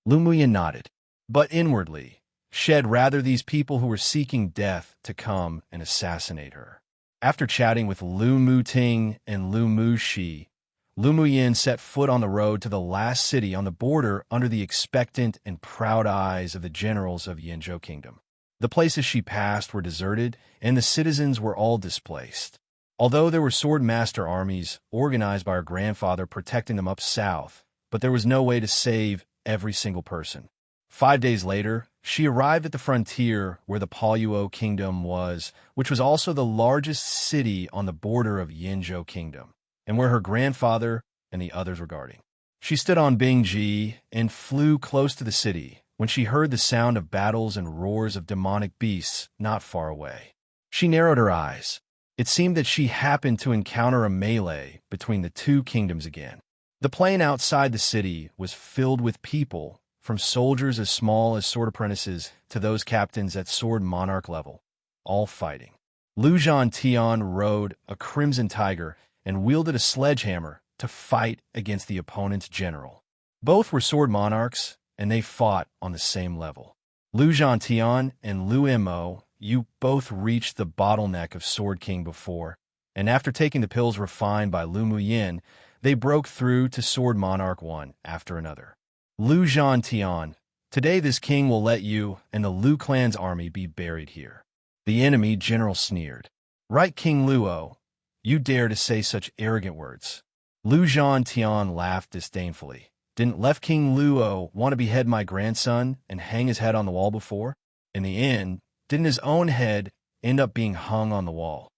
Lu Mu Yin nodded, but inwardly, she'd rather these people who were seeking death to come and assassinate her. After chatting with Lu Mu Ting and Lu Mu Shi, Lu Mu Yin set foot on the road to the last city on the border under the expectant and proud eyes of the generals of Yinzhou Kingdom. The places she passed were deserted, and the citizens were all displaced. Although there were sword master armies organized by her grandfather protecting them up south, but there was no way to save every single person. 5 days later, she arrived at the frontier where the Palyuo Kingdom was, which was also the largest city on the border of Yinzhou Kingdom, and where her grandfather and the others were guarding. She stood on Bingji and flew close to the city when she heard the sound of battles and roars of demonic beasts not far away. She narrowed her eyes. It seemed that she happened to encounter a melee between the two kingdoms again. The plain outside the city was filled with people, from soldiers as small as sword apprentices to those captains at sword monarch level, all fighting. Lu Zhantian rode a crimson tiger and wielded a sledgehammer to fight against the opponent's general. Both were sword monarchs, and they fought on the same level. Lu Zhantian and Lu Mo, you both reached the bottleneck of Sword King before, and after taking the pills refined by Lu Mu Yin, they broke through to Sword Monarch one after another. Lu Zhantian, today this king will let you and the Lu clan's army be buried here. The enemy general sneered. Right, King Luo, you dare to say such arrogant words. Lu Zhantian laughed disdainfully. Didn't Left King Luo want to behead my grandson and hang his head on the wall before? In the end, didn't his own head end up being hung on the wall?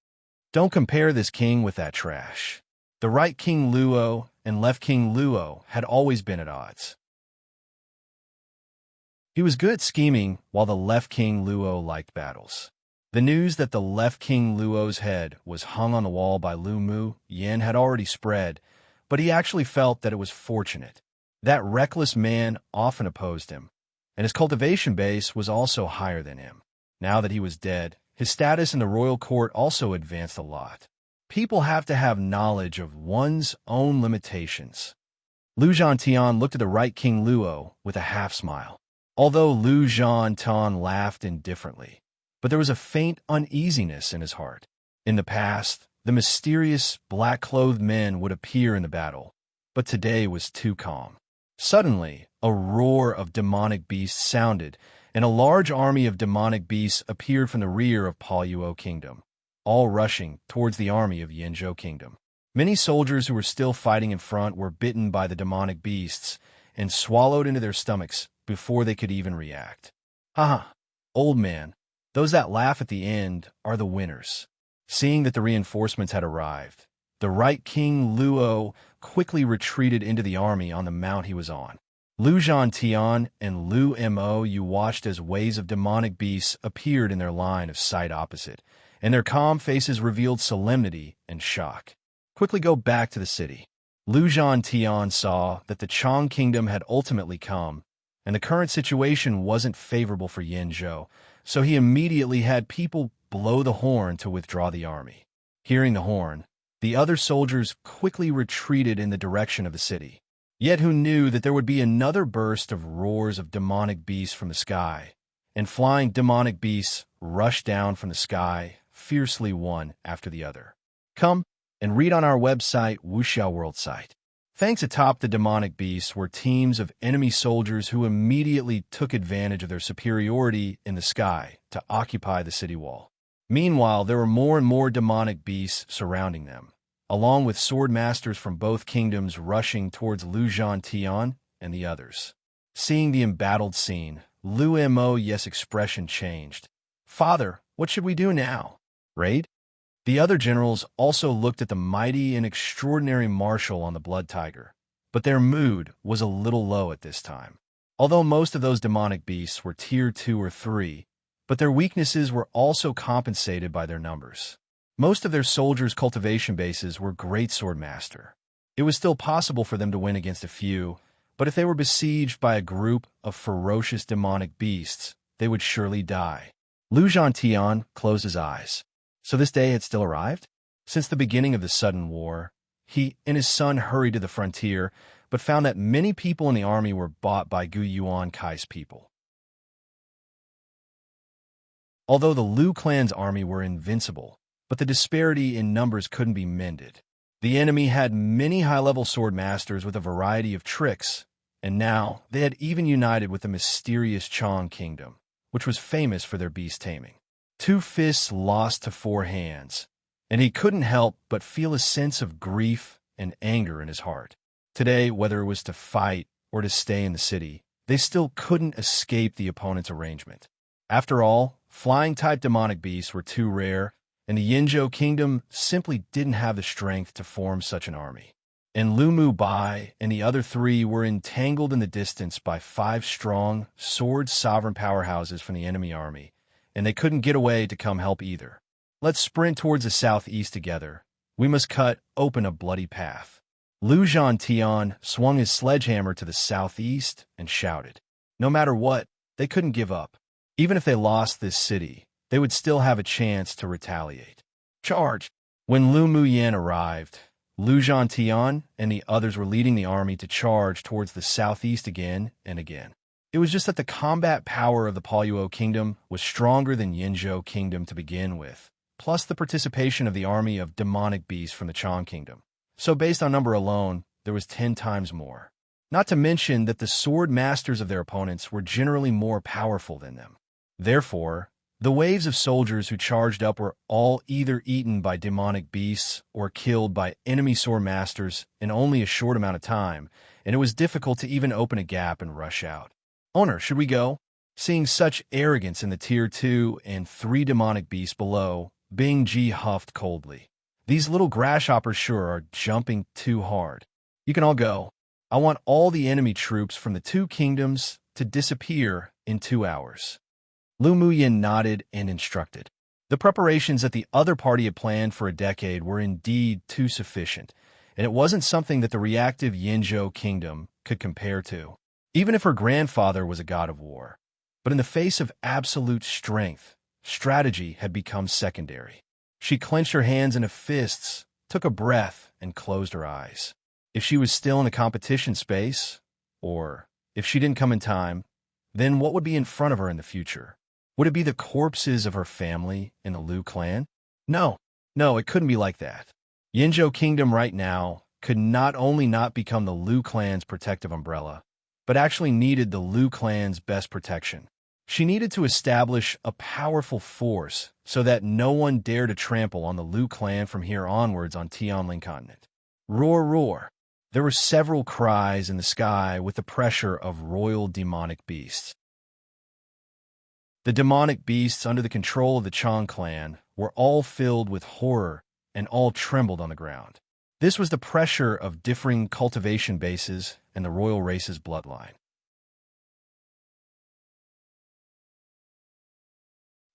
Don't compare this king with that trash. The right King Luo and Left King Luo had always been at odds. He was good at scheming, while the Left King Luo liked battles. The news that the Left King Luo's head was hung on the wall by Lu Mu Yin had already spread, but he actually felt that it was fortunate. That reckless man often opposed him, and his cultivation base was also higher than him. Now that he was dead, his status in the royal court also advanced a lot. People have to have knowledge of one's own limitations. Lu Zhantian looked at the right King Luo with a half-smile, although Lu Zhantian laughed indifferently. But there was a faint uneasiness in his heart. In the past, the mysterious, black-clothed men would appear in the battle, but today was too calm. Suddenly, a roar of demonic beasts sounded, and a large army of demonic beasts appeared from the rear of Palyuo Kingdom, all rushing towards the army of Yinzhou Kingdom. Many soldiers who were still fighting in front were bitten by the demonic beasts and swallowed into their stomachs before they could even react. Haha, old man, those that laugh at the end are the winners. Seeing that the reinforcements had arrived, the right King Luo quickly retreated into the army on the mount he was on. Lu Zhantian and Lu Mo, you watched as waves of demonic beasts appeared in their line of sight opposite, and their calm faces revealed solemnity and shock. Quickly go back to the city. Lu Zhantian saw that the Chang Kingdom had ultimately come, and the current situation wasn't favorable for Yinzhou, so he immediately had people blow the horn to withdraw the army. Hearing the horn, the other soldiers quickly retreated in the direction of the city. Yet who knew that there would be another burst of roars of demonic beasts from the sky, and flying demonic beasts rushed down from the sky, fiercely one after the other. Come and read on our website, Wuxiao World site. Thanks atop the demonic beasts were teams of enemy soldiers who immediately took advantage of their superiority in the sky to occupy the city wall. Meanwhile, there were more and more demonic beasts surrounding them, along with sword masters from both kingdoms rushing towards Lu Zhantian and the others. Seeing the embattled scene, Lu Mo's expression changed. Father, what should we do now? Raid? The other generals also looked at the mighty and extraordinary marshal on the Blood Tiger, but their mood was a little low at this time. Although most of those demonic beasts were tier 2 or 3, But their weaknesses were also compensated by their numbers. Most of their soldiers' cultivation bases were great swordmaster. It was still possible for them to win against a few, but if they were besieged by a group of ferocious demonic beasts, they would surely die. Lu Zhantian closed his eyes. So this day had still arrived? Since the beginning of the sudden war, he and his son hurried to the frontier, but found that many people in the army were bought by Gu Yuan Kai's people. Although the Lu clan's army were invincible, but the disparity in numbers couldn't be mended. The enemy had many high-level sword masters with a variety of tricks, and now they had even united with the mysterious Chang kingdom, which was famous for their beast taming. 2 fists lost to 4 hands, and he couldn't help but feel a sense of grief and anger in his heart. Today, whether it was to fight or to stay in the city, they still couldn't escape the opponent's arrangement. After all, flying-type demonic beasts were too rare, and the Yinzhou kingdom simply didn't have the strength to form such an army. And Lu Mu Bai and the other 3 were entangled in the distance by 5 strong, sword-sovereign powerhouses from the enemy army, and they couldn't get away to come help either. Let's sprint towards the southeast together. We must cut open a bloody path. Lu Zhantian swung his sledgehammer to the southeast and shouted. No matter what, they couldn't give up. Even if they lost this city, they would still have a chance to retaliate. Charge! When Lu Muyan arrived, Lu Zhantian and the others were leading the army to charge towards the southeast again and again. It was just that the combat power of the Palyuo kingdom was stronger than Yinzhou kingdom to begin with, plus the participation of the army of demonic beasts from the Chang kingdom. So based on number alone, there was 10 times more. Not to mention that the sword masters of their opponents were generally more powerful than them. Therefore, the waves of soldiers who charged up were all either eaten by demonic beasts or killed by enemy sword masters in only a short amount of time, and it was difficult to even open a gap and rush out. Owner, should we go? Seeing such arrogance in the Tier 2 and 3 demonic beasts below, Bing Ji huffed coldly. These little grasshoppers sure are jumping too hard. You can all go. I want all the enemy troops from the 2 kingdoms to disappear in 2 hours. Lu Muyin nodded and instructed. The preparations that the other party had planned for a decade were indeed too sufficient, and it wasn't something that the reactive Yinzhou kingdom could compare to, even if her grandfather was a god of war. But in the face of absolute strength, strategy had become secondary. She clenched her hands into fists, took a breath, and closed her eyes. If she was still in the competition space, or if she didn't come in time, then what would be in front of her in the future? Would it be the corpses of her family in the Lu clan? No, it couldn't be like that. Yinzhou kingdom right now could not only not become the Lu clan's protective umbrella, but actually needed the Lu clan's best protection. She needed to establish a powerful force so that no one dared to trample on the Lu clan from here onwards on Tianling continent. Roar, roar. There were several cries in the sky with the pressure of royal demonic beasts. The demonic beasts under the control of the Chang clan were all filled with horror and all trembled on the ground. This was the pressure of differing cultivation bases and the royal race's bloodline.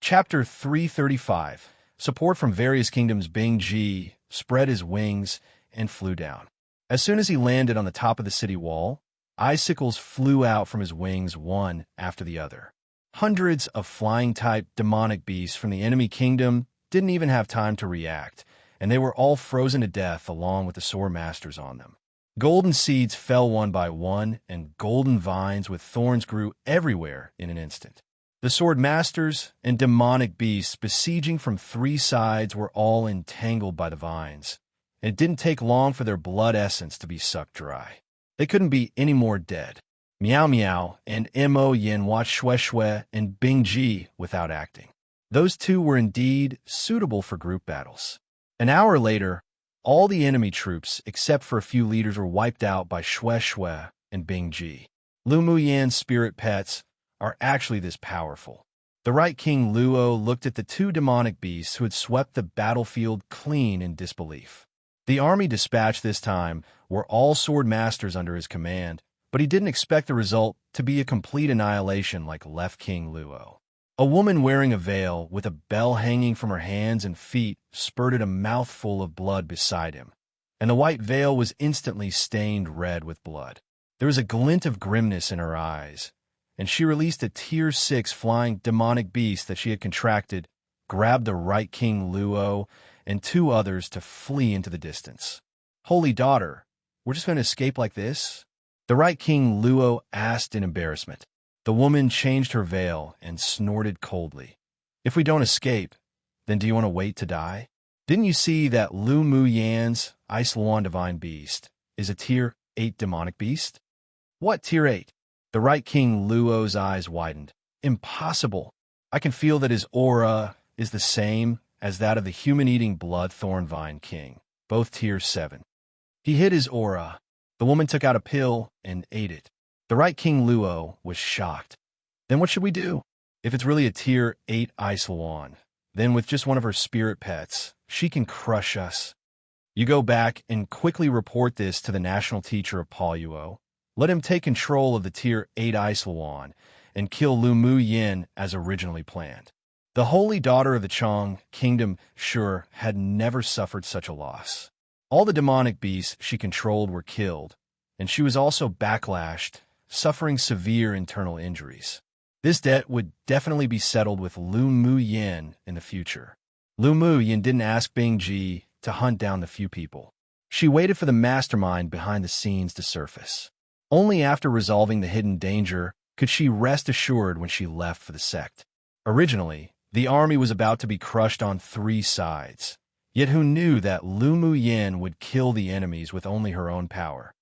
Chapter 335. Support from various kingdoms. Bing Ji spread his wings and flew down. As soon as he landed on the top of the city wall, icicles flew out from his wings one after the other. Hundreds of flying-type demonic beasts from the enemy kingdom didn't even have time to react, and they were all frozen to death along with the sword masters on them. Golden seeds fell one by one, and golden vines with thorns grew everywhere in an instant. The sword masters and demonic beasts besieging from 3 sides were all entangled by the vines. It didn't take long for their blood essence to be sucked dry. They couldn't be any more dead. Miao Miao and Mo Yin watched Xue Xue and Bing Ji without acting. Those 2 were indeed suitable for group battles. An hour later, all the enemy troops, except for a few leaders, were wiped out by Xue Xue and Bing Ji. Lu Muyan's spirit pets are actually this powerful. The right King Luo looked at the 2 demonic beasts who had swept the battlefield clean in disbelief. The army dispatched this time were all sword masters under his command, but he didn't expect the result to be a complete annihilation like Left King Luo. A woman wearing a veil with a bell hanging from her hands and feet spurted a mouthful of blood beside him, and the white veil was instantly stained red with blood. There was a glint of grimness in her eyes, and she released a Tier 6 flying demonic beast that she had contracted, grabbed the Right King Luo and two others to flee into the distance. "Holy daughter, we're just going to escape like this?" the Right King Luo asked in embarrassment. The woman changed her veil and snorted coldly. "If we don't escape, then do you want to wait to die? Didn't you see that Lu Mu Yan's Ice Luan Divine Beast is a Tier 8 demonic beast?" "What Tier 8? The Right King Luo's eyes widened. "Impossible. I can feel that his aura is the same as that of the human-eating blood-thorn vine king, both Tier 7. He hid his aura. The woman took out a pill and ate it. The Right King Luo was shocked. "Then what should we do? If it's really a Tier 8 Ice Luan, then with just one of her spirit pets, she can crush us. You go back and quickly report this to the national teacher of Paoluo. Let him take control of the Tier 8 Ice Luan and kill Lu Mu Yin as originally planned." The holy daughter of the Chong kingdom sure had never suffered such a loss. All the demonic beasts she controlled were killed, and she was also backlashed, suffering severe internal injuries. This debt would definitely be settled with Lu Mu Yin in the future. Lu Mu Yin didn't ask Bing Ji to hunt down the few people. She waited for the mastermind behind the scenes to surface. Only after resolving the hidden danger could she rest assured when she left for the sect. Originally, the army was about to be crushed on 3 sides. Yet who knew that Lu Mu Yin would kill the enemies with only her own power?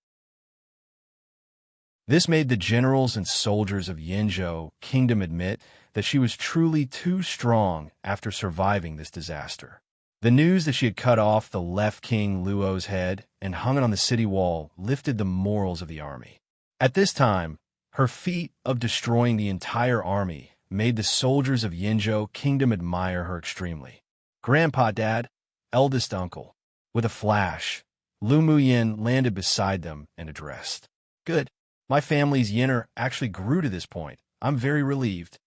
This made the generals and soldiers of Yinzhou Kingdom admit that she was truly too strong after surviving this disaster. The news that she had cut off the left King Luo's head and hung it on the city wall lifted the morals of the army. At this time, her feat of destroying the entire army made the soldiers of Yinzhou Kingdom admire her extremely. "Grandpa, Dad, eldest uncle." With a flash, Lu Mu Yin landed beside them and addressed. "Good. My family's yinner actually grew to this point. I'm very relieved."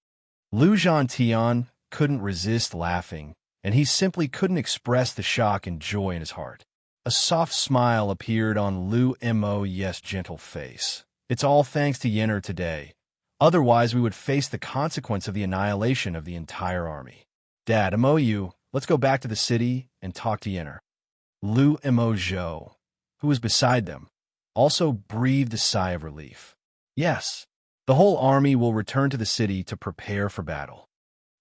Lu Zhantian couldn't resist laughing, and he simply couldn't express the shock and joy in his heart. A soft smile appeared on Lu Mo's gentle face. "It's all thanks to Yinner today. Otherwise, we would face the consequence of the annihilation of the entire army. Dad, Mo, let's go back to the city and talk to Yinner." Lu Mo Zhou, who was beside them, also breathed a sigh of relief. "Yes, the whole army will return to the city to prepare for battle."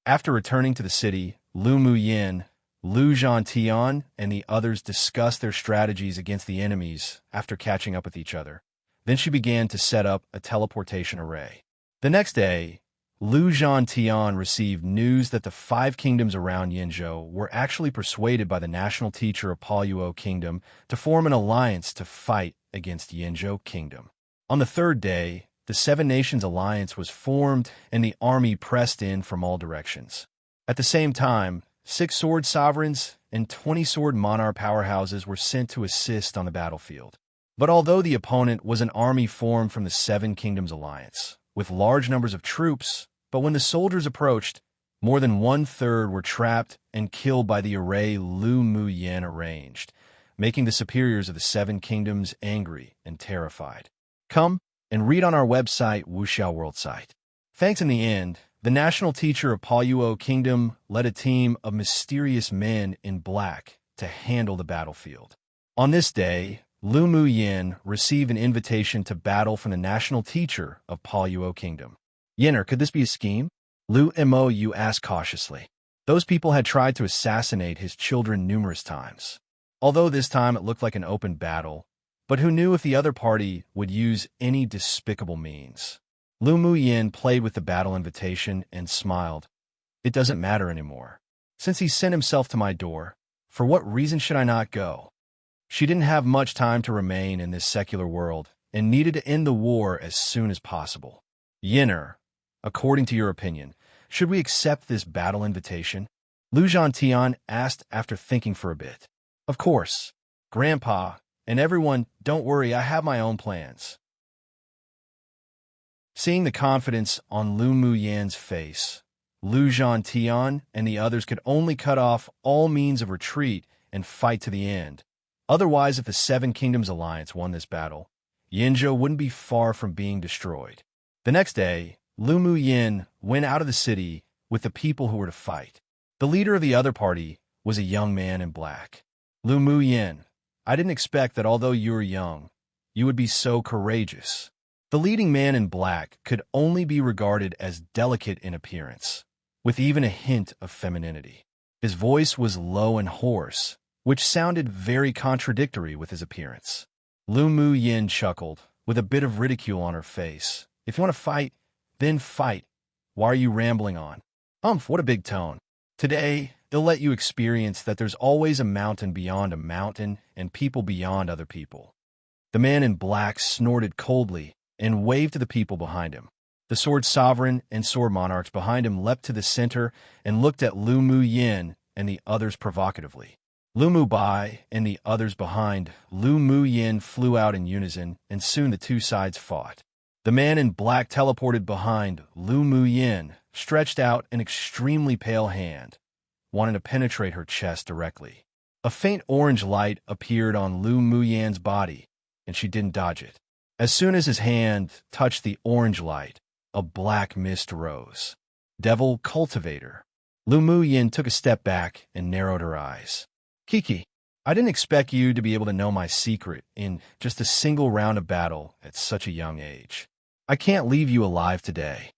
After returning to the city, Lu Mu Yin, Lu Zhantian, and the others discussed their strategies against the enemies after catching up with each other. Then she began to set up a teleportation array. The next day, Lu Zhantian received news that the 5 kingdoms around Yinzhou were actually persuaded by the national teacher of Paoluo Kingdom to form an alliance to fight against Yinzhou Kingdom. On the 3rd day, the 7 Nations Alliance was formed and the army pressed in from all directions. At the same time, 6 sword sovereigns and 20 sword monarch powerhouses were sent to assist on the battlefield. But although the opponent was an army formed from the 7 Kingdoms Alliance, with large numbers of troops, but when the soldiers approached, more than 1/3 were trapped and killed by the array Lu Mu Yin arranged, making the superiors of the 7 kingdoms angry and terrified. Come and read on our website, Wuxiao World site. Thanks in the end, the national teacher of Paoluo Kingdom led a team of mysterious men in black to handle the battlefield. On this day, Lu Mu Yin received an invitation to battle from the national teacher of Paoluo Kingdom. "Yinner, could this be a scheme?" Lu Mo asked cautiously. Those people had tried to assassinate his children numerous times. Although this time it looked like an open battle, but who knew if the other party would use any despicable means? Lu Mu Yin played with the battle invitation and smiled. "It doesn't matter anymore. Since he sent himself to my door, for what reason should I not go?" She didn't have much time to remain in this secular world and needed to end the war as soon as possible. "Yinner, according to your opinion, should we accept this battle invitation?" Lu Zhantian asked after thinking for a bit. "Of course. Grandpa, and everyone, don't worry, I have my own plans." Seeing the confidence on Lu Mu Yan's face, Lu Zhantian and the others could only cut off all means of retreat and fight to the end. Otherwise, if the Seven Kingdoms Alliance won this battle, Yinzhou wouldn't be far from being destroyed. The next day, Lu Muyin went out of the city with the people who were to fight. The leader of the other party was a young man in black. Lu Muyin, I didn't expect that although you were young, you would be so courageous. The leading man in black could only be regarded as delicate in appearance, with even a hint of femininity. His voice was low and hoarse, which sounded very contradictory with his appearance. Lu Muyin chuckled, with a bit of ridicule on her face. If you want to fight, then fight. Why are you rambling on? What a big tone. Today, they'll let you experience that there's always a mountain beyond a mountain and people beyond other people. The man in black snorted coldly and waved to the people behind him. The sword sovereign and sword monarchs behind him leapt to the center and looked at Lu Muyin and the others provocatively. Lu Mubai and the others behind Lu Muyin flew out in unison, and soon the two sides fought. The man in black teleported behind Lu Muyin, stretched out an extremely pale hand, wanting to penetrate her chest directly. A faint orange light appeared on Lu Muyin's body, and she didn't dodge it. As soon as his hand touched the orange light, a black mist rose. Devil Cultivator. Lu Muyin took a step back and narrowed her eyes. Kiki, I didn't expect you to be able to know my secret in just a single round of battle at such a young age. I can't leave you alive today.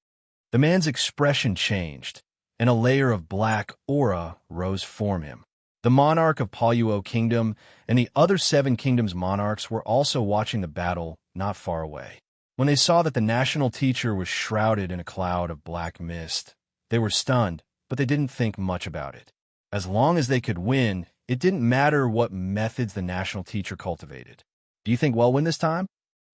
The man's expression changed, and a layer of black aura rose from him. The monarch of Palyuo Kingdom and the other Seven Kingdoms monarchs were also watching the battle not far away. When they saw that the national teacher was shrouded in a cloud of black mist, they were stunned, but they didn't think much about it. As long as they could win, it didn't matter what methods the national teacher cultivated. Do you think we'll win this time?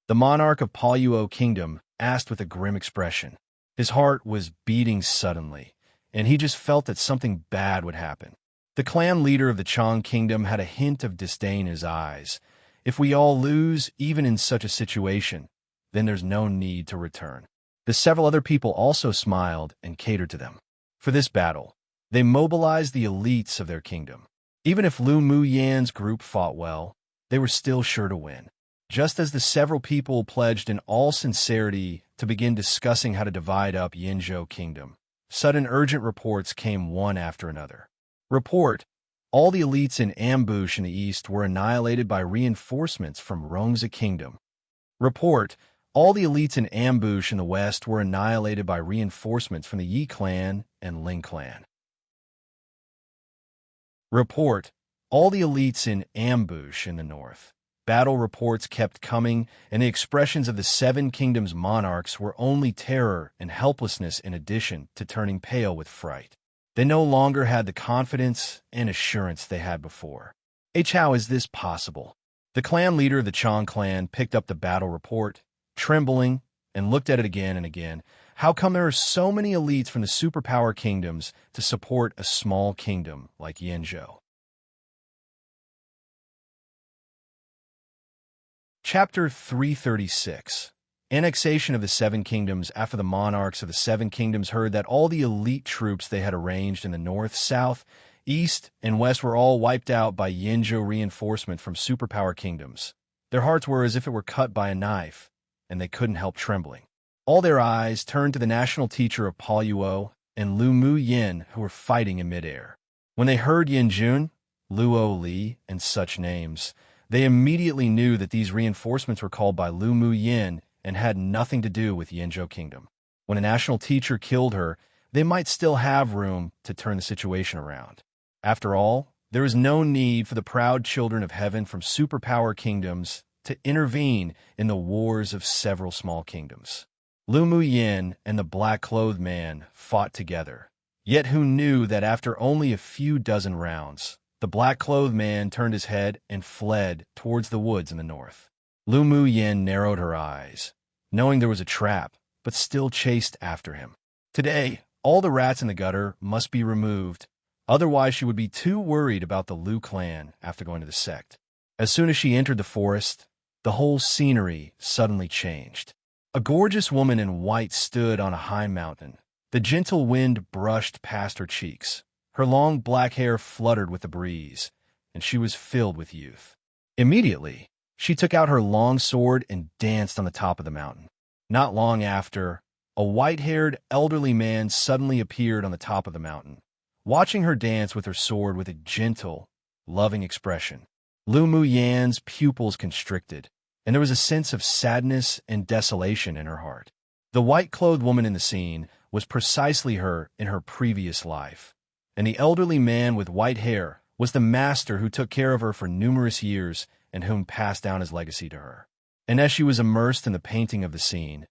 The monarch of Palyuo Kingdom asked with a grim expression. His heart was beating suddenly, and he just felt that something bad would happen. The clan leader of the Chang Kingdom had a hint of disdain in his eyes. If we all lose, even in such a situation, then there's no need to return. The several other people also smiled and catered to them. For this battle, they mobilized the elites of their kingdom. Even if Lu Muyin's group fought well, they were still sure to win. Just as the several people pledged in all sincerity to begin discussing how to divide up Yinzhou Kingdom, sudden urgent reports came one after another. Report: all the elites in ambush in the east were annihilated by reinforcements from Rongzi Kingdom. Report: all the elites in ambush in the west were annihilated by reinforcements from the Yi clan and Ling clan. Report: all the elites in ambush in the north. Battle reports kept coming, and the expressions of the Seven Kingdoms monarchs were only terror and helplessness in addition to turning pale with fright. They no longer had the confidence and assurance they had before. How is this possible? The clan leader of the Chang clan picked up the battle report, trembling, and looked at it again and again. How come there are so many elites from the superpower kingdoms to support a small kingdom like Yinzhou? Chapter 336. Annexation of the Seven Kingdoms. After the monarchs of the Seven Kingdoms heard that all the elite troops they had arranged in the north, south, east, and west were all wiped out by Yinzhou reinforcement from superpower kingdoms, their hearts were as if it were cut by a knife, and they couldn't help trembling. All their eyes turned to the national teacher of Palyuo and Lu Muyin, who were fighting in midair. When they heard Yinjun, Luo Li, and such names, they immediately knew that these reinforcements were called by Lu Muyin and had nothing to do with Yinzhou Kingdom. When a national teacher killed her, they might still have room to turn the situation around. After all, there is no need for the proud children of heaven from superpower kingdoms to intervene in the wars of several small kingdoms. Lu Muyin and the black-clothed man fought together. Yet who knew that after only a few dozen rounds, the black-clothed man turned his head and fled towards the woods in the north. Lu Muyin narrowed her eyes, knowing there was a trap, but still chased after him. Today, all the rats in the gutter must be removed, otherwise she would be too worried about the Lu clan after going to the sect. As soon as she entered the forest, the whole scenery suddenly changed. A gorgeous woman in white stood on a high mountain, The gentle wind brushed past her cheeks. Her long black hair fluttered with the breeze, and she was filled with youth. Immediately, she took out her long sword and danced on the top of the mountain. Not long after, a white-haired elderly man suddenly appeared on the top of the mountain, watching her dance with her sword with a gentle, loving expression. Lu Muyan's pupils constricted, and there was a sense of sadness and desolation in her heart. The white-clothed woman in the scene was precisely her in her previous life, and the elderly man with white hair was the master who took care of her for numerous years and whom passed down his legacy to her. And as she was immersed in the painting of the scene,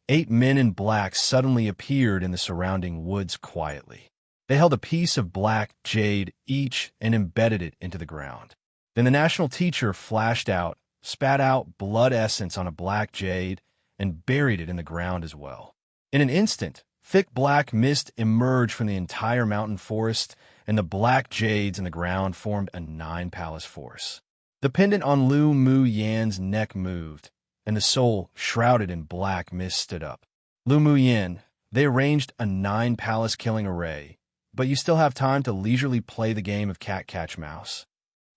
8 men in black suddenly appeared in the surrounding woods quietly. They held a piece of black jade each and embedded it into the ground. Then the national teacher flashed out, spat out blood essence on a black jade, and buried it in the ground as well. In an instant, thick black mist emerged from the entire mountain forest, and the black jades in the ground formed a 9-palace force. The pendant on Lu Muyan's neck moved, and the soul, shrouded in black mist, stood up. Lu Muyan, they arranged a 9-palace killing array, but you still have time to leisurely play the game of cat-catch-mouse.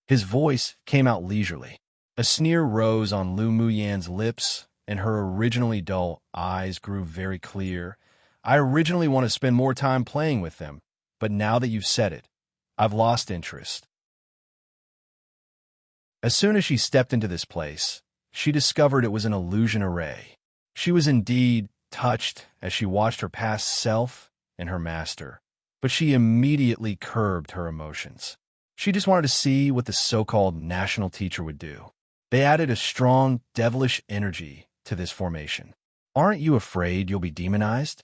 His voice came out leisurely. A sneer rose on Lu Muyan's lips, and her originally dull eyes grew very clear. I originally want to spend more time playing with them, but now that you've said it, I've lost interest. As soon as she stepped into this place, she discovered it was an illusion array. She was indeed touched as she watched her past self and her master, but she immediately curbed her emotions. She just wanted to see what the so-called national teacher would do. They added a strong, devilish energy to this formation. Aren't you afraid you'll be demonized?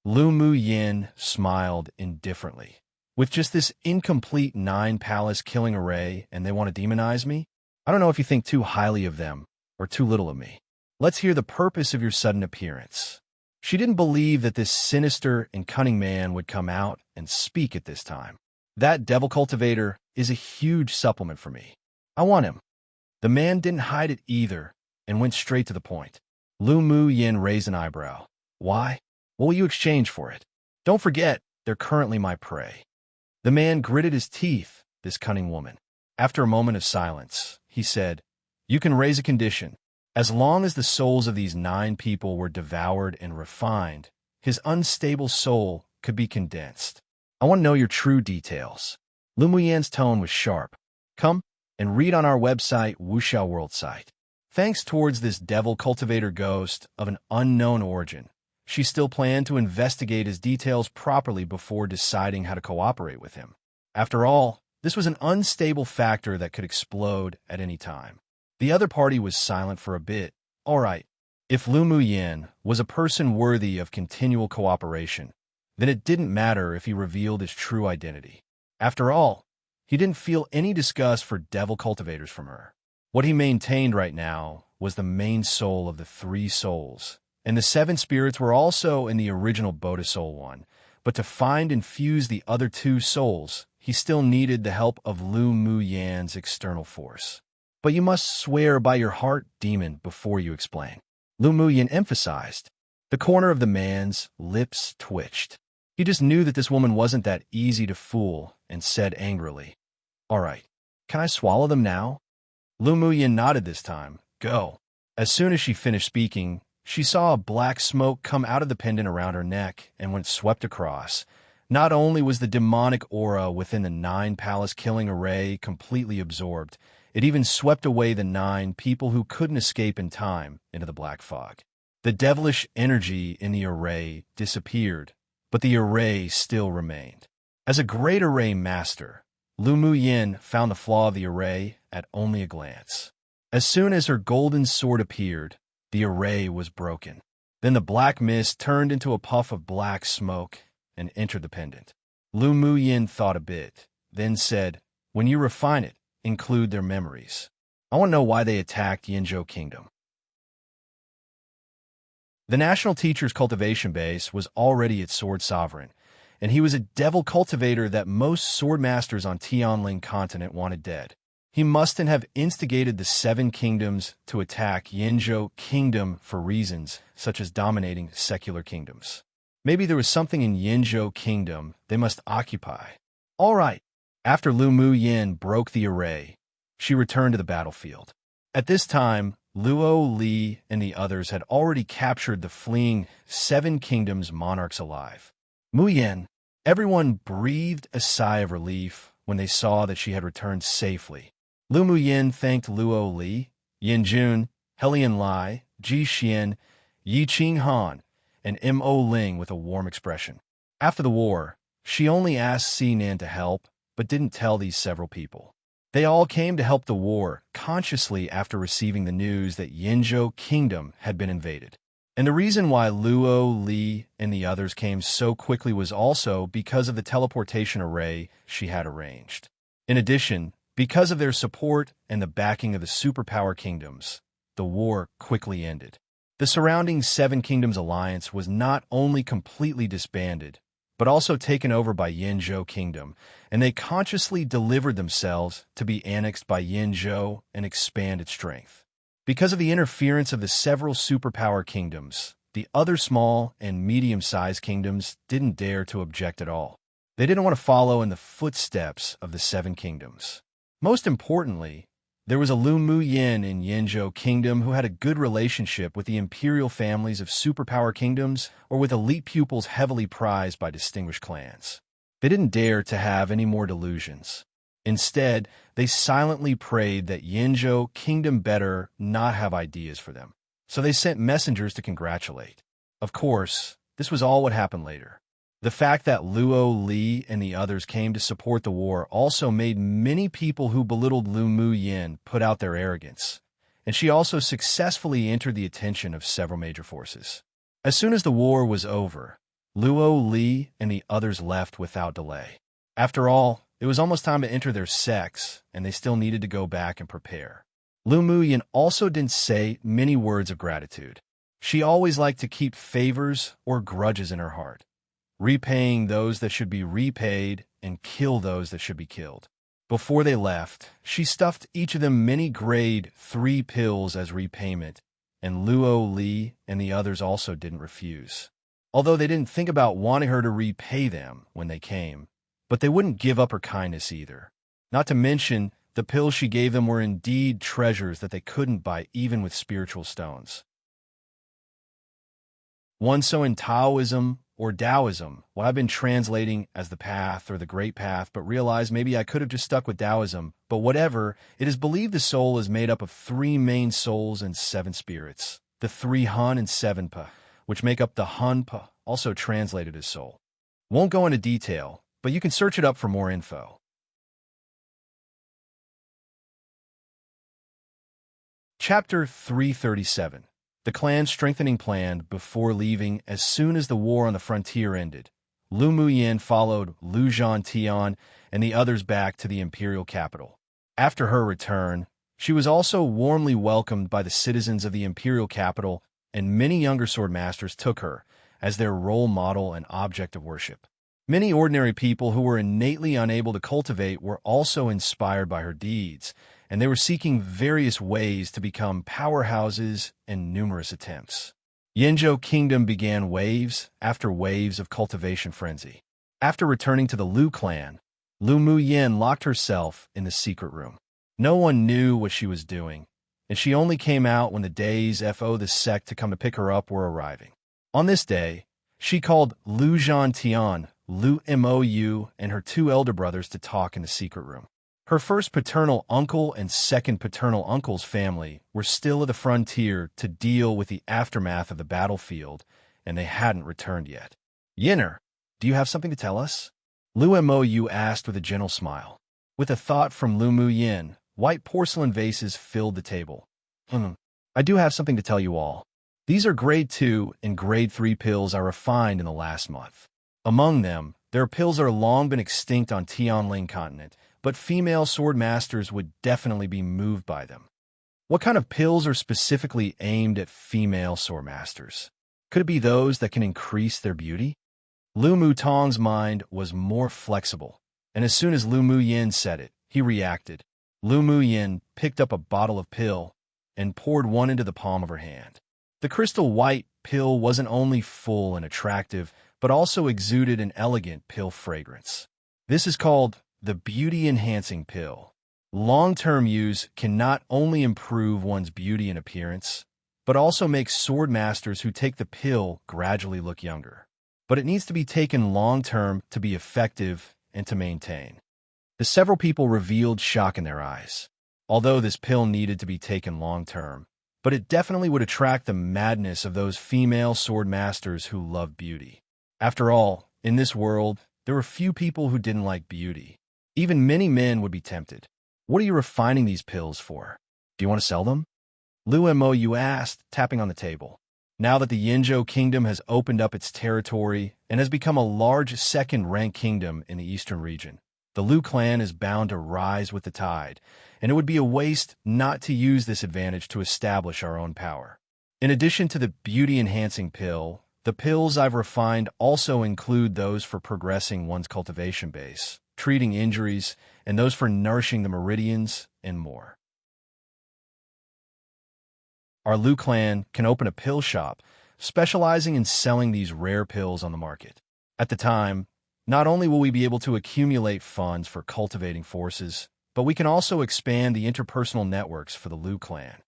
Lu Muyan smiled indifferently. With just this incomplete 9-palace killing array and they want to demonize me? I don't know if you think too highly of them or too little of me. Let's hear the purpose of your sudden appearance. She didn't believe that this sinister and cunning man would come out and speak at this time. That devil cultivator is a huge supplement for me. I want him. The man didn't hide it either and went straight to the point. Lu Muyan raised an eyebrow. Why? What will you exchange for it? Don't forget, they're currently my prey. The man gritted his teeth, this cunning woman. After a moment of silence, he said, You can raise a condition. As long as the souls of these 9 people were devoured and refined, his unstable soul could be condensed. I want to know your true details. Lu Muyan's tone was sharp. Come and read on our website, Wuxiao World site. Thanks towards this devil cultivator ghost of an unknown origin, she still planned to investigate his details properly before deciding how to cooperate with him. After all, this was an unstable factor that could explode at any time. The other party was silent for a bit. All right, if Lu Muyan was a person worthy of continual cooperation, then it didn't matter if he revealed his true identity. After all, he didn't feel any disgust for devil cultivators from her. What he maintained right now was the main soul of the 3 souls, and the 7 spirits were also in the original Boda Soul one, but to find and fuse the other 2 souls, he still needed the help of Lu Muyan's external force. But you must swear by your heart demon before you explain. Lu Muyan emphasized. The corner of the man's lips twitched. He just knew that this woman wasn't that easy to fool and said angrily, All right, can I swallow them now? Lu Muyan nodded this time. Go. As soon as she finished speaking, she saw a black smoke come out of the pendant around her neck and went swept across. Not only was the demonic aura within the 9-palace killing array completely absorbed, it even swept away the 9 people who couldn't escape in time into the black fog. The devilish energy in the array disappeared, but the array still remained. As a great array master, Lu Muyan found the flaw of the array at only a glance. As soon as her golden sword appeared, the array was broken. Then the black mist turned into a puff of black smoke and entered the pendant. Lu Muyan thought a bit, then said, When you refine it, include their memories. I want to know why they attacked Yinzhou Kingdom. The national teacher's cultivation base was already its sword sovereign, and he was a devil cultivator that most sword masters on Tianling continent wanted dead. He mustn't have instigated the 7 kingdoms to attack Yinzhou Kingdom for reasons such as dominating secular kingdoms. Maybe there was something in Yinzhou Kingdom they must occupy. All right. After Lu Muyin broke the array, she returned to the battlefield. At this time, Luo Li and the others had already captured the fleeing 7 Kingdoms monarchs alive. Muyin, everyone breathed a sigh of relief when they saw that she had returned safely. Lu Muyin thanked Luo Li, Yin Jun, Helian Lai, Ji Xian, Yi Qing Han, and Mo Ling with a warm expression. After the war, she only asked Sinan to help, but didn't tell these several people. They all came to help the war consciously after receiving the news that Yinzhou Kingdom had been invaded. And the reason why Luo Li and the others came so quickly was also because of the teleportation array she had arranged. In addition, because of their support and the backing of the superpower kingdoms, the war quickly ended. The surrounding 7 Kingdoms alliance was not only completely disbanded, but also taken over by Yinzhou Kingdom, and they consciously delivered themselves to be annexed by Yinzhou and expand its strength. Because of the interference of the several superpower kingdoms, the other small and medium-sized kingdoms didn't dare to object at all. They didn't want to follow in the footsteps of the 7 Kingdoms. Most importantly, there was a Lu Muyin in Yinzhou Kingdom who had a good relationship with the imperial families of superpower kingdoms or with elite pupils heavily prized by distinguished clans. They didn't dare to have any more delusions. Instead, they silently prayed that Yinzhou Kingdom better not have ideas for them. So they sent messengers to congratulate. Of course, this was all what happened later. The fact that Luo Li and the others came to support the war also made many people who belittled Lu Muyin put out their arrogance, and she also successfully entered the attention of several major forces. As soon as the war was over, Luo Li and the others left without delay. After all, it was almost time to enter their sects, and they still needed to go back and prepare. Lu Muyin also didn't say many words of gratitude. She always liked to keep favors or grudges in her heart, repaying those that should be repaid and kill those that should be killed. Before they left, she stuffed each of them many grade 3 pills as repayment, and Luo Li and the others also didn't refuse. Although they didn't think about wanting her to repay them when they came, but they wouldn't give up her kindness either. Not to mention, the pills she gave them were indeed treasures that they couldn't buy even with spiritual stones. So in Taoism, or Taoism, what I've been translating as the path or the great path, but realized maybe I could have just stuck with Taoism, but whatever, it is believed the soul is made up of 3 main souls and 7 spirits, the 3 Hun and 7 Pa, which make up the Hun Pa, also translated as soul. Won't go into detail, but you can search it up for more info. Chapter 337. The clan's strengthening plan before leaving. As soon as the war on the frontier ended, Lu Muyin followed Lu Zhantian and the others back to the imperial capital. After her return, she was also warmly welcomed by the citizens of the imperial capital, and many younger sword masters took her as their role model and object of worship. Many ordinary people who were innately unable to cultivate were also inspired by her deeds, and they were seeking various ways to become powerhouses in numerous attempts. Yinzhou Kingdom began waves after waves of cultivation frenzy. After returning to the Lu clan, Lu Muyin locked herself in the secret room. No one knew what she was doing, and she only came out when the days for the sect to come to pick her up were arriving. On this day, she called Lu Zhantian, Lu Mou, and her 2 elder brothers to talk in the secret room. Her first paternal uncle and second paternal uncle's family were still at the frontier to deal with the aftermath of the battlefield, and they hadn't returned yet. "Yinner, do you have something to tell us?" Lu Mou asked with a gentle smile. With a thought from Lu Muyin, white porcelain vases filled the table. I do have something to tell you all. These are grade 2 and grade 3 pills I refined in the last month. Among them, there are pills that are long been extinct on Tianling continent, but female sword masters would definitely be moved by them. What kind of pills are specifically aimed at female sword masters? Could it be those that can increase their beauty? Lu Mutong's mind was more flexible, and as soon as Lu Muyin said it, he reacted. Lu Muyin picked up a bottle of pill and poured one into the palm of her hand. The crystal white pill wasn't only full and attractive, but also exuded an elegant pill fragrance. This is called the beauty-enhancing pill. Long-term use can not only improve one's beauty and appearance, but also make sword masters who take the pill gradually look younger. But it needs to be taken long-term to be effective and to maintain. The several people revealed shock in their eyes. Although this pill needed to be taken long-term, but it definitely would attract the madness of those female sword masters who love beauty. After all, in this world, there were few people who didn't like beauty. Even many men would be tempted. What are you refining these pills for? Do you want to sell them? Lu Mo asked, tapping on the table. Now that the Yinzhou kingdom has opened up its territory and has become a large second-rank kingdom in the eastern region, the Lu clan is bound to rise with the tide, and it would be a waste not to use this advantage to establish our own power. In addition to the beauty-enhancing pill, the pills I've refined also include those for progressing one's cultivation base, treating injuries, and those for nourishing the meridians, and more. Our Lu clan can open a pill shop, specializing in selling these rare pills on the market. At the time, not only will we be able to accumulate funds for cultivating forces, but we can also expand the interpersonal networks for the Lu clan.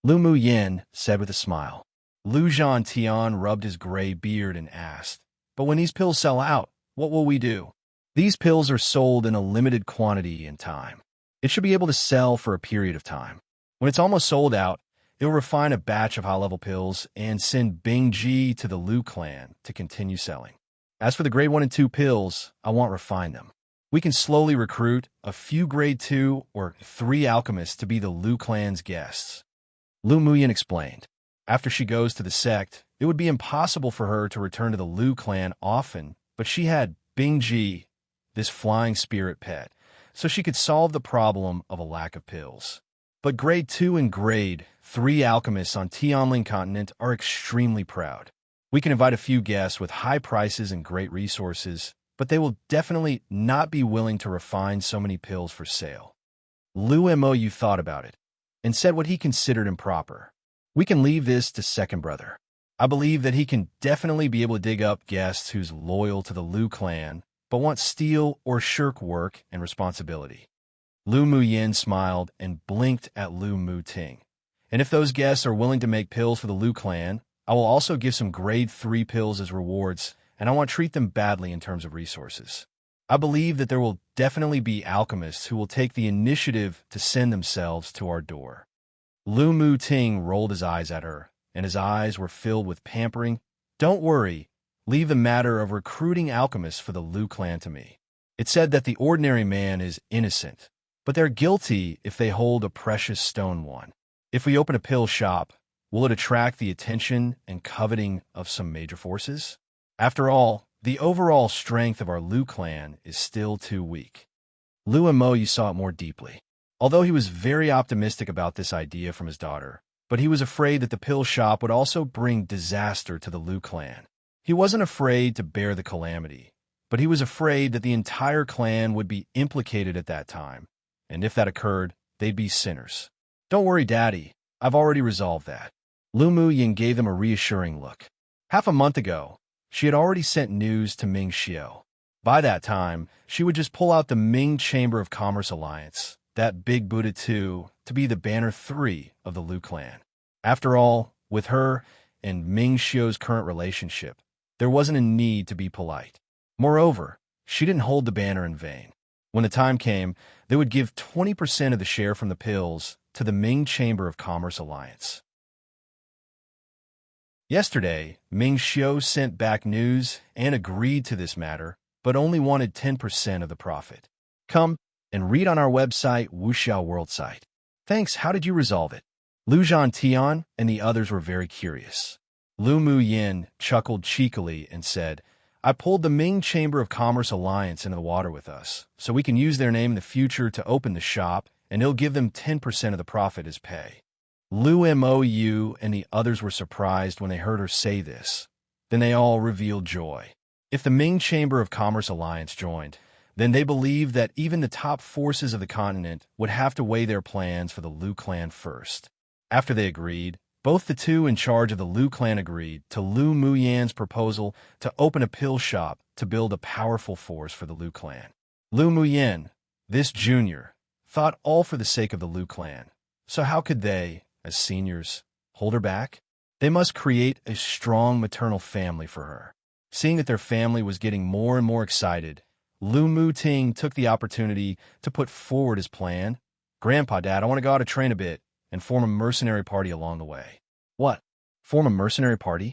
Lu Mu Yin said with a smile. Lu Zhan Tian rubbed his gray beard and asked, "But when these pills sell out, what will we do?" These pills are sold in a limited quantity and time. It should be able to sell for a period of time. When it's almost sold out, it will refine a batch of high-level pills and send Bingji to the Lu clan to continue selling. As for the grade 1 and 2 pills, I won't refine them. We can slowly recruit a few grade 2 or 3 alchemists to be the Lu clan's guests. Lu Muyin explained. After she goes to the sect, it would be impossible for her to return to the Lu clan often, but she had Bingji, this flying spirit pet, so she could solve the problem of a lack of pills. But grade 2 and grade 3 alchemists on Tianling continent are extremely proud. We can invite a few guests with high prices and great resources, but they will definitely not be willing to refine so many pills for sale. Lu Mo thought about it and said what he considered improper. We can leave this to second brother. I believe that he can definitely be able to dig up guests who's loyal to the Lu clan, but want steal or shirk work and responsibility. Lu Mu Yin smiled and blinked at Lu Mu Ting. And if those guests are willing to make pills for the Lu clan, I will also give some grade 3 pills as rewards, and I want to treat them badly in terms of resources. I believe that there will definitely be alchemists who will take the initiative to send themselves to our door. Lu Mu Ting rolled his eyes at her, and his eyes were filled with pampering. Don't worry, leave the matter of recruiting alchemists for the Lu clan to me. It said that the ordinary man is innocent, but they're guilty if they hold a precious stone one. If we open a pill shop, will it attract the attention and coveting of some major forces? After all, the overall strength of our Lu clan is still too weak. Lu Mo saw it more deeply. Although he was very optimistic about this idea from his daughter, but he was afraid that the pill shop would also bring disaster to the Lu clan. He wasn't afraid to bear the calamity, but he was afraid that the entire clan would be implicated at that time, and if that occurred, they'd be sinners. Don't worry, Daddy, I've already resolved that. Lu Mu Yin gave them a reassuring look. Half a month ago, she had already sent news to Ming Xiao. By that time, she would just pull out the Ming Chamber of Commerce Alliance, that big Buddha 2, to be the banner 3 of the Lu clan. After all, with her and Ming Xiao's current relationship, there wasn't a need to be polite. Moreover, she didn't hold the banner in vain. When the time came, they would give 20% of the share from the pills to the Ming Chamber of Commerce Alliance. Yesterday, Ming Xiao sent back news and agreed to this matter, but only wanted 10% of the profit. Come and read on our website, Wuxiao World Site. Thanks, how did you resolve it? Lu Zhan Tian and the others were very curious. Lu Mu Yin chuckled cheekily and said, I pulled the Ming Chamber of Commerce Alliance into the water with us, so we can use their name in the future to open the shop, and it'll give them 10% of the profit as pay. Lu Mo and the others were surprised when they heard her say this. Then they all revealed joy. If the Ming Chamber of Commerce Alliance joined, then they believed that even the top forces of the continent would have to weigh their plans for the Lu clan first. After they agreed, Both the two in charge of the Lu clan agreed to Lu Muyan's proposal to open a pill shop to build a powerful force for the Lu clan. Lu Muyan, this junior, thought all for the sake of the Lu clan. So how could they, as seniors, hold her back? They must create a strong maternal family for her. Seeing that their family was getting more and more excited, Lu Muting took the opportunity to put forward his plan. Grandpa, Dad, I want to go out to train a bit and form a mercenary party along the way. What? Form a mercenary party?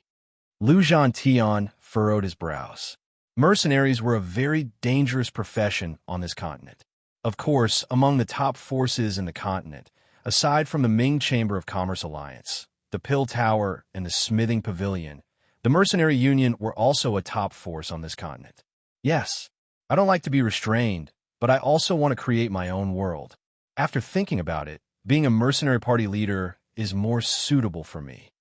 Lu Zhantian furrowed his brows. Mercenaries were a very dangerous profession on this continent. Of course, among the top forces in the continent, aside from the Ming Chamber of Commerce Alliance, the Pill Tower, and the Smithing Pavilion, the Mercenary Union were also a top force on this continent. Yes, I don't like to be restrained, but I also want to create my own world. After thinking about it, being a mercenary party leader is more suitable for me.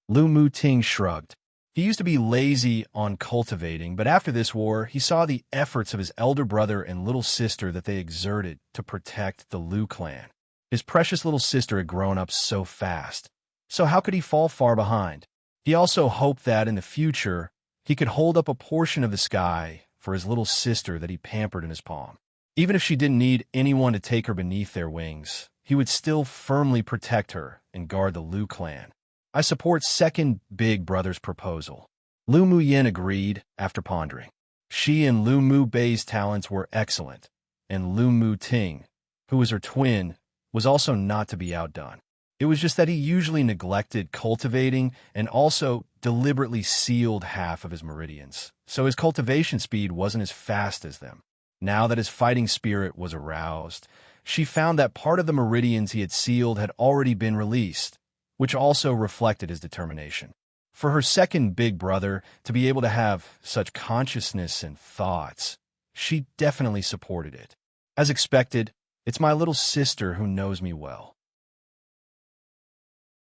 Lu Muting shrugged. He used to be lazy on cultivating, but after this war, he saw the efforts of his elder brother and little sister that they exerted to protect the Lu clan. His precious little sister had grown up so fast, so how could he fall far behind? He also hoped that in the future, he could hold up a portion of the sky for his little sister that he pampered in his palm. Even if she didn't need anyone to take her beneath their wings, he would still firmly protect her and guard the Lu clan. I support second big brother's proposal. Lu Muyin agreed after pondering. She and Lu Mu Bei's talents were excellent, and Lu Muting, who was her twin, was also not to be outdone. It was just that he usually neglected cultivating and also deliberately sealed half of his meridians, so his cultivation speed wasn't as fast as them. Now that his fighting spirit was aroused, she found that part of the meridians he had sealed had already been released, which also reflected his determination. For her second big brother to be able to have such consciousness and thoughts, she definitely supported it. As expected, it's my little sister who knows me well.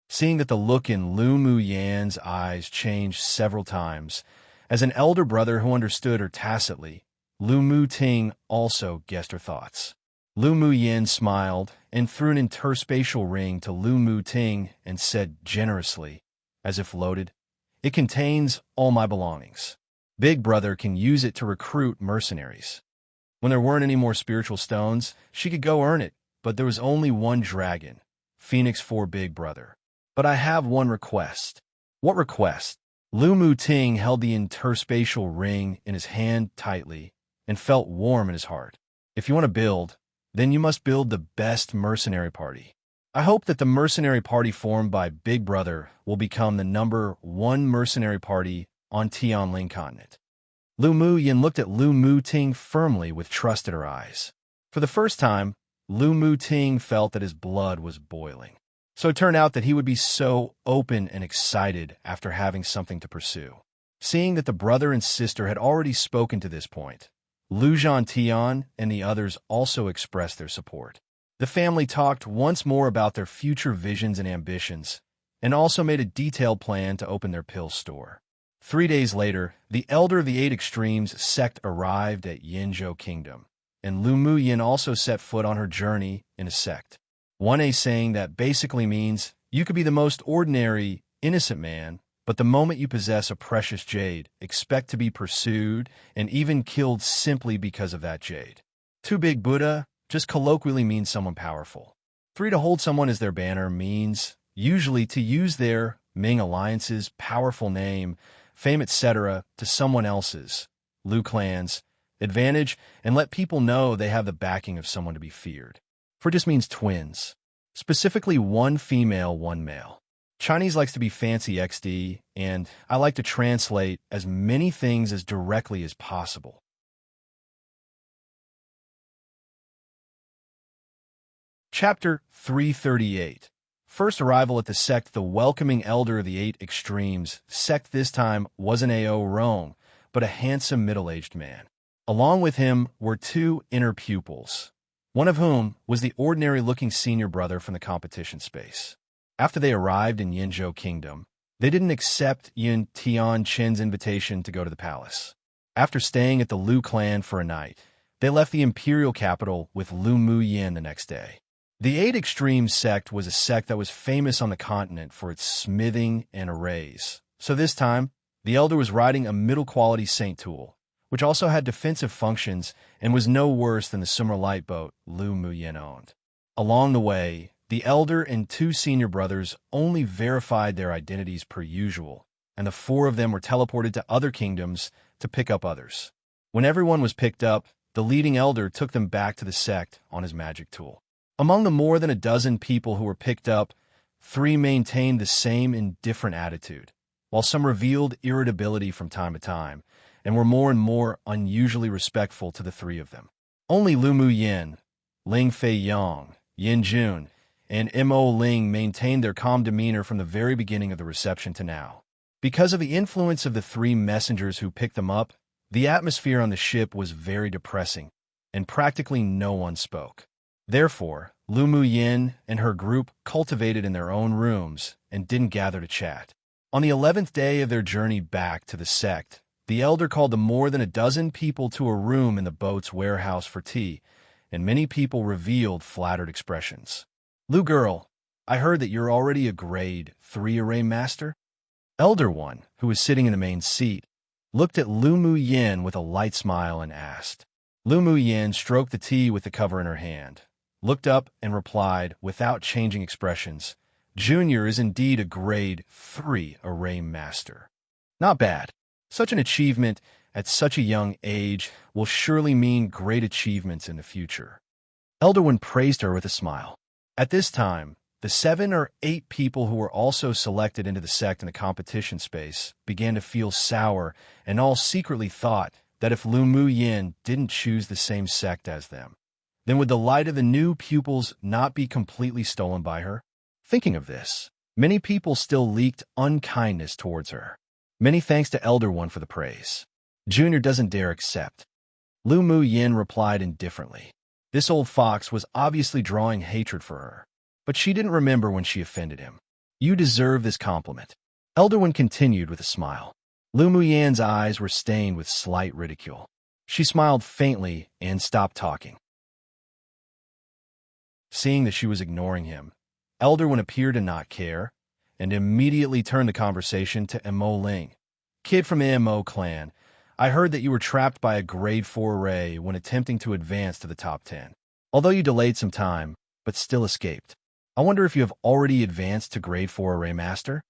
Seeing that the look in Lu Muyan's eyes changed several times, as an elder brother who understood her tacitly, Lu Muting also guessed her thoughts. Lu Muyan smiled and threw an interspatial ring to Lu Muting and said generously, as if loaded, "It contains all my belongings. Big brother can use it to recruit mercenaries." When there weren't any more spiritual stones, she could go earn it, but there was only one dragon, Phoenix for Big Brother. But I have one request. What request? Lu Muting held the interspatial ring in his hand tightly and felt warm in his heart. If you want to build, then you must build the best mercenary party. I hope that the mercenary party formed by Big Brother will become the #1 mercenary party on Tianling continent. Lu Muyin looked at Lu Muting firmly with trust in her eyes. For the first time, Lu Muting felt that his blood was boiling. So it turned out that he would be so open and excited after having something to pursue. Seeing that the brother and sister had already spoken to this point, Lu Zhantian and the others also expressed their support. The family talked once more about their future visions and ambitions, and also made a detailed plan to open their pill store. 3 days later, the elder of the 8 extremes sect arrived at Yinzhou Kingdom, and Lu Muyin also set foot on her journey in a sect. 1A saying that basically means you could be the most ordinary, innocent man, but the moment you possess a precious jade, expect to be pursued and even killed simply because of that jade. 2 Big Buddha just colloquially means someone powerful. 3 to hold someone as their banner means usually to use their Ming Alliance's powerful name, fame, etc. to someone else's, Lu clan's, advantage and let people know they have the backing of someone to be feared. 4 just means twins, specifically 1 female, 1 male. Chinese likes to be fancy XD, and I like to translate as many things as directly as possible. Chapter 338. First arrival at the sect, the welcoming elder of the 8 extremes. Sect this time wasn't A.O. Rome, but a handsome middle-aged man. Along with him were 2 inner pupils, one of whom was the ordinary-looking senior brother from the competition space. After they arrived in Yinzhou Kingdom, they didn't accept Yin Tianchen's invitation to go to the palace. After staying at the Lu clan for a night, they left the imperial capital with Lu Muyin the next day. The Eight Extremes sect was a sect that was famous on the continent for its smithing and arrays. So this time, the elder was riding a middle-quality Saint tool, which also had defensive functions and was no worse than the summer light boat Lu Muyen owned. Along the way, the elder and two senior brothers only verified their identities per usual, and the four of them were teleported to other kingdoms to pick up others. When everyone was picked up, the leading elder took them back to the sect on his magic tool. Among the more than a dozen people who were picked up, 3 maintained the same indifferent attitude, while some revealed irritability from time to time, and were more and more unusually respectful to the 3 of them. Only Lu Muyen, Ling Fei Yang, Yin Jun, and Mo Ling maintained their calm demeanor from the very beginning of the reception to now. Because of the influence of the 3 messengers who picked them up, the atmosphere on the ship was very depressing, and practically no one spoke. Therefore, Lu Muyen and her group cultivated in their own rooms and didn't gather to chat. On the 11th day of their journey back to the sect, the elder called the more than a dozen people to a room in the boat's warehouse for tea, and many people revealed flattered expressions. "Lu girl, I heard that you're already a grade 3 array master?" Elder One, who was sitting in the main seat, looked at Lu Muyen with a light smile and asked. Lu Muyen stroked the tea with the cover in her hand, looked up and replied without changing expressions, "Junior is indeed a grade 3 array master." "Not bad. Such an achievement at such a young age will surely mean great achievements in the future." Elder One praised her with a smile. At this time, the 7 or 8 people who were also selected into the sect in the competition space began to feel sour, and all secretly thought that if Lu Muyen didn't choose the same sect as them, then would the light of the new pupils not be completely stolen by her? Thinking of this, many people still leaked unkindness towards her. Many thanks to Elder One for the praise. Junior doesn't dare accept. Lu Muyen replied indifferently. This old fox was obviously drawing hatred for her, but she didn't remember when she offended him. "You deserve this compliment." Elder One continued with a smile. Lu Muyen's eyes were stained with slight ridicule. She smiled faintly and stopped talking. Seeing that she was ignoring him, Elder One appeared to not care, and immediately turned the conversation to Mo Ling. "Kid from the Mo clan, I heard that you were trapped by a grade 4 array when attempting to advance to the top 10. Although you delayed some time, but still escaped. I wonder if you have already advanced to grade 4 array master?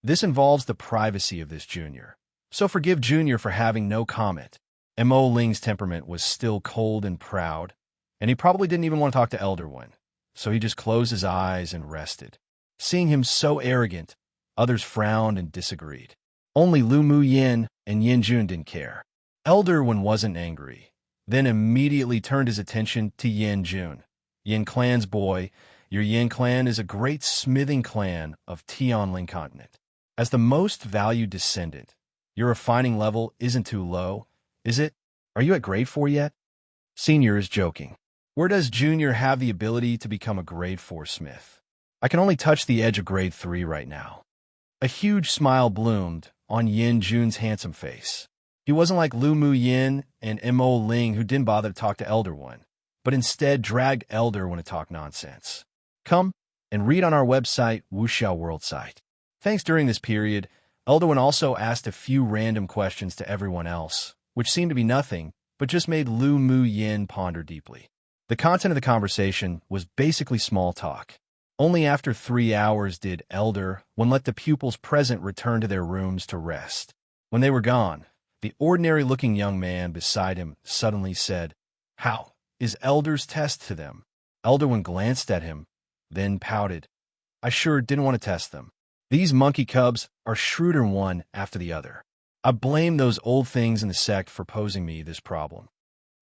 This involves the privacy of this junior, so forgive Junior for having no comment." Mo Ling's temperament was still cold and proud, and he probably didn't even want to talk to Elder One, so he just closed his eyes and rested. Seeing him so arrogant, others frowned and disagreed. Only Lu Muyen and Yin Jun didn't care. Elder One wasn't angry, then immediately turned his attention to Yin Jun. "Yin clan's boy, your Yin clan is a great smithing clan of Tianling continent. As the most valued descendant, your refining level isn't too low, is it? Are you at grade 4 yet?" Senior is joking. "Where does Junior have the ability to become a grade 4 smith? I can only touch the edge of grade 3 right now." A huge smile bloomed on Yin Jun's handsome face. He wasn't like Lu Muyen and Mo Ling, who didn't bother to talk to Elder One, but instead dragged Elder One to talk nonsense. "Come and read on our website, Wuxiao World site." Thanks. During this period, Elder One also asked a few random questions to everyone else, which seemed to be nothing, but just made Lu Muyen ponder deeply. The content of the conversation was basically small talk. Only after 3 hours did Elder One let the pupils present return to their rooms to rest. When they were gone, the ordinary-looking young man beside him suddenly said, "How is Elder's test to them?" Elder One glanced at him, then pouted. "I sure didn't want to test them. These monkey cubs are shrewder one after the other. I blame those old things in the sect for posing me this problem."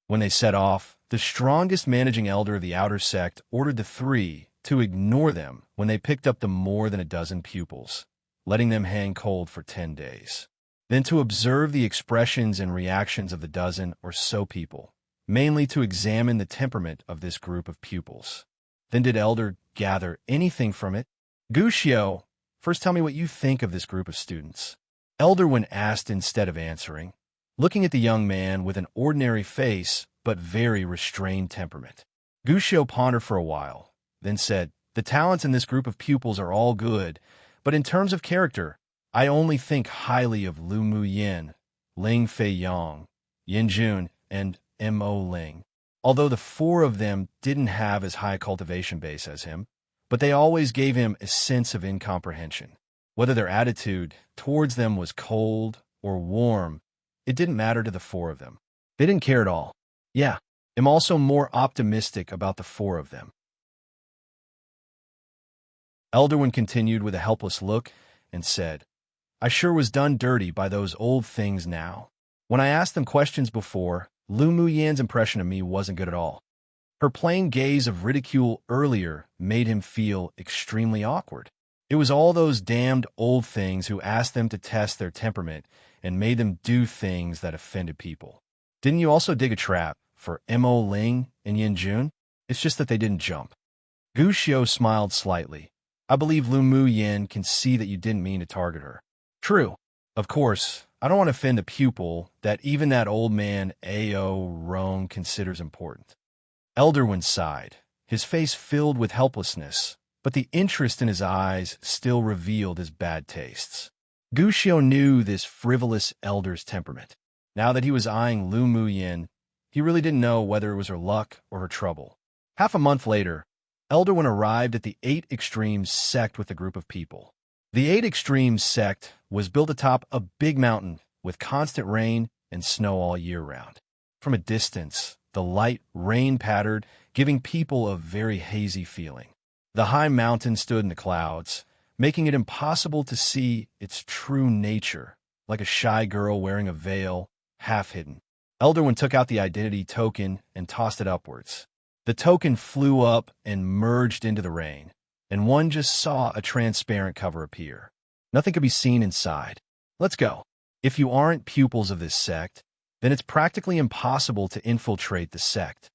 When they set off, the strongest managing elder of the outer sect ordered the 3 to ignore them when they picked up the more than a dozen pupils, letting them hang cold for 10 days. Then to observe the expressions and reactions of the dozen or so people, mainly to examine the temperament of this group of pupils. Then did Elder gather anything from it? "Guxiao, first tell me what you think of this group of students." Elder One asked instead of answering, looking at the young man with an ordinary face but very restrained temperament. Guxiao pondered for a while, then said, "The talents in this group of pupils are all good, but in terms of character, I only think highly of Lu Mu Yin, Ling Fei Yang, Yin Jun, and Mo Ling. Although the four of them didn't have as high a cultivation base as him, but they always gave him a sense of incomprehension. Whether their attitude towards them was cold or warm, it didn't matter to the four of them. They didn't care at all. Yeah, I'm also more optimistic about the four of them." Elderwin continued with a helpless look and said, "I sure was done dirty by those old things now. When I asked them questions before, Lu Mu Yan's impression of me wasn't good at all. Her plain gaze of ridicule earlier made him feel extremely awkward. It was all those damned old things who asked them to test their temperament and made them do things that offended people. Didn't you also dig a trap for Mo Ling and Yin Jun? It's just that they didn't jump." Gu Xiu smiled slightly. "I believe Lu Mu Yin can see that you didn't mean to target her." "True. Of course, I don't want to offend the pupil that even that old man A.O. Rome considers important." Elderwin sighed, his face filled with helplessness, but the interest in his eyes still revealed his bad tastes. Gu Xiu knew this frivolous elder's temperament. Now that he was eyeing Lu Mu Yin, he really didn't know whether it was her luck or her trouble. Half a month later, Elderwin arrived at the 8 Extremes sect with a group of people. The 8 Extremes sect was built atop a big mountain with constant rain and snow all year round. From a distance, the light rain pattered, giving people a very hazy feeling. The high mountain stood in the clouds, making it impossible to see its true nature, like a shy girl wearing a veil, half hidden. Elderwin took out the identity token and tossed it upwards. The token flew up and merged into the rain, and one just saw a transparent cover appear. Nothing could be seen inside. "Let's go." If you aren't pupils of this sect, then it's practically impossible to infiltrate the sect,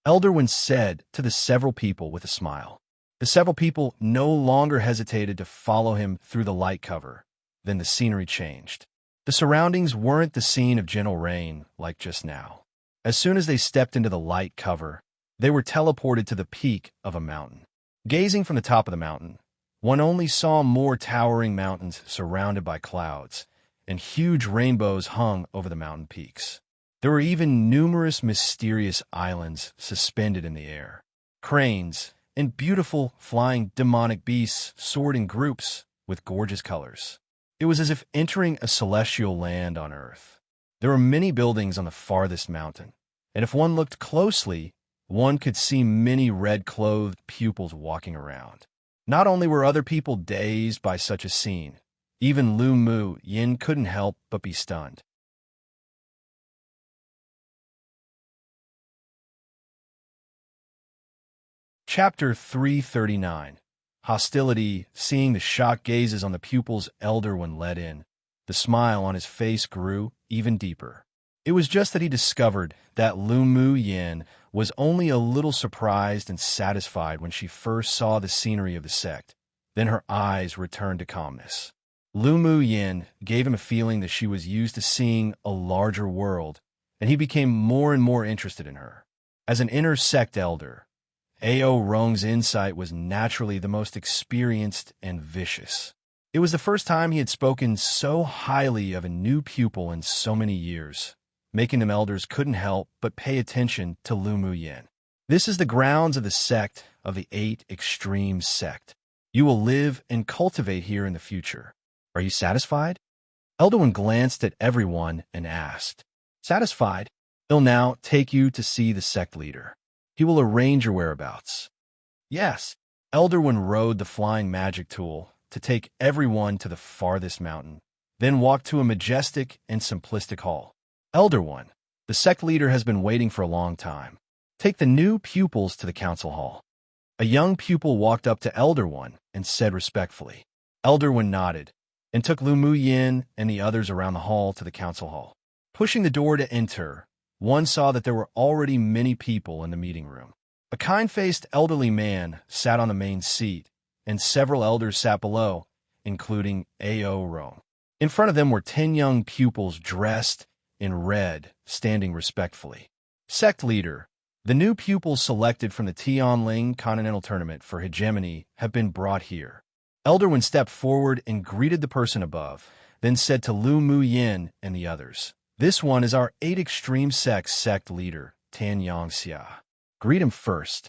Elderwin said to the several people with a smile. The several people no longer hesitated to follow him through the light cover. Then the scenery changed. The surroundings weren't the scene of gentle rain like just now. As soon as they stepped into the light cover, they were teleported to the peak of a mountain. Gazing from the top of the mountain, one only saw more towering mountains surrounded by clouds, and huge rainbows hung over the mountain peaks. There were even numerous mysterious islands suspended in the air. Cranes and beautiful flying demonic beasts soared in groups with gorgeous colors. It was as if entering a celestial land on Earth. There were many buildings on the farthest mountain, and if one looked closely, one could see many red-clothed pupils walking around. Not only were other people dazed by such a scene, even Lu Mu Yin couldn't help but be stunned. Chapter 339. Hostility. Seeing the shocked gazes on the pupils Elderwin let in, the smile on his face grew even deeper. It was just that he discovered that Lu Mu Yin was only a little surprised and satisfied when she first saw the scenery of the sect. Then her eyes returned to calmness. Lu Mu Yin gave him a feeling that she was used to seeing a larger world, and he became more and more interested in her. As an inner sect elder, A.O. Rong's insight was naturally the most experienced and vicious. It was the first time he had spoken so highly of a new pupil in so many years, making them elders couldn't help but pay attention to Lu Mu Yin. "This is the grounds of the sect of the 8 Extremes sect. You will live and cultivate here in the future. Are you satisfied?" Elderwin glanced at everyone and asked. "Satisfied? He'll now take you to see the sect leader. He will arrange your whereabouts." "Yes." Elderwin rode the flying magic tool to take everyone to the farthest mountain, then walked to a majestic and simplistic hall. "Elderwin, the sect leader has been waiting for a long time. Take the new pupils to the council hall." A young pupil walked up to Elderwin and said respectfully. Elderwin nodded and took Lu Mu Yin and the others around the hall to the council hall. Pushing the door to enter, one saw that there were already many people in the meeting room. A kind-faced elderly man sat on the main seat, and several elders sat below, including A.O. Rome. In front of them were 10 young pupils dressed in red, standing respectfully. "Sect leader, The new pupils selected from the Tianling Continental Tournament for hegemony have been brought here. Elderwin stepped forward and greeted the person above, then said to Lu Mu Yin and the others, "This one is our 8 Extreme Sects sect leader, Tan Yang Xia. Greet him first."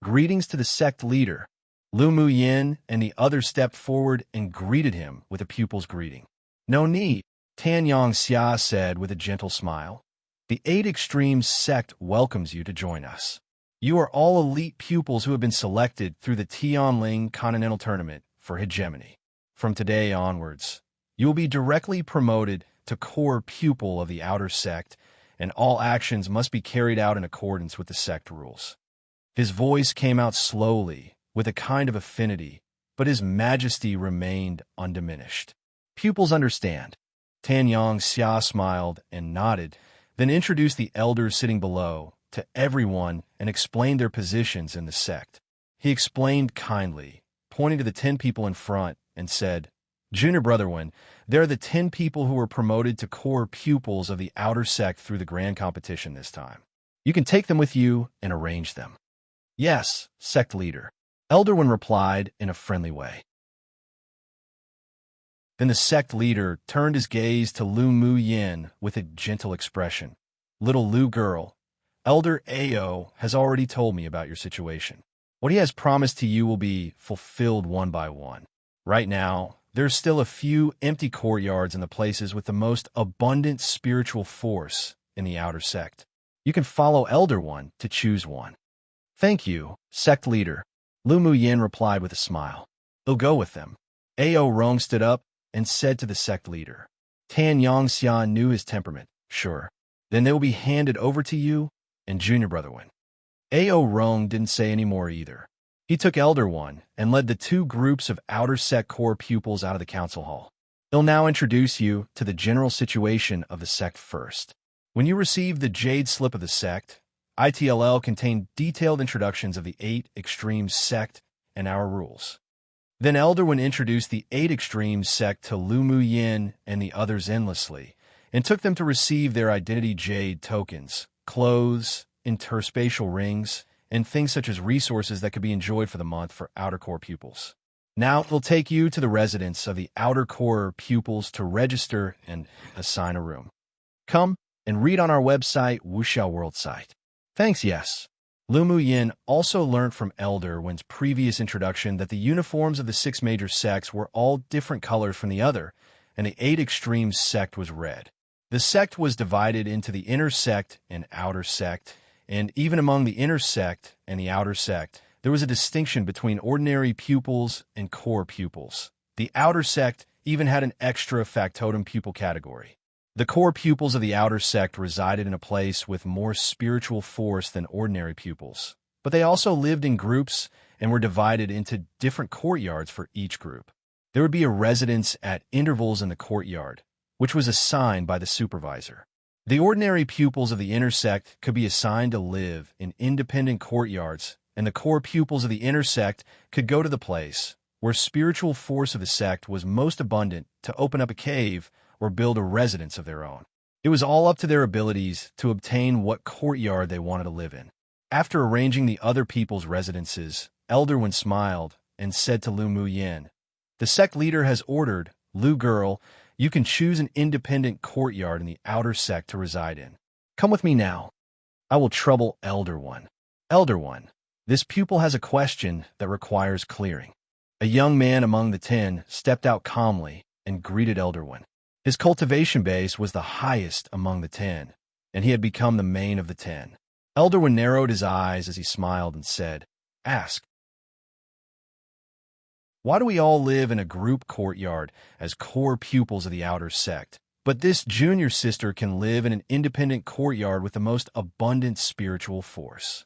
Greetings to the sect leader. Lu Mu Yin and the others stepped forward and greeted him with a pupil's greeting. "No need," Tan Yang Xia said with a gentle smile. "The 8 Extreme Sect welcomes you to join us. You are all elite pupils who have been selected through the Tianling Continental Tournament for hegemony. From today onwards, you will be directly promoted to core pupil of the outer sect, and all actions must be carried out in accordance with the sect rules." His voice came out slowly, with a kind of affinity, but his majesty remained undiminished. "Pupils understand." Tan Yang Xia smiled and nodded, then introduced the elders sitting below to everyone and explained their positions in the sect. He explained kindly, pointing to the 10 people in front, and said, "Junior Brotherwin, there are the 10 people who were promoted to core pupils of the outer sect through the grand competition this time. You can take them with you and arrange them." "Yes, sect leader," Elderwin replied in a friendly way. Then the sect leader turned his gaze to Lu Mu Yin with a gentle expression. "Little Lu girl, Elder Ao has already told me about your situation. What he has promised to you will be fulfilled one by one. Right now, there's still a few empty courtyards in the places with the most abundant spiritual force in the outer sect. You can follow Elder One to choose one." "Thank you, sect leader," Lu Mu Yin replied with a smile. "He'll go with them." Ao Rong stood up and said to the sect leader. Tan Yang Xia knew his temperament. "Sure. Then they will be handed over to you and Junior Brotherwin." Ao Rong didn't say any more either. He took Elder One and led the 2 groups of outer sect core pupils out of the council hall. "He'll now introduce you to the general situation of the sect first. When you received the Jade Slip of the sect, ITLL contained detailed introductions of the 8 Extreme Sect and our rules." Then Elderwin introduced the 8 Extreme Sect to Lu Mu Yin and the others endlessly, and took them to receive their identity Jade tokens, clothes, interspatial rings, and things such as resources that could be enjoyed for the month for outer core pupils. "Now we'll take you to the residence of the outer core pupils to register and assign a room. Come and read on our website, Wuxiao World site." "Thanks, yes." Lu Mu Yin also learned from Elderwin's previous introduction that the uniforms of the 6 major sects were all different colors from the other, and the 8 Extreme Sect was red. The sect was divided into the inner sect and outer sect, and even among the inner sect and the outer sect, there was a distinction between ordinary pupils and core pupils. The outer sect even had an extra factotum pupil category. The core pupils of the outer sect resided in a place with more spiritual force than ordinary pupils, but they also lived in groups and were divided into different courtyards for each group. There would be a residence at intervals in the courtyard, which was assigned by the supervisor. The ordinary pupils of the inner sect could be assigned to live in independent courtyards, and the core pupils of the inner sect could go to the place where spiritual force of the sect was most abundant to open up a cave or build a residence of their own. It was all up to their abilities to obtain what courtyard they wanted to live in. After arranging the other people's residences, Elderwin smiled and said to Lu Mu Yin, "The sect leader has ordered, Lu girl, you can choose an independent courtyard in the outer sect to reside in. Come with me now. I will trouble Elder One." "Elder One, this pupil has a question that requires clearing." A young man among the 10 stepped out calmly and greeted Elder One. His cultivation base was the highest among the 10, and he had become the main of the 10. Elderwin narrowed his eyes as he smiled and said, "Ask." "Why do we all live in a group courtyard as core pupils of the outer sect, but this junior sister can live in an independent courtyard with the most abundant spiritual force?"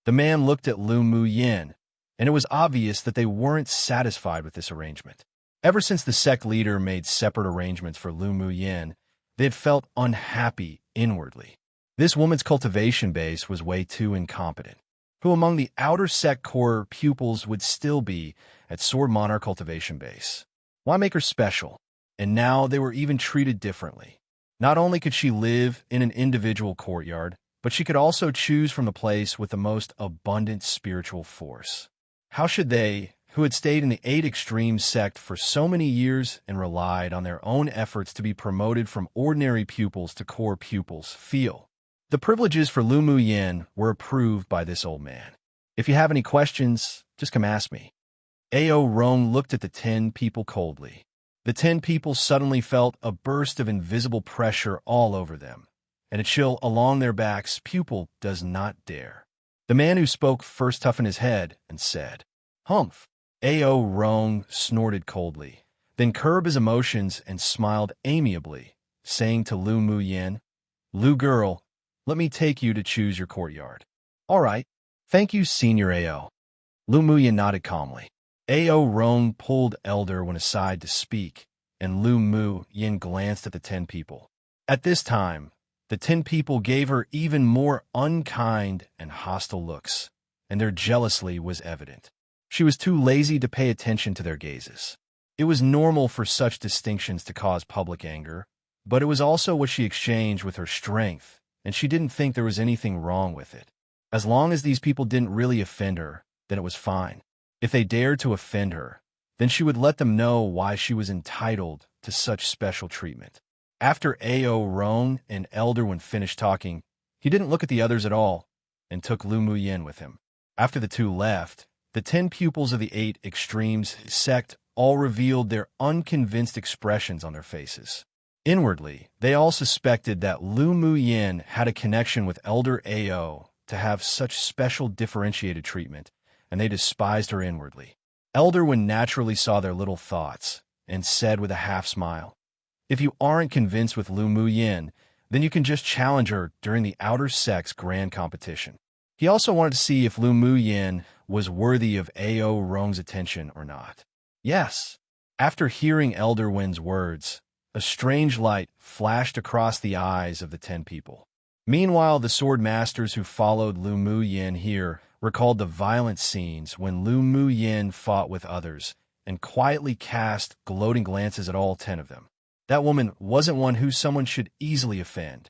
The man looked at Lu Mu Yin, and it was obvious that they weren't satisfied with this arrangement. Ever since the sect leader made separate arrangements for Lu Mu Yin, they had felt unhappy inwardly. This woman's cultivation base was way too incompetent. Who among the outer sect core pupils would still be at Sword Monarch cultivation base? Why make her special? And now they were even treated differently. Not only could she live in an individual courtyard, but she could also choose from the place with the most abundant spiritual force. How should they, who had stayed in the 8 Extremes sect for so many years and relied on their own efforts to be promoted from ordinary pupils to core pupils, feel? The privileges for Lu Mu Yin were approved by this old man. If you have any questions, just come ask me. Ao Rong looked at the 10 people coldly. The 10 people suddenly felt a burst of invisible pressure all over them, and a chill along their backs. Pupil does not dare. The man who spoke first toughened his head and said, "Humph." Ao Rong snorted coldly, then curbed his emotions and smiled amiably, saying to Lu Mu Yin, "Lu girl, let me take you to choose your courtyard." "All right. Thank you, Senior Ao." Lu Mu Yin nodded calmly. Ao Rong pulled Elder Wen aside to speak, and Lu Mu Yin glanced at the 10 people. At this time, the 10 people gave her even more unkind and hostile looks, and their jealousy was evident. She was too lazy to pay attention to their gazes. It was normal for such distinctions to cause public anger, but it was also what she exchanged with her strength, and she didn't think there was anything wrong with it. As long as these people didn't really offend her, then it was fine. If they dared to offend her, then she would let them know why she was entitled to such special treatment. After Ao Rong and Elder Wen finished talking, he didn't look at the others at all and took Lu Mu Yin with him. After the two left, the 10 pupils of the 8 Extremes sect all revealed their unconvinced expressions on their faces. Inwardly, they all suspected that Lu Mu Yin had a connection with Elder Ao to have such special differentiated treatment, and they despised her inwardly. Elder Wen naturally saw their little thoughts and said with a half-smile, "If you aren't convinced with Lu Mu Yin, then you can just challenge her during the Outer Sect's grand competition." He also wanted to see if Lu Mu Yin was worthy of Ao Rong's attention or not. Yes. After hearing Elder Wen's words, a strange light flashed across the eyes of the 10 people. Meanwhile, the sword masters who followed Lu Mu Yin here recalled the violent scenes when Lu Mu Yin fought with others and quietly cast gloating glances at all 10 of them. That woman wasn't one who someone should easily offend.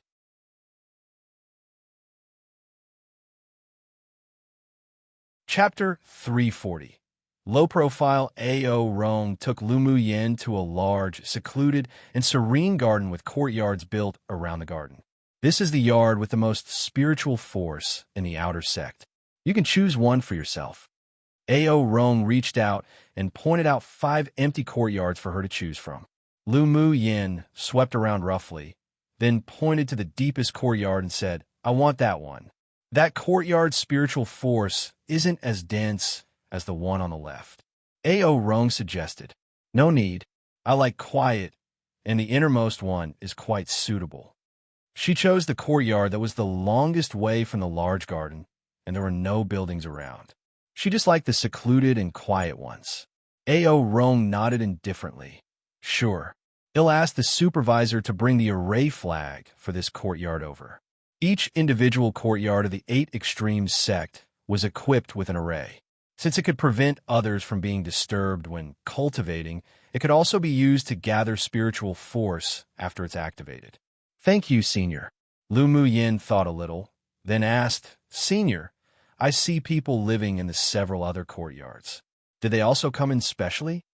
Chapter 340. Low-profile Ao Rong took Lu Mu Yin to a large, secluded, and serene garden with courtyards built around the garden. This is the yard with the most spiritual force in the Outer Sect. You can choose one for yourself. Ao Rong reached out and pointed out 5 empty courtyards for her to choose from. Lu Mu Yin swept around roughly, then pointed to the deepest courtyard and said, "I want that one." That courtyard's spiritual force isn't as dense as the one on the left. Ao Rong suggested, "No need. I like quiet, and the innermost one is quite suitable." She chose the courtyard that was the longest way from the large garden, and there were no buildings around. She just liked the secluded and quiet ones. Ao Rong nodded indifferently. "Sure. I'll ask the supervisor to bring the array flag for this courtyard over." Each individual courtyard of the 8 Extremes sect was equipped with an array. Since it could prevent others from being disturbed when cultivating, it could also be used to gather spiritual force after it's activated. "Thank you, Senior." Lu Mu Yin thought a little, then asked, "Senior, I see people living in the several other courtyards. Did they also come in specially?"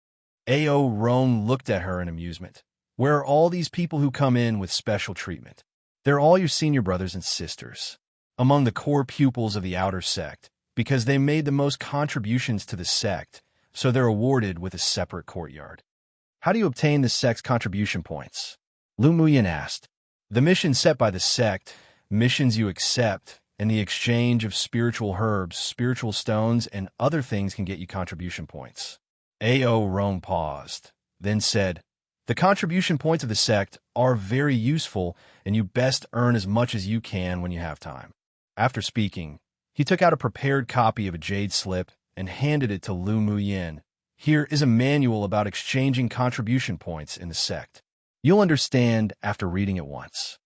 Ao Rong looked at her in amusement. "Where are all these people who come in with special treatment? They're all your senior brothers and sisters, among the core pupils of the Outer Sect, because they made the most contributions to the sect, so they're awarded with a separate courtyard." "How do you obtain the sect's contribution points?" Lu Mu Yin asked. "The missions set by the sect, missions you accept, and the exchange of spiritual herbs, spiritual stones, and other things can get you contribution points." Ao Rong paused, then said, "The contribution points of the sect are very useful, and you best earn as much as you can when you have time." After speaking, he took out a prepared copy of a jade slip and handed it to Lu Mu Yin. "Here is a manual about exchanging contribution points in the sect. You'll understand after reading it once."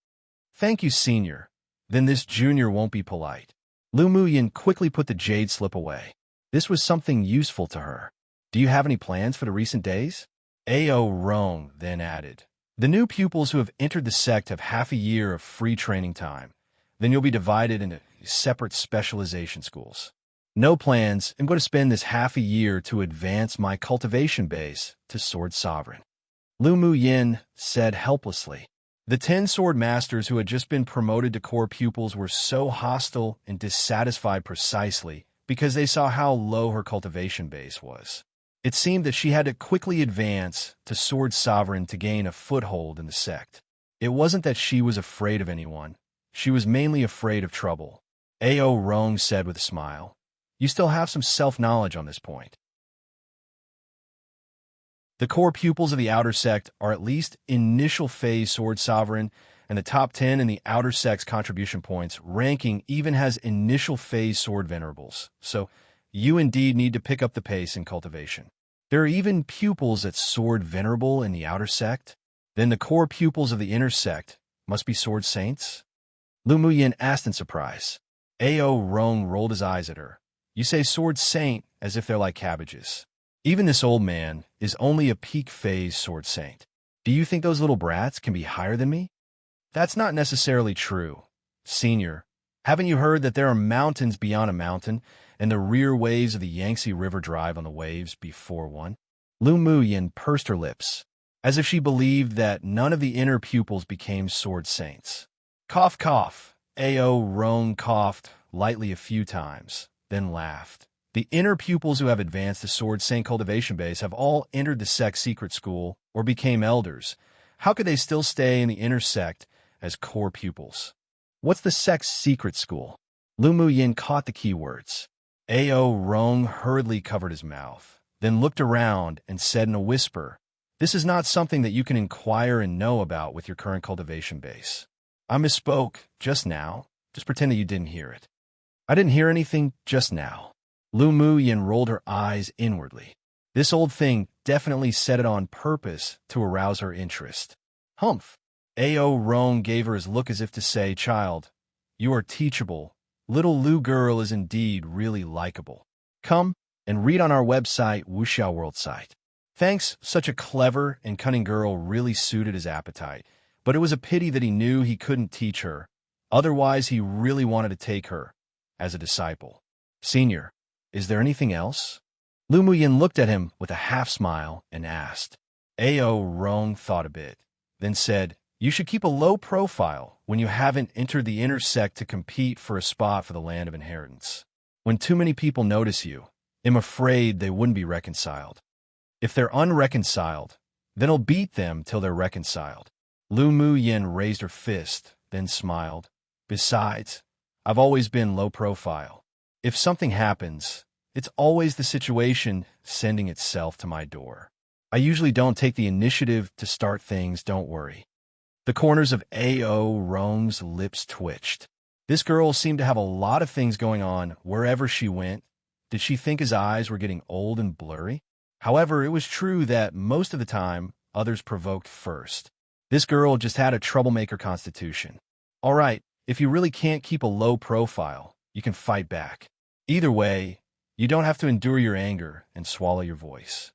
"Thank you, Senior. Then this junior won't be polite." Lu Mu Yin quickly put the jade slip away. This was something useful to her. "Do you have any plans for the recent days?" Ao Rong then added, "The new pupils who have entered the sect have half a year of free training time. Then you'll be divided into separate specialization schools. No plans. I'm going to spend this half a year to advance my cultivation base to Sword Sovereign. Lu Mu Yin said helplessly. The 10 sword masters who had just been promoted to core pupils were so hostile and dissatisfied precisely because they saw how low her cultivation base was. It seemed that she had to quickly advance to Sword Sovereign to gain a foothold in the sect. It wasn't that she was afraid of anyone. She was mainly afraid of trouble. Ao Rong said with a smile. You still have some self-knowledge on this point. The core pupils of the outer sect are at least initial phase Sword Sovereign, and the top 10 in the outer sect's contribution points ranking even has initial phase Sword Venerables, so you indeed need to pick up the pace in cultivation. There are even pupils at Sword Venerable in the outer sect. Then the core pupils of the inner sect must be Sword Saints? Lu Muyin asked in surprise. Ao Rong rolled his eyes at her. You say Sword Saint as if they're like cabbages. Even this old man is only a peak phase Sword Saint. Do you think those little brats can be higher than me? That's not necessarily true. Senior, haven't you heard that there are mountains beyond a mountain, and the rear waves of the Yangtze River drive on the waves before one? Lu Muyin pursed her lips, as if she believed that none of the inner pupils became Sword Saints. Cough, cough. Ao Rong coughed lightly a few times, then laughed. The inner pupils who have advanced to Sword Saint cultivation base have all entered the sect's secret school or became elders. How could they still stay in the inner sect as core pupils? What's the sect's secret school? Lu Muyin caught the key words. Ao Rong hurriedly covered his mouth, then looked around and said in a whisper, This is not something that you can inquire and know about with your current cultivation base. I misspoke just now. Just pretend that you didn't hear it. I didn't hear anything just now. Lu Muyin rolled her eyes inwardly. This old thing definitely said it on purpose to arouse her interest. Humph. Ao Rong gave her his look as if to say, Child, you are teachable. Little Lu girl is indeed really likable. Come and read on our website, Wuxiao World site. Thanks, such a clever and cunning girl really suited his appetite, but it was a pity that he knew he couldn't teach her. Otherwise, he really wanted to take her as a disciple. Senior, is there anything else? Lu Muyin looked at him with a half-smile and asked. Ao Rong thought a bit, then said, You should keep a low profile when you haven't entered the inner sect to compete for a spot for the land of inheritance. When too many people notice you, I'm afraid they wouldn't be reconciled. If they're unreconciled, then I'll beat them till they're reconciled. Lu Muyin raised her fist, then smiled. Besides, I've always been low profile. If something happens, it's always the situation sending itself to my door. I usually don't take the initiative to start things, don't worry. The corners of Ao Rong's lips twitched. This girl seemed to have a lot of things going on wherever she went. Did she think his eyes were getting old and blurry? However, it was true that most of the time, others provoked first. This girl just had a troublemaker constitution. All right, if you really can't keep a low profile, you can fight back. Either way, you don't have to endure your anger and swallow your voice.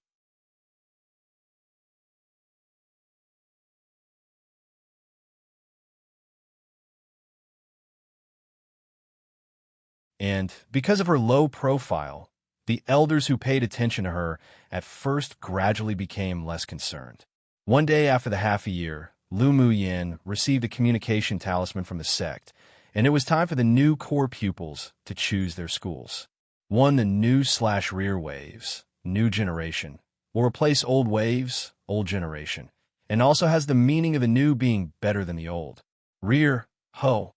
And because of her low profile, the elders who paid attention to her at first gradually became less concerned. One day after the half a year, Lu Muyin received a communication talisman from the sect, and it was time for the new core pupils to choose their schools. One, the new/rear waves, new generation, will replace old waves, old generation, and also has the meaning of the new being better than the old. Rear, ho,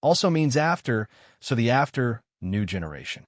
also means after, so the after, new generation.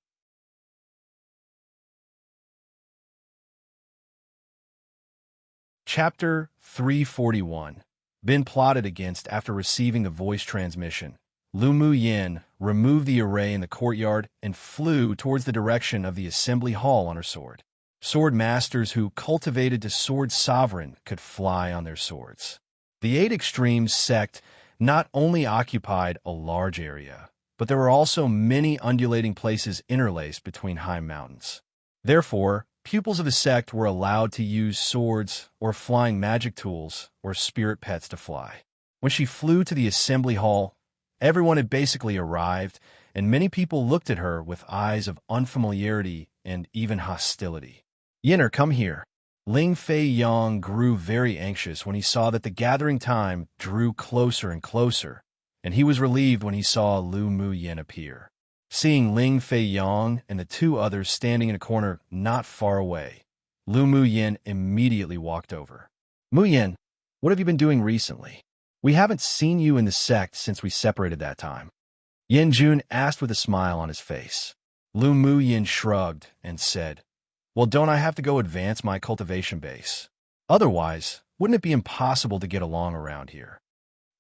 Chapter 341. Been plotted against after receiving the voice transmission. Lu Muyin removed the array in the courtyard and flew towards the direction of the assembly hall on her sword. Sword masters who cultivated to Sword Sovereign could fly on their swords. The Eight Extremes sect not only occupied a large area, but there were also many undulating places interlaced between high mountains. Therefore, pupils of the sect were allowed to use swords or flying magic tools or spirit pets to fly. When she flew to the assembly hall, Everyone had basically arrived, and many people looked at her with eyes of unfamiliarity and even hostility. "Yinner, come here." Ling Fei Yang grew very anxious when he saw that the gathering time drew closer and closer, and he was relieved when he saw Lu Mu Yin appear. Seeing Ling Fei Yang and the two others standing in a corner not far away, Lu Mu Yin immediately walked over. "Mu Yin, what have you been doing recently? We haven't seen you in the sect since we separated that time." Yin Jun asked with a smile on his face. Lu Mu Yin shrugged and said, "Well, don't I have to go advance my cultivation base? Otherwise, wouldn't it be impossible to get along around here?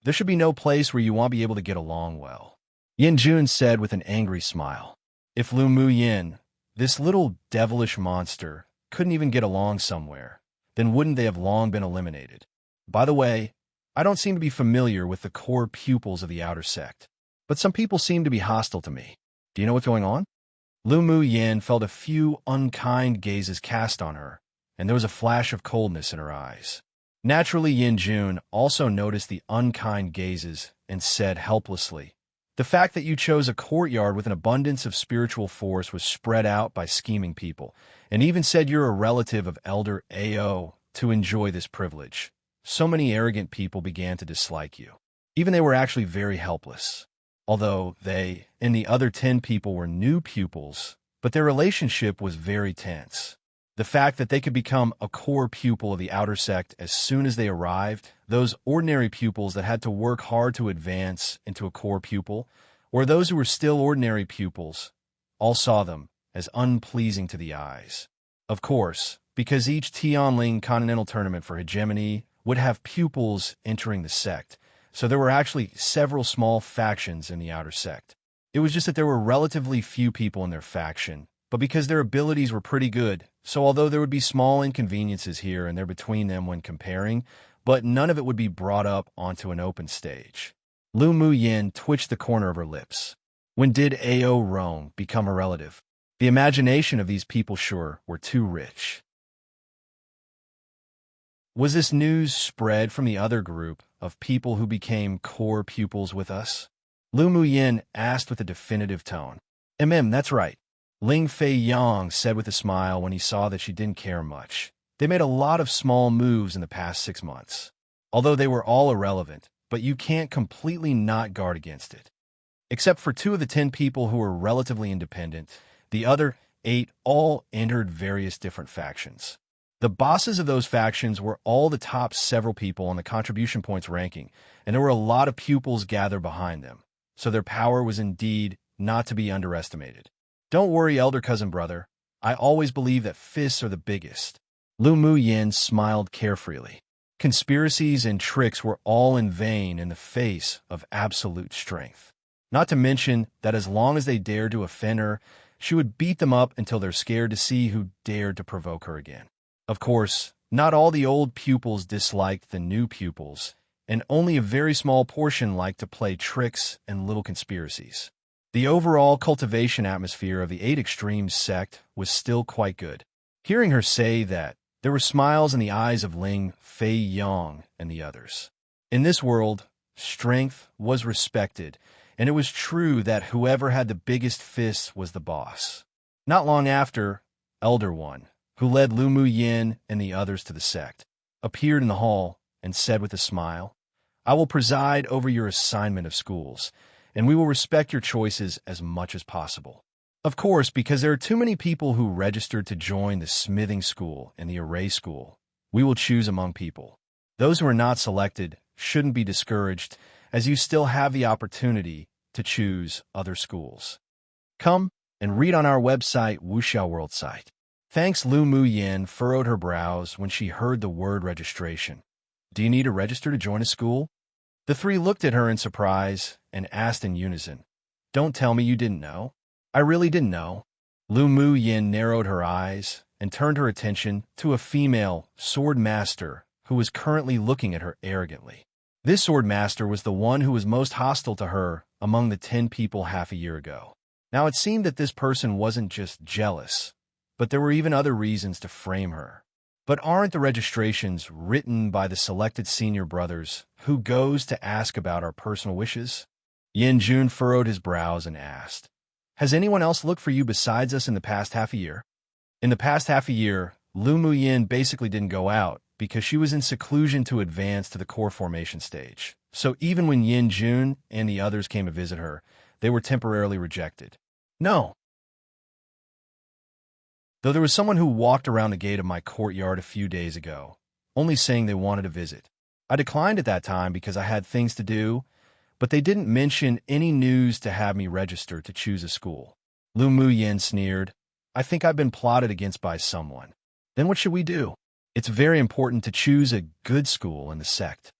There should be no place where you won't be able to get along well." Yin Jun said with an angry smile. If Lu Mu Yin, this little devilish monster, couldn't even get along somewhere, then wouldn't they have long been eliminated? By the way, I don't seem to be familiar with the core pupils of the outer sect, but some people seem to be hostile to me. Do you know what's going on? Lu Mu Yin felt a few unkind gazes cast on her, and there was a flash of coldness in her eyes. Naturally, Yin Jun also noticed the unkind gazes and said helplessly, "The fact that you chose a courtyard with an abundance of spiritual force was spread out by scheming people, and even said you're a relative of Elder Ao to enjoy this privilege. So many arrogant people began to dislike you. Even they were actually very helpless. Although they and the other 10 people were new pupils, but their relationship was very tense. The fact that they could become a core pupil of the outer sect as soon as they arrived, those ordinary pupils that had to work hard to advance into a core pupil, or those who were still ordinary pupils, all saw them as unpleasing to the eyes. Of course, because each Tianling Continental Tournament for Hegemony would have pupils entering the sect, so there were actually several small factions in the outer sect. It was just that there were relatively few people in their faction, but because their abilities were pretty good, so although there would be small inconveniences here and there between them when comparing, but none of it would be brought up onto an open stage. Lu Mu Yin twitched the corner of her lips. When did Ao Rong become a relative? The imagination of these people sure were too rich. Was this news spread from the other group of people who became core pupils with us? Lu Mu Yin asked with a definitive tone. That's right. Ling Fei Yang said with a smile when he saw that she didn't care much. They made a lot of small moves in the past 6 months. Although they were all irrelevant, but you can't completely not guard against it. Except for 2 of the 10 people who were relatively independent, the other 8 all entered various different factions. The bosses of those factions were all the top several people on the contribution points ranking, and there were a lot of pupils gathered behind them, so their power was indeed not to be underestimated. Don't worry, elder cousin brother. I always believe that fists are the biggest. Lu Mu Yin smiled carefreely. Conspiracies and tricks were all in vain in the face of absolute strength. Not to mention that as long as they dared to offend her, she would beat them up until they're scared to see who dared to provoke her again. Of course, not all the old pupils disliked the new pupils, and only a very small portion liked to play tricks and little conspiracies. The overall cultivation atmosphere of the 8 Extremes sect was still quite good. Hearing her say that, there were smiles in the eyes of Ling Fei Yang and the others. In this world, strength was respected, and it was true that whoever had the biggest fists was the boss. Not long after, Elder One, who led Lu Mu Yin and the others to the sect, appeared in the hall and said with a smile, "I will preside over your assignment of schools, and we will respect your choices as much as possible. Of course, because there are too many people who registered to join the smithing school and the array school, we will choose among people. Those who are not selected shouldn't be discouraged, as you still have the opportunity to choose other schools. Come and read on our website, Wuxiao World site." Thanks. Lu Mu Yin furrowed her brows when she heard the word registration. "Do you need to register to join a school?" The 3 looked at her in surprise and asked in unison, "Don't tell me you didn't know." "I really didn't know." Lu Mu Yin narrowed her eyes and turned her attention to a female sword master who was currently looking at her arrogantly. This sword master was the one who was most hostile to her among the 10 people half a year ago. Now it seemed that this person wasn't just jealous, but there were even other reasons to frame her. But aren't the registrations written by the selected senior brothers who goes to ask about our personal wishes? Yin Jun furrowed his brows and asked, "Has anyone else looked for you besides us in the past half a year?" In the past half a year, Lu Muyin basically didn't go out because she was in seclusion to advance to the core formation stage. So even when Yin Jun and the others came to visit her, they were temporarily rejected. No. Though there was someone who walked around the gate of my courtyard a few days ago, only saying they wanted to visit. I declined at that time because I had things to do, but they didn't mention any news to have me register to choose a school. Lu Muyin sneered. I think I've been plotted against by someone. Then what should we do? It's very important to choose a good school in the sect.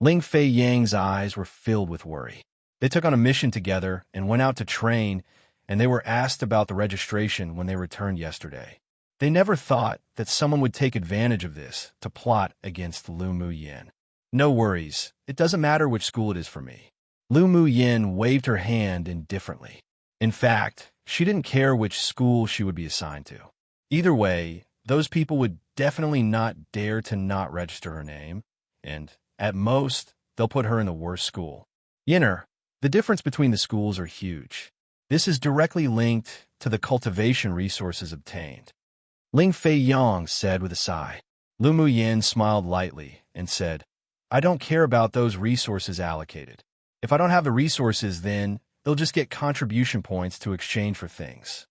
Ling Fei Yang's eyes were filled with worry. They took on a mission together and went out to train, and they were asked about the registration when they returned yesterday. They never thought that someone would take advantage of this to plot against Lu Muyin. No worries. It doesn't matter which school it is for me. Lu Muyin waved her hand indifferently. In fact, she didn't care which school she would be assigned to. Either way, those people would definitely not dare to not register her name, and, at most, they'll put her in the worst school. Yinner, the difference between the schools are huge. This is directly linked to the cultivation resources obtained. Ling Fei Yang said with a sigh. Lu Muyin smiled lightly and said, I don't care about those resources allocated. If I don't have the resources, then they'll just get contribution points to exchange for things.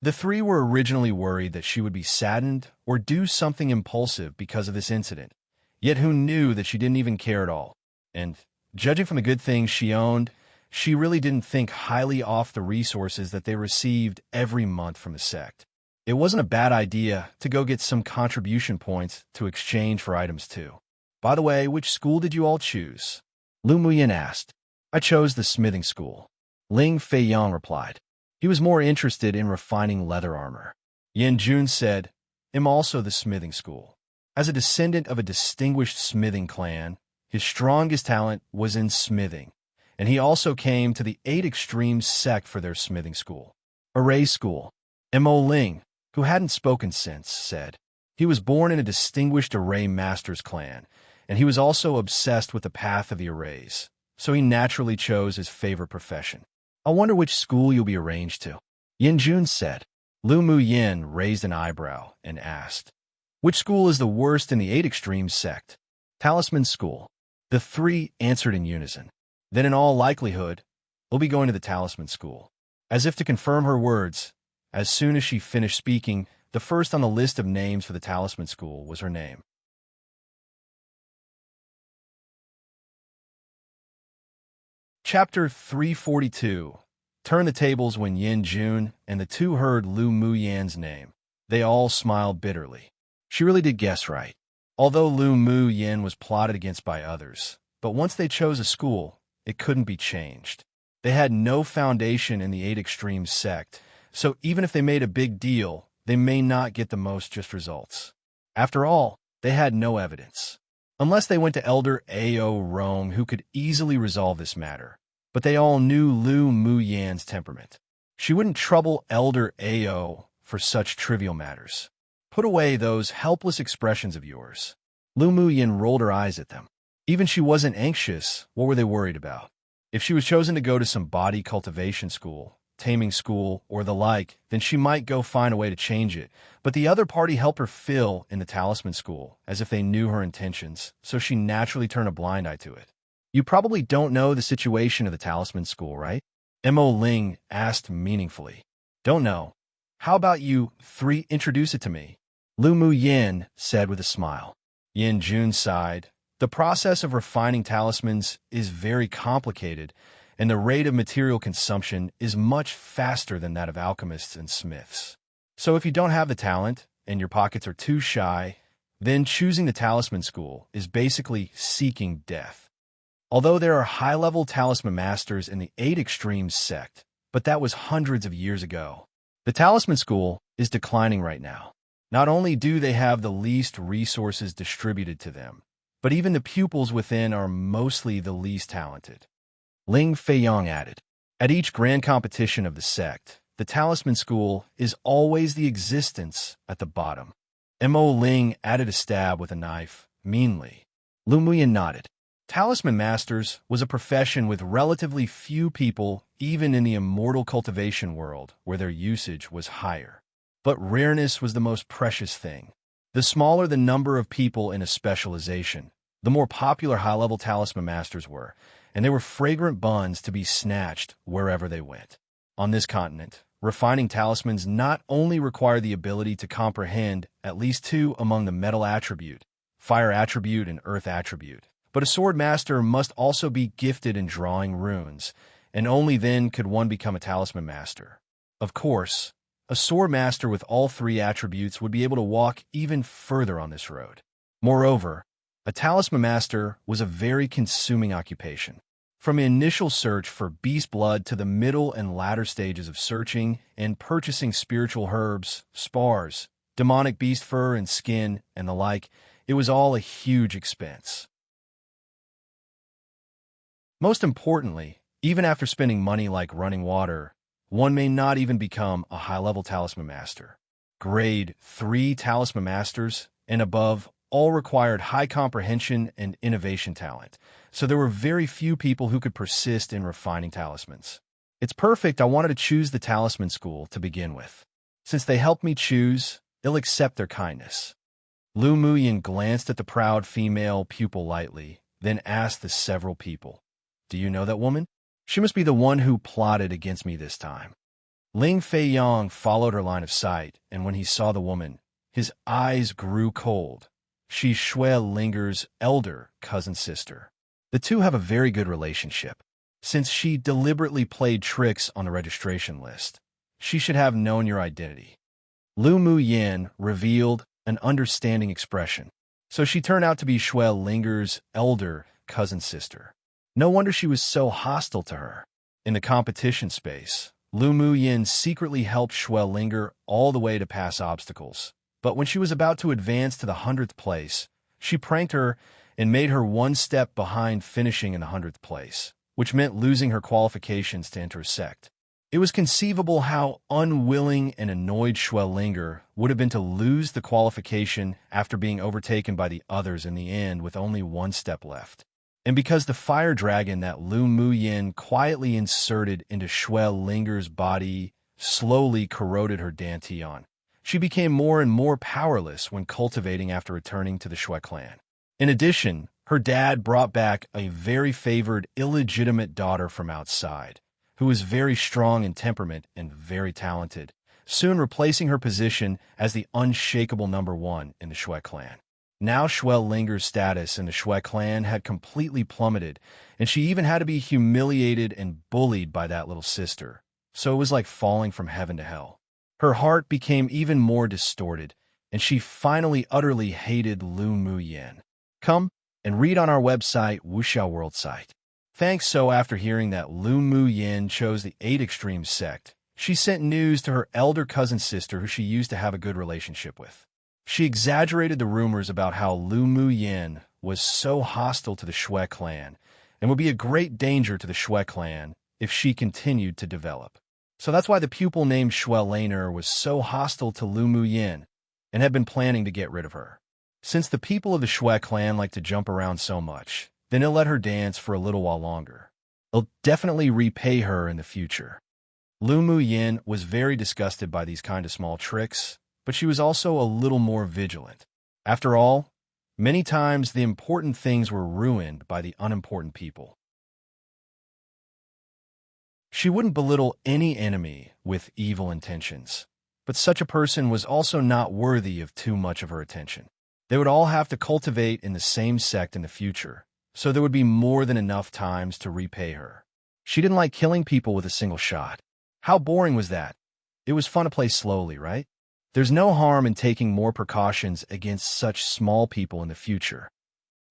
The three were originally worried that she would be saddened or do something impulsive because of this incident, yet who knew that she didn't even care at all. And, judging from the good things she owned, she really didn't think highly off the resources that they received every month from the sect. It wasn't a bad idea to go get some contribution points to exchange for items too. By the way, which school did you all choose? Lu Muyin asked. I chose the smithing school. Ling Fei Yang replied. He was more interested in refining leather armor. Yin Jun said, I'm also the smithing school. As a descendant of a distinguished smithing clan, his strongest talent was in smithing, and he also came to the 8 Extremes sect for their smithing school. Array school. Mo Ling, who hadn't spoken since, said, he was born in a distinguished array master's clan, and he was also obsessed with the path of the arrays, so he naturally chose his favorite profession. I wonder which school you'll be arranged to. Yin Jun said. Lu Muyin raised an eyebrow and asked, which school is the worst in the 8 Extremes sect? Talisman school. The three answered in unison. Then in all likelihood, we'll be going to the Talisman school. As if to confirm her words, as soon as she finished speaking, the first on the list of names for the Talisman school was her name. Chapter 342. Turn the tables when Yin Jun and the two heard Lu Muyin's name. They all smiled bitterly. She really did guess right. Although Lu Muyin was plotted against by others, but once they chose a school, it couldn't be changed. They had no foundation in the 8 Extremes sect, so even if they made a big deal, they may not get the most just results. After all, they had no evidence. Unless they went to Elder Ao Rome, who could easily resolve this matter. But they all knew Lu Muyin's temperament. She wouldn't trouble Elder Ao for such trivial matters. Put away those helpless expressions of yours. Lu Muyin rolled her eyes at them. Even she wasn't anxious, what were they worried about? If she was chosen to go to some body cultivation school, taming school, or the like, then she might go find a way to change it. But the other party helped her fill in the Talisman school, as if they knew her intentions, so she naturally turned a blind eye to it. You probably don't know the situation of the Talisman school, right? Mo Ling asked meaningfully. Don't know. How about you three introduce it to me? Lu Muyin said with a smile. Yin Jun sighed. The process of refining talismans is very complicated, and the rate of material consumption is much faster than that of alchemists and smiths. So if you don't have the talent, and your pockets are too shy, then choosing the Talisman school is basically seeking death. Although there are high-level talisman masters in the 8 Extremes sect, but that was hundreds of years ago. The Talisman school is declining right now. Not only do they have the least resources distributed to them, but even the pupils within are mostly the least talented. Ling Feiyang added, at each grand competition of the sect, the Talisman school is always the existence at the bottom. Mo Ling added a stab with a knife, meanly. Lu Muyin nodded. Talisman Masters was a profession with relatively few people, even in the immortal cultivation world, where their usage was higher. But rareness was the most precious thing. The smaller the number of people in a specialization, the more popular high-level Talisman Masters were, and they were fragrant buns to be snatched wherever they went. On this continent, refining talismans not only required the ability to comprehend at least two among the metal attribute, fire attribute, and earth attribute, but a sword master must also be gifted in drawing runes, and only then could one become a talisman master. Of course, a sword master with all three attributes would be able to walk even further on this road. Moreover, a talisman master was a very consuming occupation. From the initial search for beast blood to the middle and latter stages of searching and purchasing spiritual herbs, spars, demonic beast fur and skin, and the like, it was all a huge expense. Most importantly, even after spending money like running water, one may not even become a high-level talisman master. Grade 3 talisman masters and above all required high comprehension and innovation talent, so there were very few people who could persist in refining talismans. It's perfect I wanted to choose the talisman school to begin with. Since they helped me choose, they'll accept their kindness. Lu Muyin glanced at the proud female pupil lightly, then asked the several people, "Do you know that woman? She must be the one who plotted against me this time." Ling Feiyong followed her line of sight, and when he saw the woman, his eyes grew cold. She's Shui Linger's elder cousin sister. The two have a very good relationship. Since she deliberately played tricks on the registration list, she should have known your identity. Lu Muyin revealed an understanding expression. So she turned out to be Shui Linger's elder cousin sister. No wonder she was so hostile to her. In the competition space, Lu Muyin secretly helped Shui Linger all the way to pass obstacles. But when she was about to advance to the 100th place, she pranked her and made her one step behind finishing in the 100th place, which meant losing her qualifications to enter a sect. It was conceivable how unwilling and annoyed Shui Linger would have been to lose the qualification after being overtaken by the others in the end with only one step left. And because the fire dragon that Lu Muyin quietly inserted into Shui Linger's body slowly corroded her dantian, she became more and more powerless when cultivating after returning to the Shui clan. In addition, her dad brought back a very favored illegitimate daughter from outside, who was very strong in temperament and very talented, soon replacing her position as the unshakable #1 in the Shui clan. Now Shui Linger's status in the Shui clan had completely plummeted, and she even had to be humiliated and bullied by that little sister, so it was like falling from heaven to hell. Her heart became even more distorted, and she finally utterly hated Lu Muyin. Come and read on our website, Wuxiao World site. Thanks. So after hearing that Lu Muyin chose the 8 Extreme sect, she sent news to her elder cousin sister who she used to have a good relationship with. She exaggerated the rumors about how Lu Muyin was so hostile to the Shui clan and would be a great danger to the Shui clan if she continued to develop. So that's why the pupil named Shui Linger was so hostile to Lu Muyin and had been planning to get rid of her. Since the people of the Shui clan like to jump around so much, then he'll let her dance for a little while longer. He'll definitely repay her in the future. Lu Muyin was very disgusted by these kind of small tricks, but she was also a little more vigilant. After all, many times the important things were ruined by the unimportant people. She wouldn't belittle any enemy with evil intentions, but such a person was also not worthy of too much of her attention. They would all have to cultivate in the same sect in the future, so there would be more than enough times to repay her. She didn't like killing people with a single shot. How boring was that? It was fun to play slowly, right? There's no harm in taking more precautions against such small people in the future.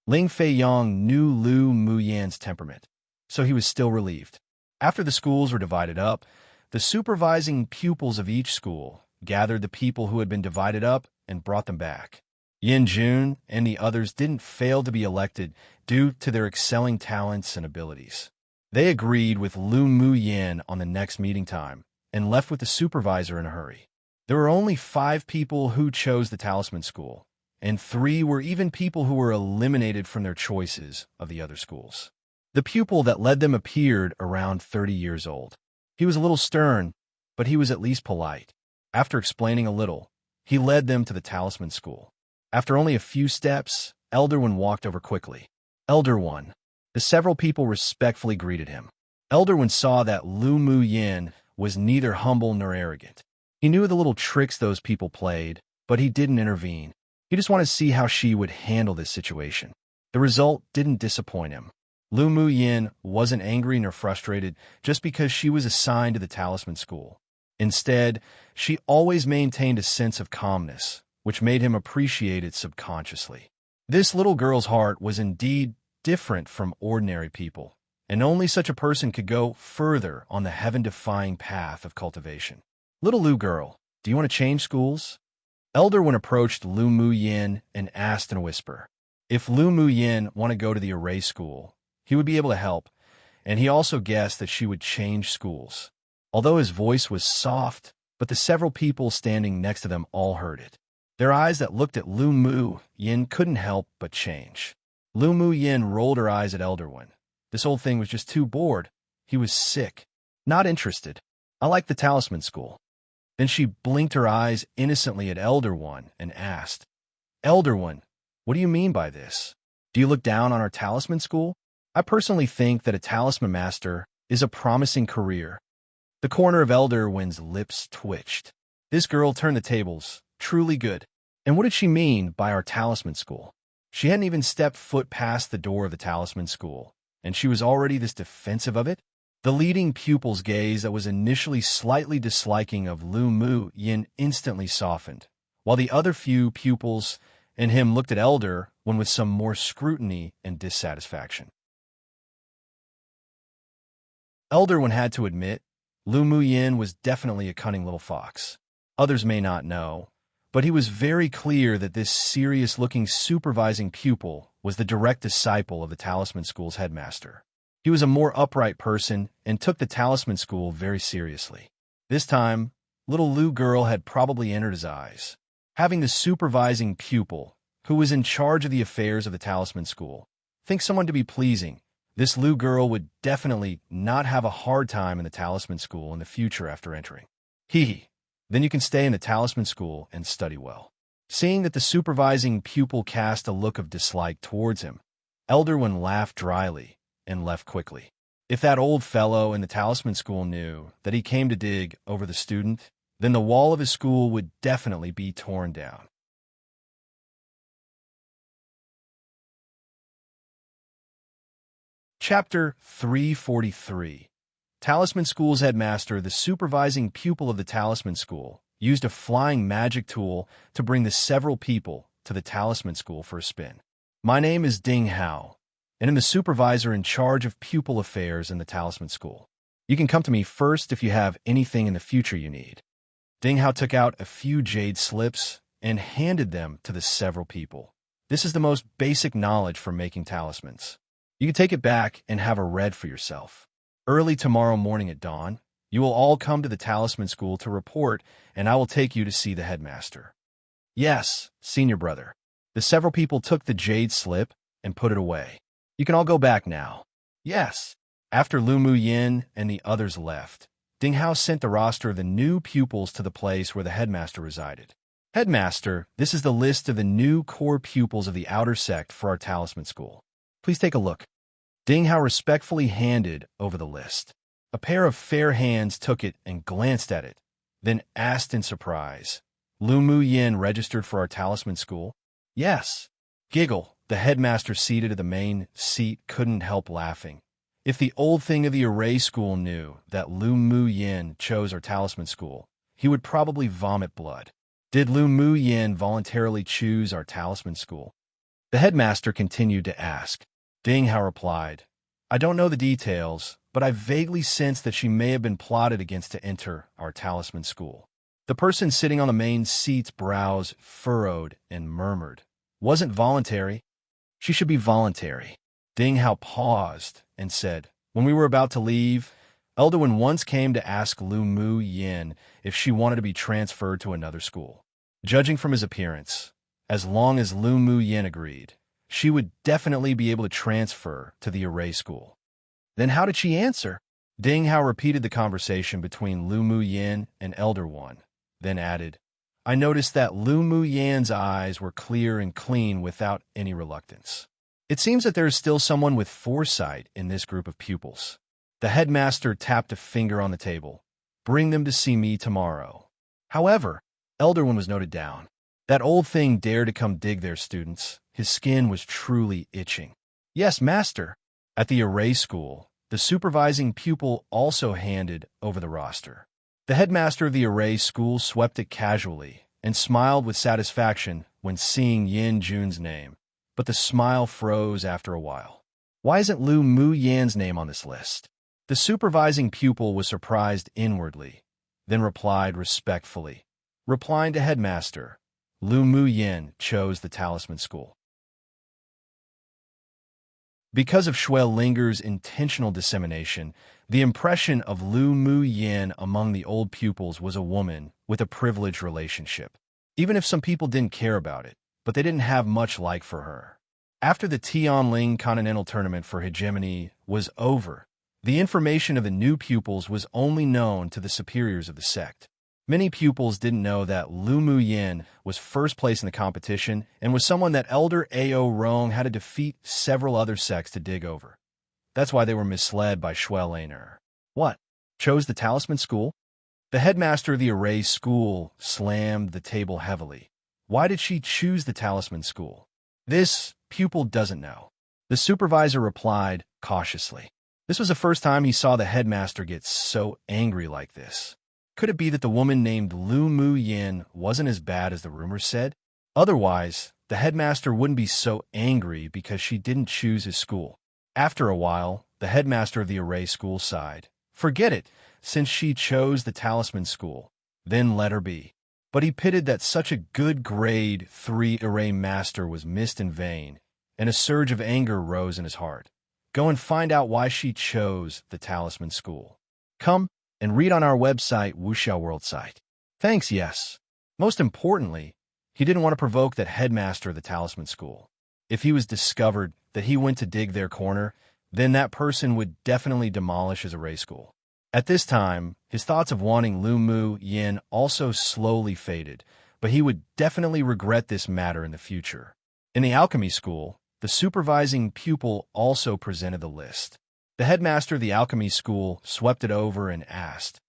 Ling Feiyong knew Lu Muyin's temperament, so he was still relieved. After the schools were divided up, the supervising pupils of each school gathered the people who had been divided up and brought them back. Yin Jun and the others didn't fail to be elected due to their excelling talents and abilities. They agreed with Lu Muyin on the next meeting time and left with the supervisor in a hurry. There were only 5 people who chose the talisman school, and 3 were even people who were eliminated from their choices of the other schools. The pupil that led them appeared around 30 years old. He was a little stern, but he was at least polite. After explaining a little, he led them to the Talisman School. After only a few steps, Elder One walked over quickly. Elder One. The several people respectfully greeted him. Elder One saw that Lu Mu Yin was neither humble nor arrogant. He knew the little tricks those people played, but he didn't intervene. He just wanted to see how she would handle this situation. The result didn't disappoint him. Lu Mu Yin wasn't angry nor frustrated just because she was assigned to the Talisman School. Instead, she always maintained a sense of calmness, which made him appreciate it subconsciously. This little girl's heart was indeed different from ordinary people, and only such a person could go further on the heaven-defying path of cultivation. Little Lu girl, do you want to change schools? Elder One approached Lu Mu Yin and asked in a whisper. If Lu Mu Yin wanted to go to the array school, he would be able to help, and he also guessed that she would change schools. Although his voice was soft, but the several people standing next to them all heard it. Their eyes that looked at Lu Mu Yin couldn't help but change. Lu Mu Yin rolled her eyes at Elder One. This old thing was just too bored. He was sick. Not interested. I like the Talisman School. Then she blinked her eyes innocently at Elder One and asked, Elder One, what do you mean by this? Do you look down on our Talisman School? I personally think that a Talisman Master is a promising career. The corner of Elder One's lips twitched. This girl turned the tables. Truly good. And what did she mean by our Talisman School? She hadn't even stepped foot past the door of the Talisman School, and she was already this defensive of it? The leading pupil's gaze that was initially slightly disliking of Lu Mu Yin instantly softened, while the other few pupils and him looked at Elder One with some more scrutiny and dissatisfaction. Elder One had to admit, Lu Mu Yin was definitely a cunning little fox. Others may not know, but he was very clear that this serious-looking supervising pupil was the direct disciple of the Talisman School's headmaster. He was a more upright person and took the Talisman School very seriously. This time, little Lu girl had probably entered his eyes. Having the supervising pupil, who was in charge of the affairs of the Talisman School, think someone to be pleasing, this Lu girl would definitely not have a hard time in the Talisman School in the future after entering. Then you can stay in the Talisman School and study well. Seeing that the supervising pupil cast a look of dislike towards him, Elder One laughed dryly and left quickly. If that old fellow in the Talisman School knew that he came to dig over the student, then the wall of his school would definitely be torn down. Chapter 343. Talisman School's headmaster, the supervising pupil of the Talisman School, used a flying magic tool to bring the several people to the Talisman School for a spin. My name is Ding Hao, and I'm the supervisor in charge of pupil affairs in the Talisman School. You can come to me first if you have anything in the future you need. Ding Hao took out a few jade slips and handed them to the several people. This is the most basic knowledge for making talismans. You can take it back and have a read for yourself. Early tomorrow morning at dawn, you will all come to the Talisman School to report, and I will take you to see the headmaster. Yes, senior brother. The several people took the jade slip and put it away. You can all go back now. Yes. After Lu Mu Yin and the others left, Ding Hao sent the roster of the new pupils to the place where the headmaster resided. Headmaster, this is the list of the new core pupils of the outer sect for our Talisman School. Please take a look. Ding Hao respectfully handed over the list. A pair of fair hands took it and glanced at it, then asked in surprise, Lu Mu Yin registered for our Talisman School? Yes. Giggle, the headmaster seated at the main seat, couldn't help laughing. If the old thing of the array school knew that Lu Mu Yin chose our Talisman School, he would probably vomit blood. Did Lu Mu Yin voluntarily choose our Talisman School? The headmaster continued to ask. Ding Hao replied, I don't know the details, but I vaguely sense that she may have been plotted against to enter our Talisman School. The person sitting on the main seat's brows furrowed and murmured, Wasn't voluntary. She should be voluntary. Ding Hao paused and said, When we were about to leave, Elder One once came to ask Lu Mu Yin if she wanted to be transferred to another school. Judging from his appearance, As long as Lu Mu Yin agreed, she would definitely be able to transfer to the array school. Then how did she answer? Ding Hao repeated the conversation between Lu Mu Yin and Elder One, then added, I noticed that Lu Mu Yan's eyes were clear and clean without any reluctance. It seems that there is still someone with foresight in this group of pupils. The headmaster tapped a finger on the table. Bring them to see me tomorrow. However, Elder One was noted down. That old thing dared to come dig their students. His skin was truly itching. Yes, master. At the array school, the supervising pupil also handed over the roster. The headmaster of the array school swept it casually and smiled with satisfaction when seeing Yin Jun's name, but the smile froze after a while. Why isn't Lu Mu Yan's name on this list? The supervising pupil was surprised inwardly, then replied respectfully. Replying to headmaster, Lu Mu Yin chose the talisman school. Because of Shui Linger's intentional dissemination, the impression of Lu Mu Yin among the old pupils was a woman with a privileged relationship. Even if some people didn't care about it, but they didn't have much like for her. After the Tianling Continental Tournament for Hegemony was over, the information of the new pupils was only known to the superiors of the sect. Many pupils didn't know that Lu Mu Yin was first place in the competition and was someone that Elder Ao Rong had to defeat several other sects to dig over. That's why they were misled by Shui Laner. What? Chose the talisman school? The headmaster of the array school slammed the table heavily. Why did she choose the talisman school? This pupil doesn't know. The supervisor replied cautiously. This was the first time he saw the headmaster get so angry like this. Could it be that the woman named Lu Mu Yin wasn't as bad as the rumors said? Otherwise, the headmaster wouldn't be so angry because she didn't choose his school. After a while, the headmaster of the array school sighed. Forget it, since she chose the talisman school. Then let her be. But he pitied that such a good grade 3 array master was missed in vain, and a surge of anger rose in his heart. Go and find out why she chose the talisman school. Come and read on our website, Wuxiao World site. Thanks, yes. Most importantly, he didn't want to provoke that headmaster of the talisman school. If he was discovered that he went to dig their corner, then that person would definitely demolish his array school. At this time, his thoughts of wanting Lu Mu Yin also slowly faded, but he would definitely regret this matter in the future. In the alchemy school, the supervising pupil also presented the list. The headmaster of the alchemy school swept it over and asked,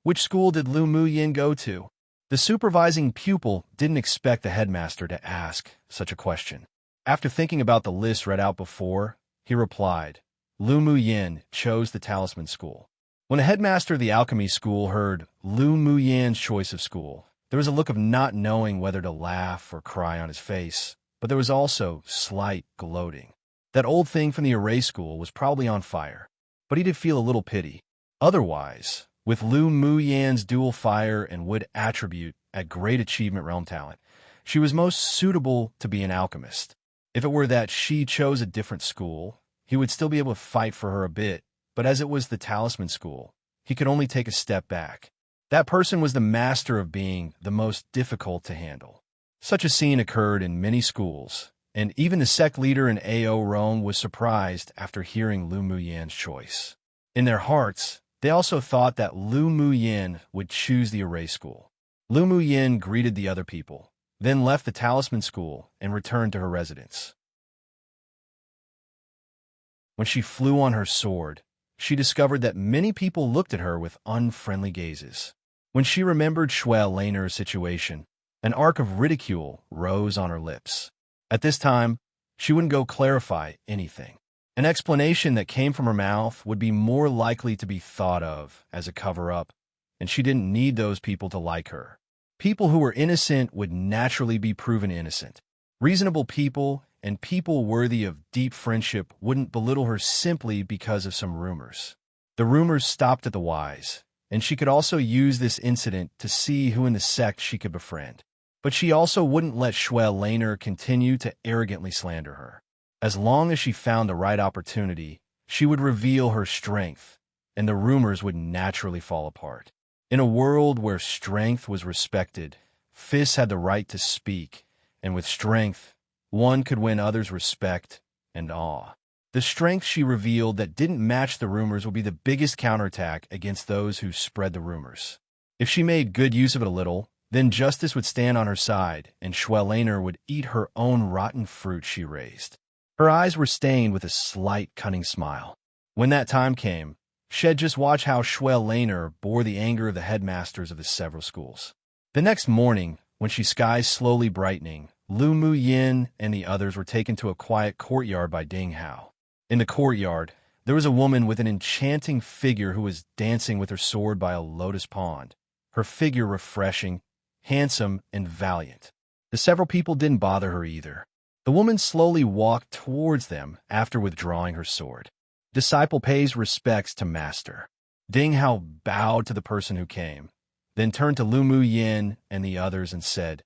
which school did Lu Mu Yin go to? The supervising pupil didn't expect the headmaster to ask such a question. After thinking about the list read out before, he replied, Lu Mu Yin chose the talisman school. When the headmaster of the alchemy school heard Lu Mu Yin's choice of school, there was a look of not knowing whether to laugh or cry on his face, but there was also slight gloating. That old thing from the array school was probably on fire, but he did feel a little pity. Otherwise, with Lu Mu Yan's dual fire and wood attribute at great achievement realm talent, she was most suitable to be an alchemist. If it were that she chose a different school, he would still be able to fight for her a bit, but as it was the talisman school, he could only take a step back. That person was the master of being the most difficult to handle. Such a scene occurred in many schools, and even the sect leader in Ao Rome was surprised after hearing Lu Mu Yan's choice. In their hearts, they also thought that Lu Mu Yin would choose the array school. Lu Mu Yin greeted the other people, then left the talisman school and returned to her residence. When she flew on her sword, she discovered that many people looked at her with unfriendly gazes. When she remembered Shui Laner's situation, an arc of ridicule rose on her lips. At this time, she wouldn't go clarify anything. An explanation that came from her mouth would be more likely to be thought of as a cover-up, and she didn't need those people to like her. People who were innocent would naturally be proven innocent. Reasonable people and people worthy of deep friendship wouldn't belittle her simply because of some rumors. The rumors stopped at the wise, and she could also use this incident to see who in the sect she could befriend. But she also wouldn't let Shui Laner continue to arrogantly slander her. As long as she found the right opportunity, she would reveal her strength, and the rumors would naturally fall apart. In a world where strength was respected, fists had the right to speak, and with strength, one could win others' respect and awe. The strength she revealed that didn't match the rumors would be the biggest counterattack against those who spread the rumors. If she made good use of it a little, then justice would stand on her side, and Schwelaner would eat her own rotten fruit she raised. Her eyes were stained with a slight, cunning smile. When that time came, she'd just watch how Schwelaner bore the anger of the headmasters of the several schools. The next morning, when she skies slowly brightening, Lu Mu Yin and the others were taken to a quiet courtyard by Ding Hao. In the courtyard, there was a woman with an enchanting figure who was dancing with her sword by a lotus pond, her figure refreshing, handsome, and valiant. The several people didn't bother her either. The woman slowly walked towards them after withdrawing her sword. Disciple pays respects to master. Ding Hao bowed to the person who came, then turned to Lu Mu Yin and the others and said,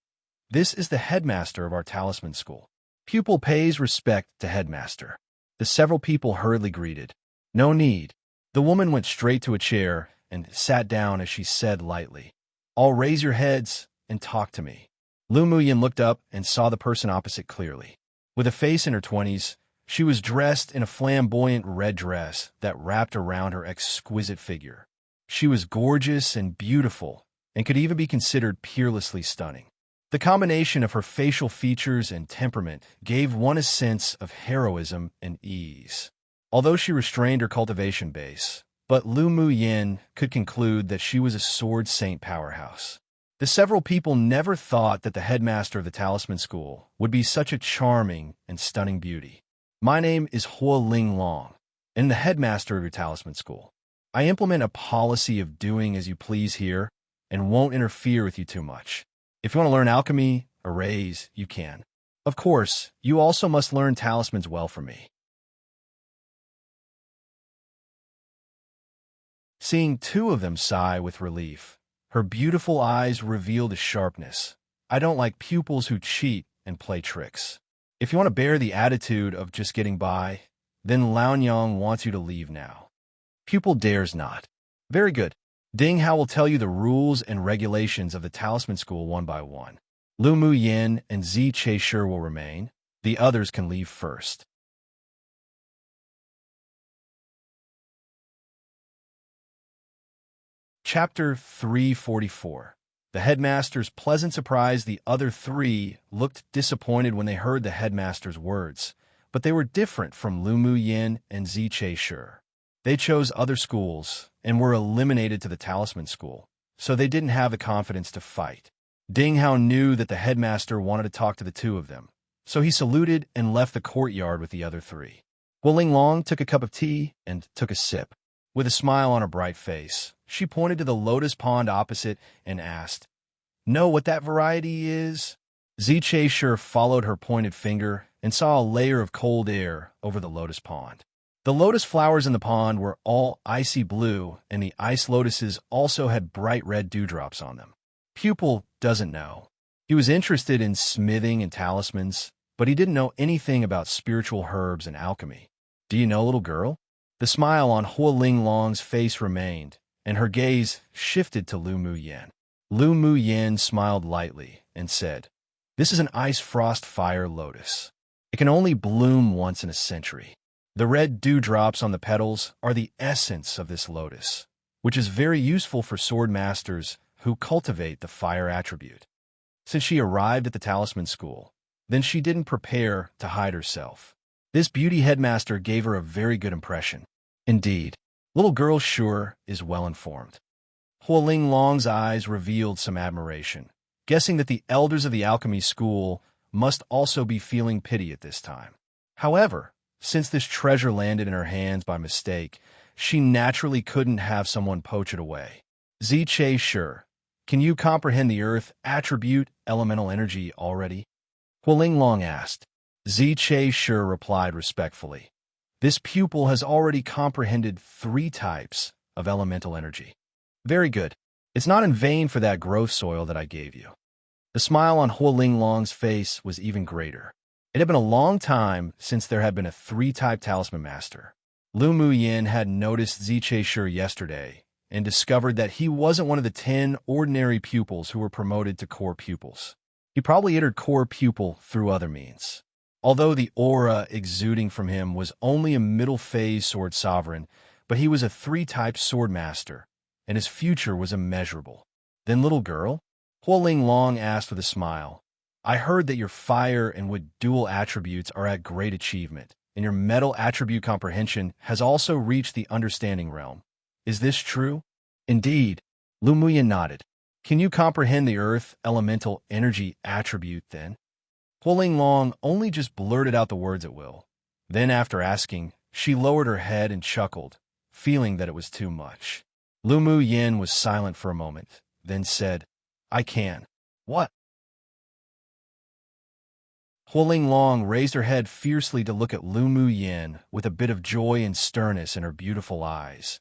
"This is the headmaster of our talisman school. Pupil pays respect to headmaster." The several people hurriedly greeted. "No need." The woman went straight to a chair and sat down as she said lightly, "All raise your heads and talk to me." Lu Mu Yin looked up and saw the person opposite clearly. With a face in her 20s, she was dressed in a flamboyant red dress that wrapped around her exquisite figure. She was gorgeous and beautiful, and could even be considered peerlessly stunning. The combination of her facial features and temperament gave one a sense of heroism and ease. Although she restrained her cultivation base, but Lu Mu Yin could conclude that she was a sword saint powerhouse. The several people never thought that the headmaster of the talisman school would be such a charming and stunning beauty. "My name is Hua Ling Long, and the headmaster of your talisman school. I implement a policy of doing as you please here and won't interfere with you too much. If you want to learn alchemy or raise, you can. Of course, you also must learn talismans well from me." Seeing two of them sigh with relief, her beautiful eyes revealed a sharpness. "I don't like pupils who cheat and play tricks. If you want to bear the attitude of just getting by, then Laonyang wants you to leave now." "Pupil dares not." "Very good. Ding Hao will tell you the rules and regulations of the talisman school one by one. Lu Mu Yin and Zi Che-Shi will remain. The others can leave first." Chapter 344. The headmaster's pleasant surprise. The other three looked disappointed when they heard the headmaster's words, but they were different from Lu Mu Yin and Zi Che-Shi. They chose other schools and were eliminated to the talisman school, so they didn't have the confidence to fight. Ding Hao knew that the headmaster wanted to talk to the two of them, so he saluted and left the courtyard with the other three. Hua Ling Long took a cup of tea and took a sip. With a smile on her bright face, she pointed to the lotus pond opposite and asked, "Know what that variety is?" Zi Che-Shi followed her pointed finger and saw a layer of cold air over the lotus pond. The lotus flowers in the pond were all icy blue, and the ice lotuses also had bright red dewdrops on them. Pupil doesn't know. He was interested in smithing and talismans, but he didn't know anything about spiritual herbs and alchemy. "Do you know, little girl?" The smile on Hua Ling Long's face remained, and her gaze shifted to Lu Mu Yin. Lu Mu Yin smiled lightly and said, "This is an ice frost fire lotus. It can only bloom once in a century. The red dewdrops on the petals are the essence of this lotus, which is very useful for sword masters who cultivate the fire attribute." Since she arrived at the talisman school, then she didn't prepare to hide herself. This beauty headmaster gave her a very good impression. Indeed, little girl sure is well informed. Hua Ling Long's eyes revealed some admiration, guessing that the elders of the alchemy school must also be feeling pity at this time. However, since this treasure landed in her hands by mistake, she naturally couldn't have someone poach it away. "Zi Che-Shi, can you comprehend the earth attribute elemental energy already?" Hua Ling Long asked. Zi Che-Shi replied respectfully, "This pupil has already comprehended 3 types of elemental energy." "Very good. It's not in vain for that growth soil that I gave you." The smile on Hua Ling Long's face was even greater. It had been a long time since there had been a 3-type talisman master. Lu Mu Yin had noticed Zi Che-Shi yesterday and discovered that he wasn't one of the 10 ordinary pupils who were promoted to core pupils. He He probably entered core pupil through other means. Although the aura exuding from him was only a middle-phase sword sovereign, but he was a 3-type sword master, and his future was immeasurable. Then, little girl? Huoling Long asked with a smile. I heard that your fire and wood dual attributes are at great achievement, and your metal attribute comprehension has also reached the understanding realm. Is this true? Indeed. Lu Muyan nodded. Can you comprehend the earth elemental energy attribute then? Huoling Long only just blurted out the words at will. Then, after asking, she lowered her head and chuckled, feeling that it was too much. Lu Muyan was silent for a moment, then said, I can. What? Huoling Long raised her head fiercely to look at Lu Muyan with a bit of joy and sternness in her beautiful eyes.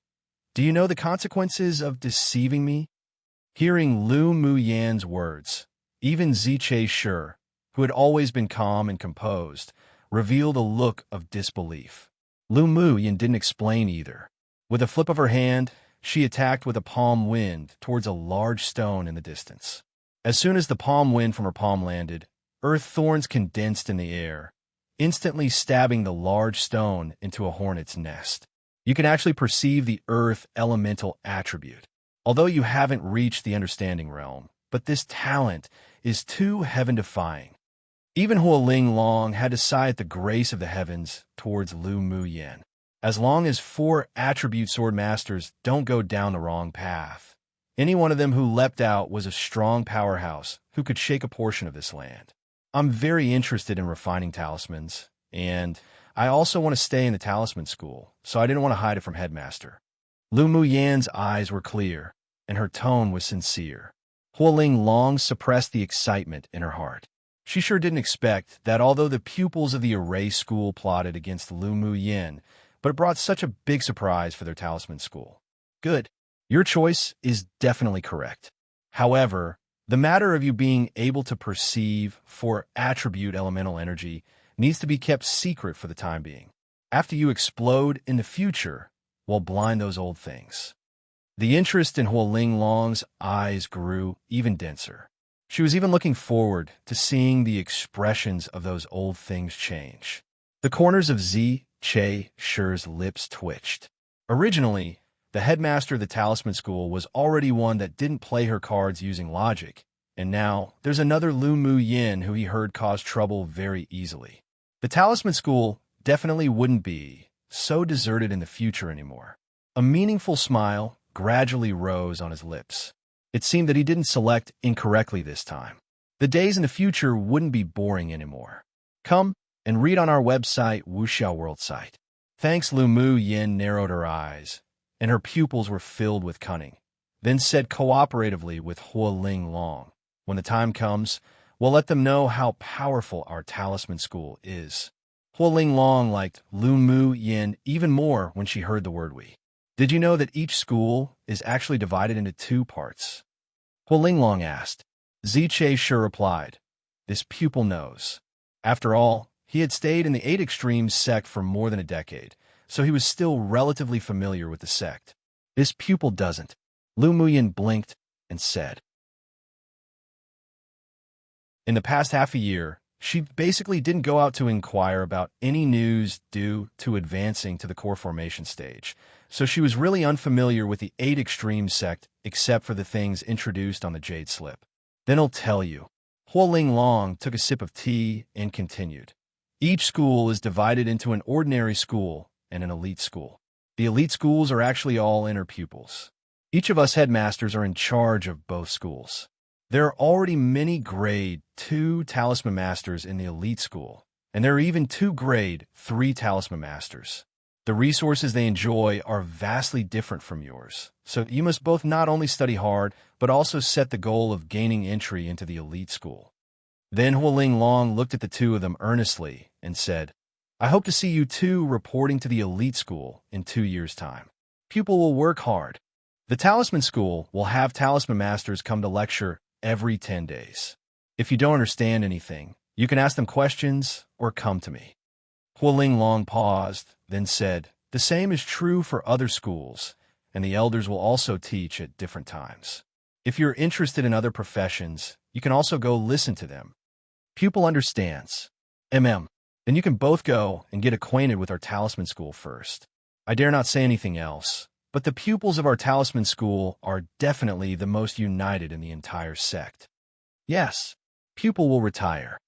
Do you know the consequences of deceiving me? Hearing Lu Muyan's words, even Ziche Shi, who had always been calm and composed, revealed a look of disbelief. Lu Muyan didn't explain either. With a flip of her hand, she attacked with a palm wind towards a large stone in the distance. As soon as the palm wind from her palm landed, earth thorns condensed in the air, instantly stabbing the large stone into a hornet's nest. You can actually perceive the earth elemental attribute, although you haven't reached the understanding realm, but this talent is too heaven-defying. Even Huoling Long had to sigh at the grace of the heavens towards Lu Muyan. As long as 4 attribute sword masters don't go down the wrong path, any one of them who leapt out was a strong powerhouse who could shake a portion of this land. I'm very interested in refining talismans, and I also want to stay in the talisman school, so I didn't want to hide it from Headmaster. Lu Muyan's eyes were clear, and her tone was sincere. Huoling Long suppressed the excitement in her heart. She sure didn't expect that although the pupils of the Array School plotted against Lu Muyan, but it brought such a big surprise for their talisman school. Good. Your choice is definitely correct. However, the matter of you being able to perceive 4 attribute elemental energy needs to be kept secret for the time being. After you explode in the future, we'll blind those old things. The interest in Huoling Long's eyes grew even denser. She was even looking forward to seeing the expressions of those old things change. The corners of Ziche Shi's lips twitched. Originally, the headmaster of the talisman school was already one that didn't play her cards using logic, and now there's another Lu Muyan who he heard cause trouble very easily. The talisman school definitely wouldn't be so deserted in the future anymore. A meaningful smile gradually rose on his lips. It seemed that he didn't select incorrectly this time. The days in the future wouldn't be boring anymore. Come and read on our website, Wuxiao World site. Thanks. Lu Muyan narrowed her eyes, and her pupils were filled with cunning, then said cooperatively with Huoling Long, when the time comes, we'll let them know how powerful our talisman school is. Huoling Long liked Lu Muyan even more when she heard the word we. Did you know that each school is actually divided into 2 parts? Huoling Long asked. Ziche Shi replied, this pupil knows. After all, he had stayed in the 8 Extremes sect for more than a decade, so he was still relatively familiar with the sect. This pupil doesn't. Lu Muyan blinked and said. In the past half a year, she basically didn't go out to inquire about any news due to advancing to the core formation stage, so she was really unfamiliar with the 8 Extremes sect except for the things introduced on the Jade Slip. Then I'll tell you. Huoling Long took a sip of tea and continued. Each school is divided into an ordinary school and an elite school. The elite schools are actually all inner pupils. Each of us headmasters are in charge of both schools. There are already many grade 2 talisman masters in the elite school, and there are even 2 grade 3 talisman masters. The resources they enjoy are vastly different from yours, so you must both not only study hard, but also set the goal of gaining entry into the elite school. Then Huoling Long looked at the 2 of them earnestly and said, I hope to see you 2 reporting to the elite school in 2 years' time. Pupil will work hard. The talisman school will have talisman masters come to lecture every 10 days. If you don't understand anything, you can ask them questions or come to me. Huoling Long paused, then said, the same is true for other schools, and the elders will also teach at different times. If you're interested in other professions, you can also go listen to them. Pupil understands. Then you can both go and get acquainted with our talisman school first. I dare not say anything else, but the pupils of our talisman school are definitely the most united in the entire sect. Yes, pupil will retire.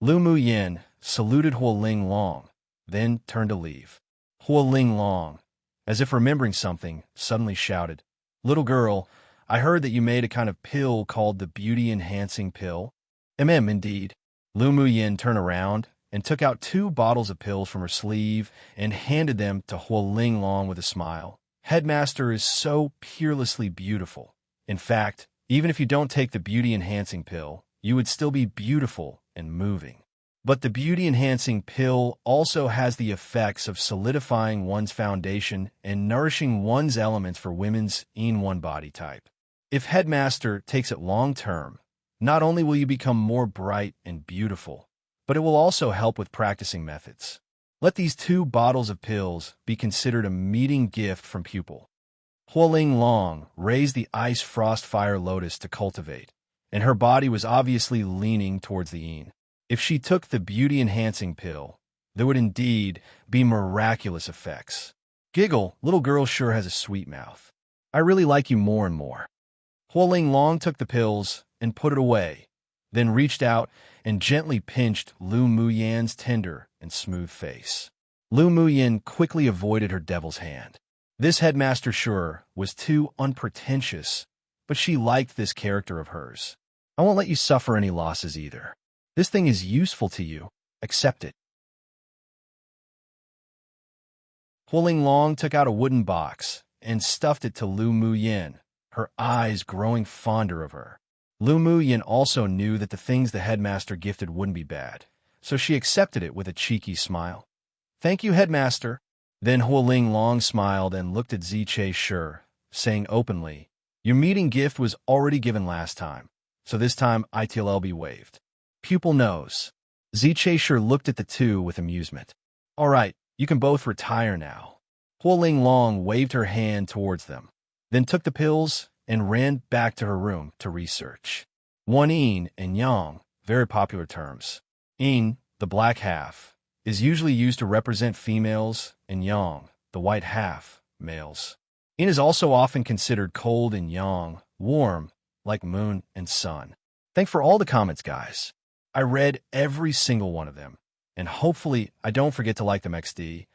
Lu Mu Yin saluted Huo Ling Long, then turned to leave. Huo Ling Long, as if remembering something, suddenly shouted, "Little girl, I heard that you made a kind of pill called the beauty-enhancing pill." Indeed. Lu Mu Yin turned around and took out 2 bottles of pills from her sleeve and handed them to Huo Ling Long with a smile. Headmaster is so peerlessly beautiful. In fact, even if you don't take the beauty-enhancing pill, you would still be beautiful and moving. But the beauty-enhancing pill also has the effects of solidifying one's foundation and nourishing one's elements for women's one body type. If Headmaster takes it long-term, not only will you become more bright and beautiful, but it will also help with practicing methods. Let these 2 bottles of pills be considered a meeting gift from pupil. Huo Ling Long raised the ice frost fire lotus to cultivate, and her body was obviously leaning towards the yin. If she took the beauty-enhancing pill, there would indeed be miraculous effects. Giggle, little girl sure has a sweet mouth. I really like you more and more. Huo Ling Long took the pills and put it away, then reached out and gently pinched Lu Mu Yan's tender and smooth face. Lu Mu Yan quickly avoided her devil's hand. This headmaster sure was too unpretentious, but she liked this character of hers. I won't let you suffer any losses either. This thing is useful to you. Accept it. Huo Ling Long took out a wooden box and stuffed it to Lu Mu Yan, her eyes growing fonder of her. Lu Mu Yan also knew that the things the headmaster gifted wouldn't be bad, so she accepted it with a cheeky smile. "Thank you, headmaster." Then Huo Ling Long smiled and looked at Ziche Shi, saying openly, "Your meeting gift was already given last time, so this time ITLL be waived." Pupil knows. Ziche Shi looked at the 2 with amusement. "All right, you can both retire now." Huo Ling Long waved her hand towards them, then took the pills and ran back to her room to research. Yin and yang, very popular terms. Yin, the black half, is usually used to represent females, and yang, the white half, males. Yin is also often considered cold and yang, warm, like moon and sun. Thanks for all the comments, guys. I read every single one of them, and hopefully I don't forget to like them XD.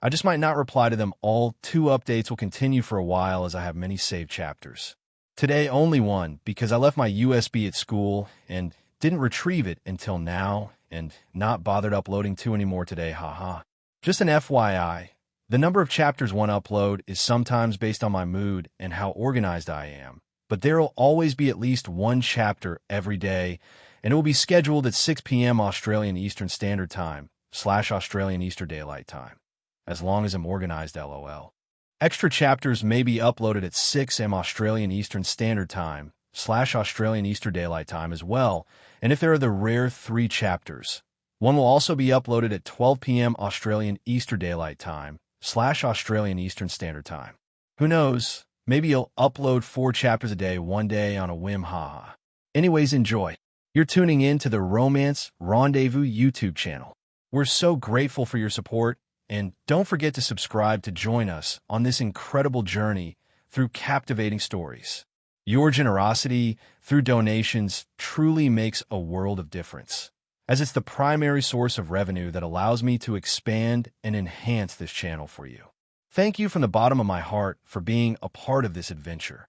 I just might not reply to them all. 2 updates will continue for a while as I have many saved chapters. Today only 1 because I left my USB at school and didn't retrieve it until now and not bothered uploading 2 anymore today, haha. Just an FYI, the number of chapters one upload is sometimes based on my mood and how organized I am, but there will always be at least 1 chapter every day, and it will be scheduled at 6 p.m. Australian Eastern Standard Time / Australian Eastern Daylight Time, as long as I'm organized, lol. Extra chapters may be uploaded at 6 m. Australian Eastern Standard Time / Australian Eastern Daylight Time as well, and if there are the rare 3 chapters, one will also be uploaded at 12 p.m. Australian Eastern Daylight Time / Australian Eastern Standard Time. Who knows, maybe you'll upload 4 chapters a day one day on a whim, haha. Anyways, enjoy. You're tuning in to the Romance Rendezvous YouTube channel. We're so grateful for your support, and don't forget to subscribe to join us on this incredible journey through captivating stories. Your generosity through donations truly makes a world of difference, as it's the primary source of revenue that allows me to expand and enhance this channel for you. Thank you from the bottom of my heart for being a part of this adventure.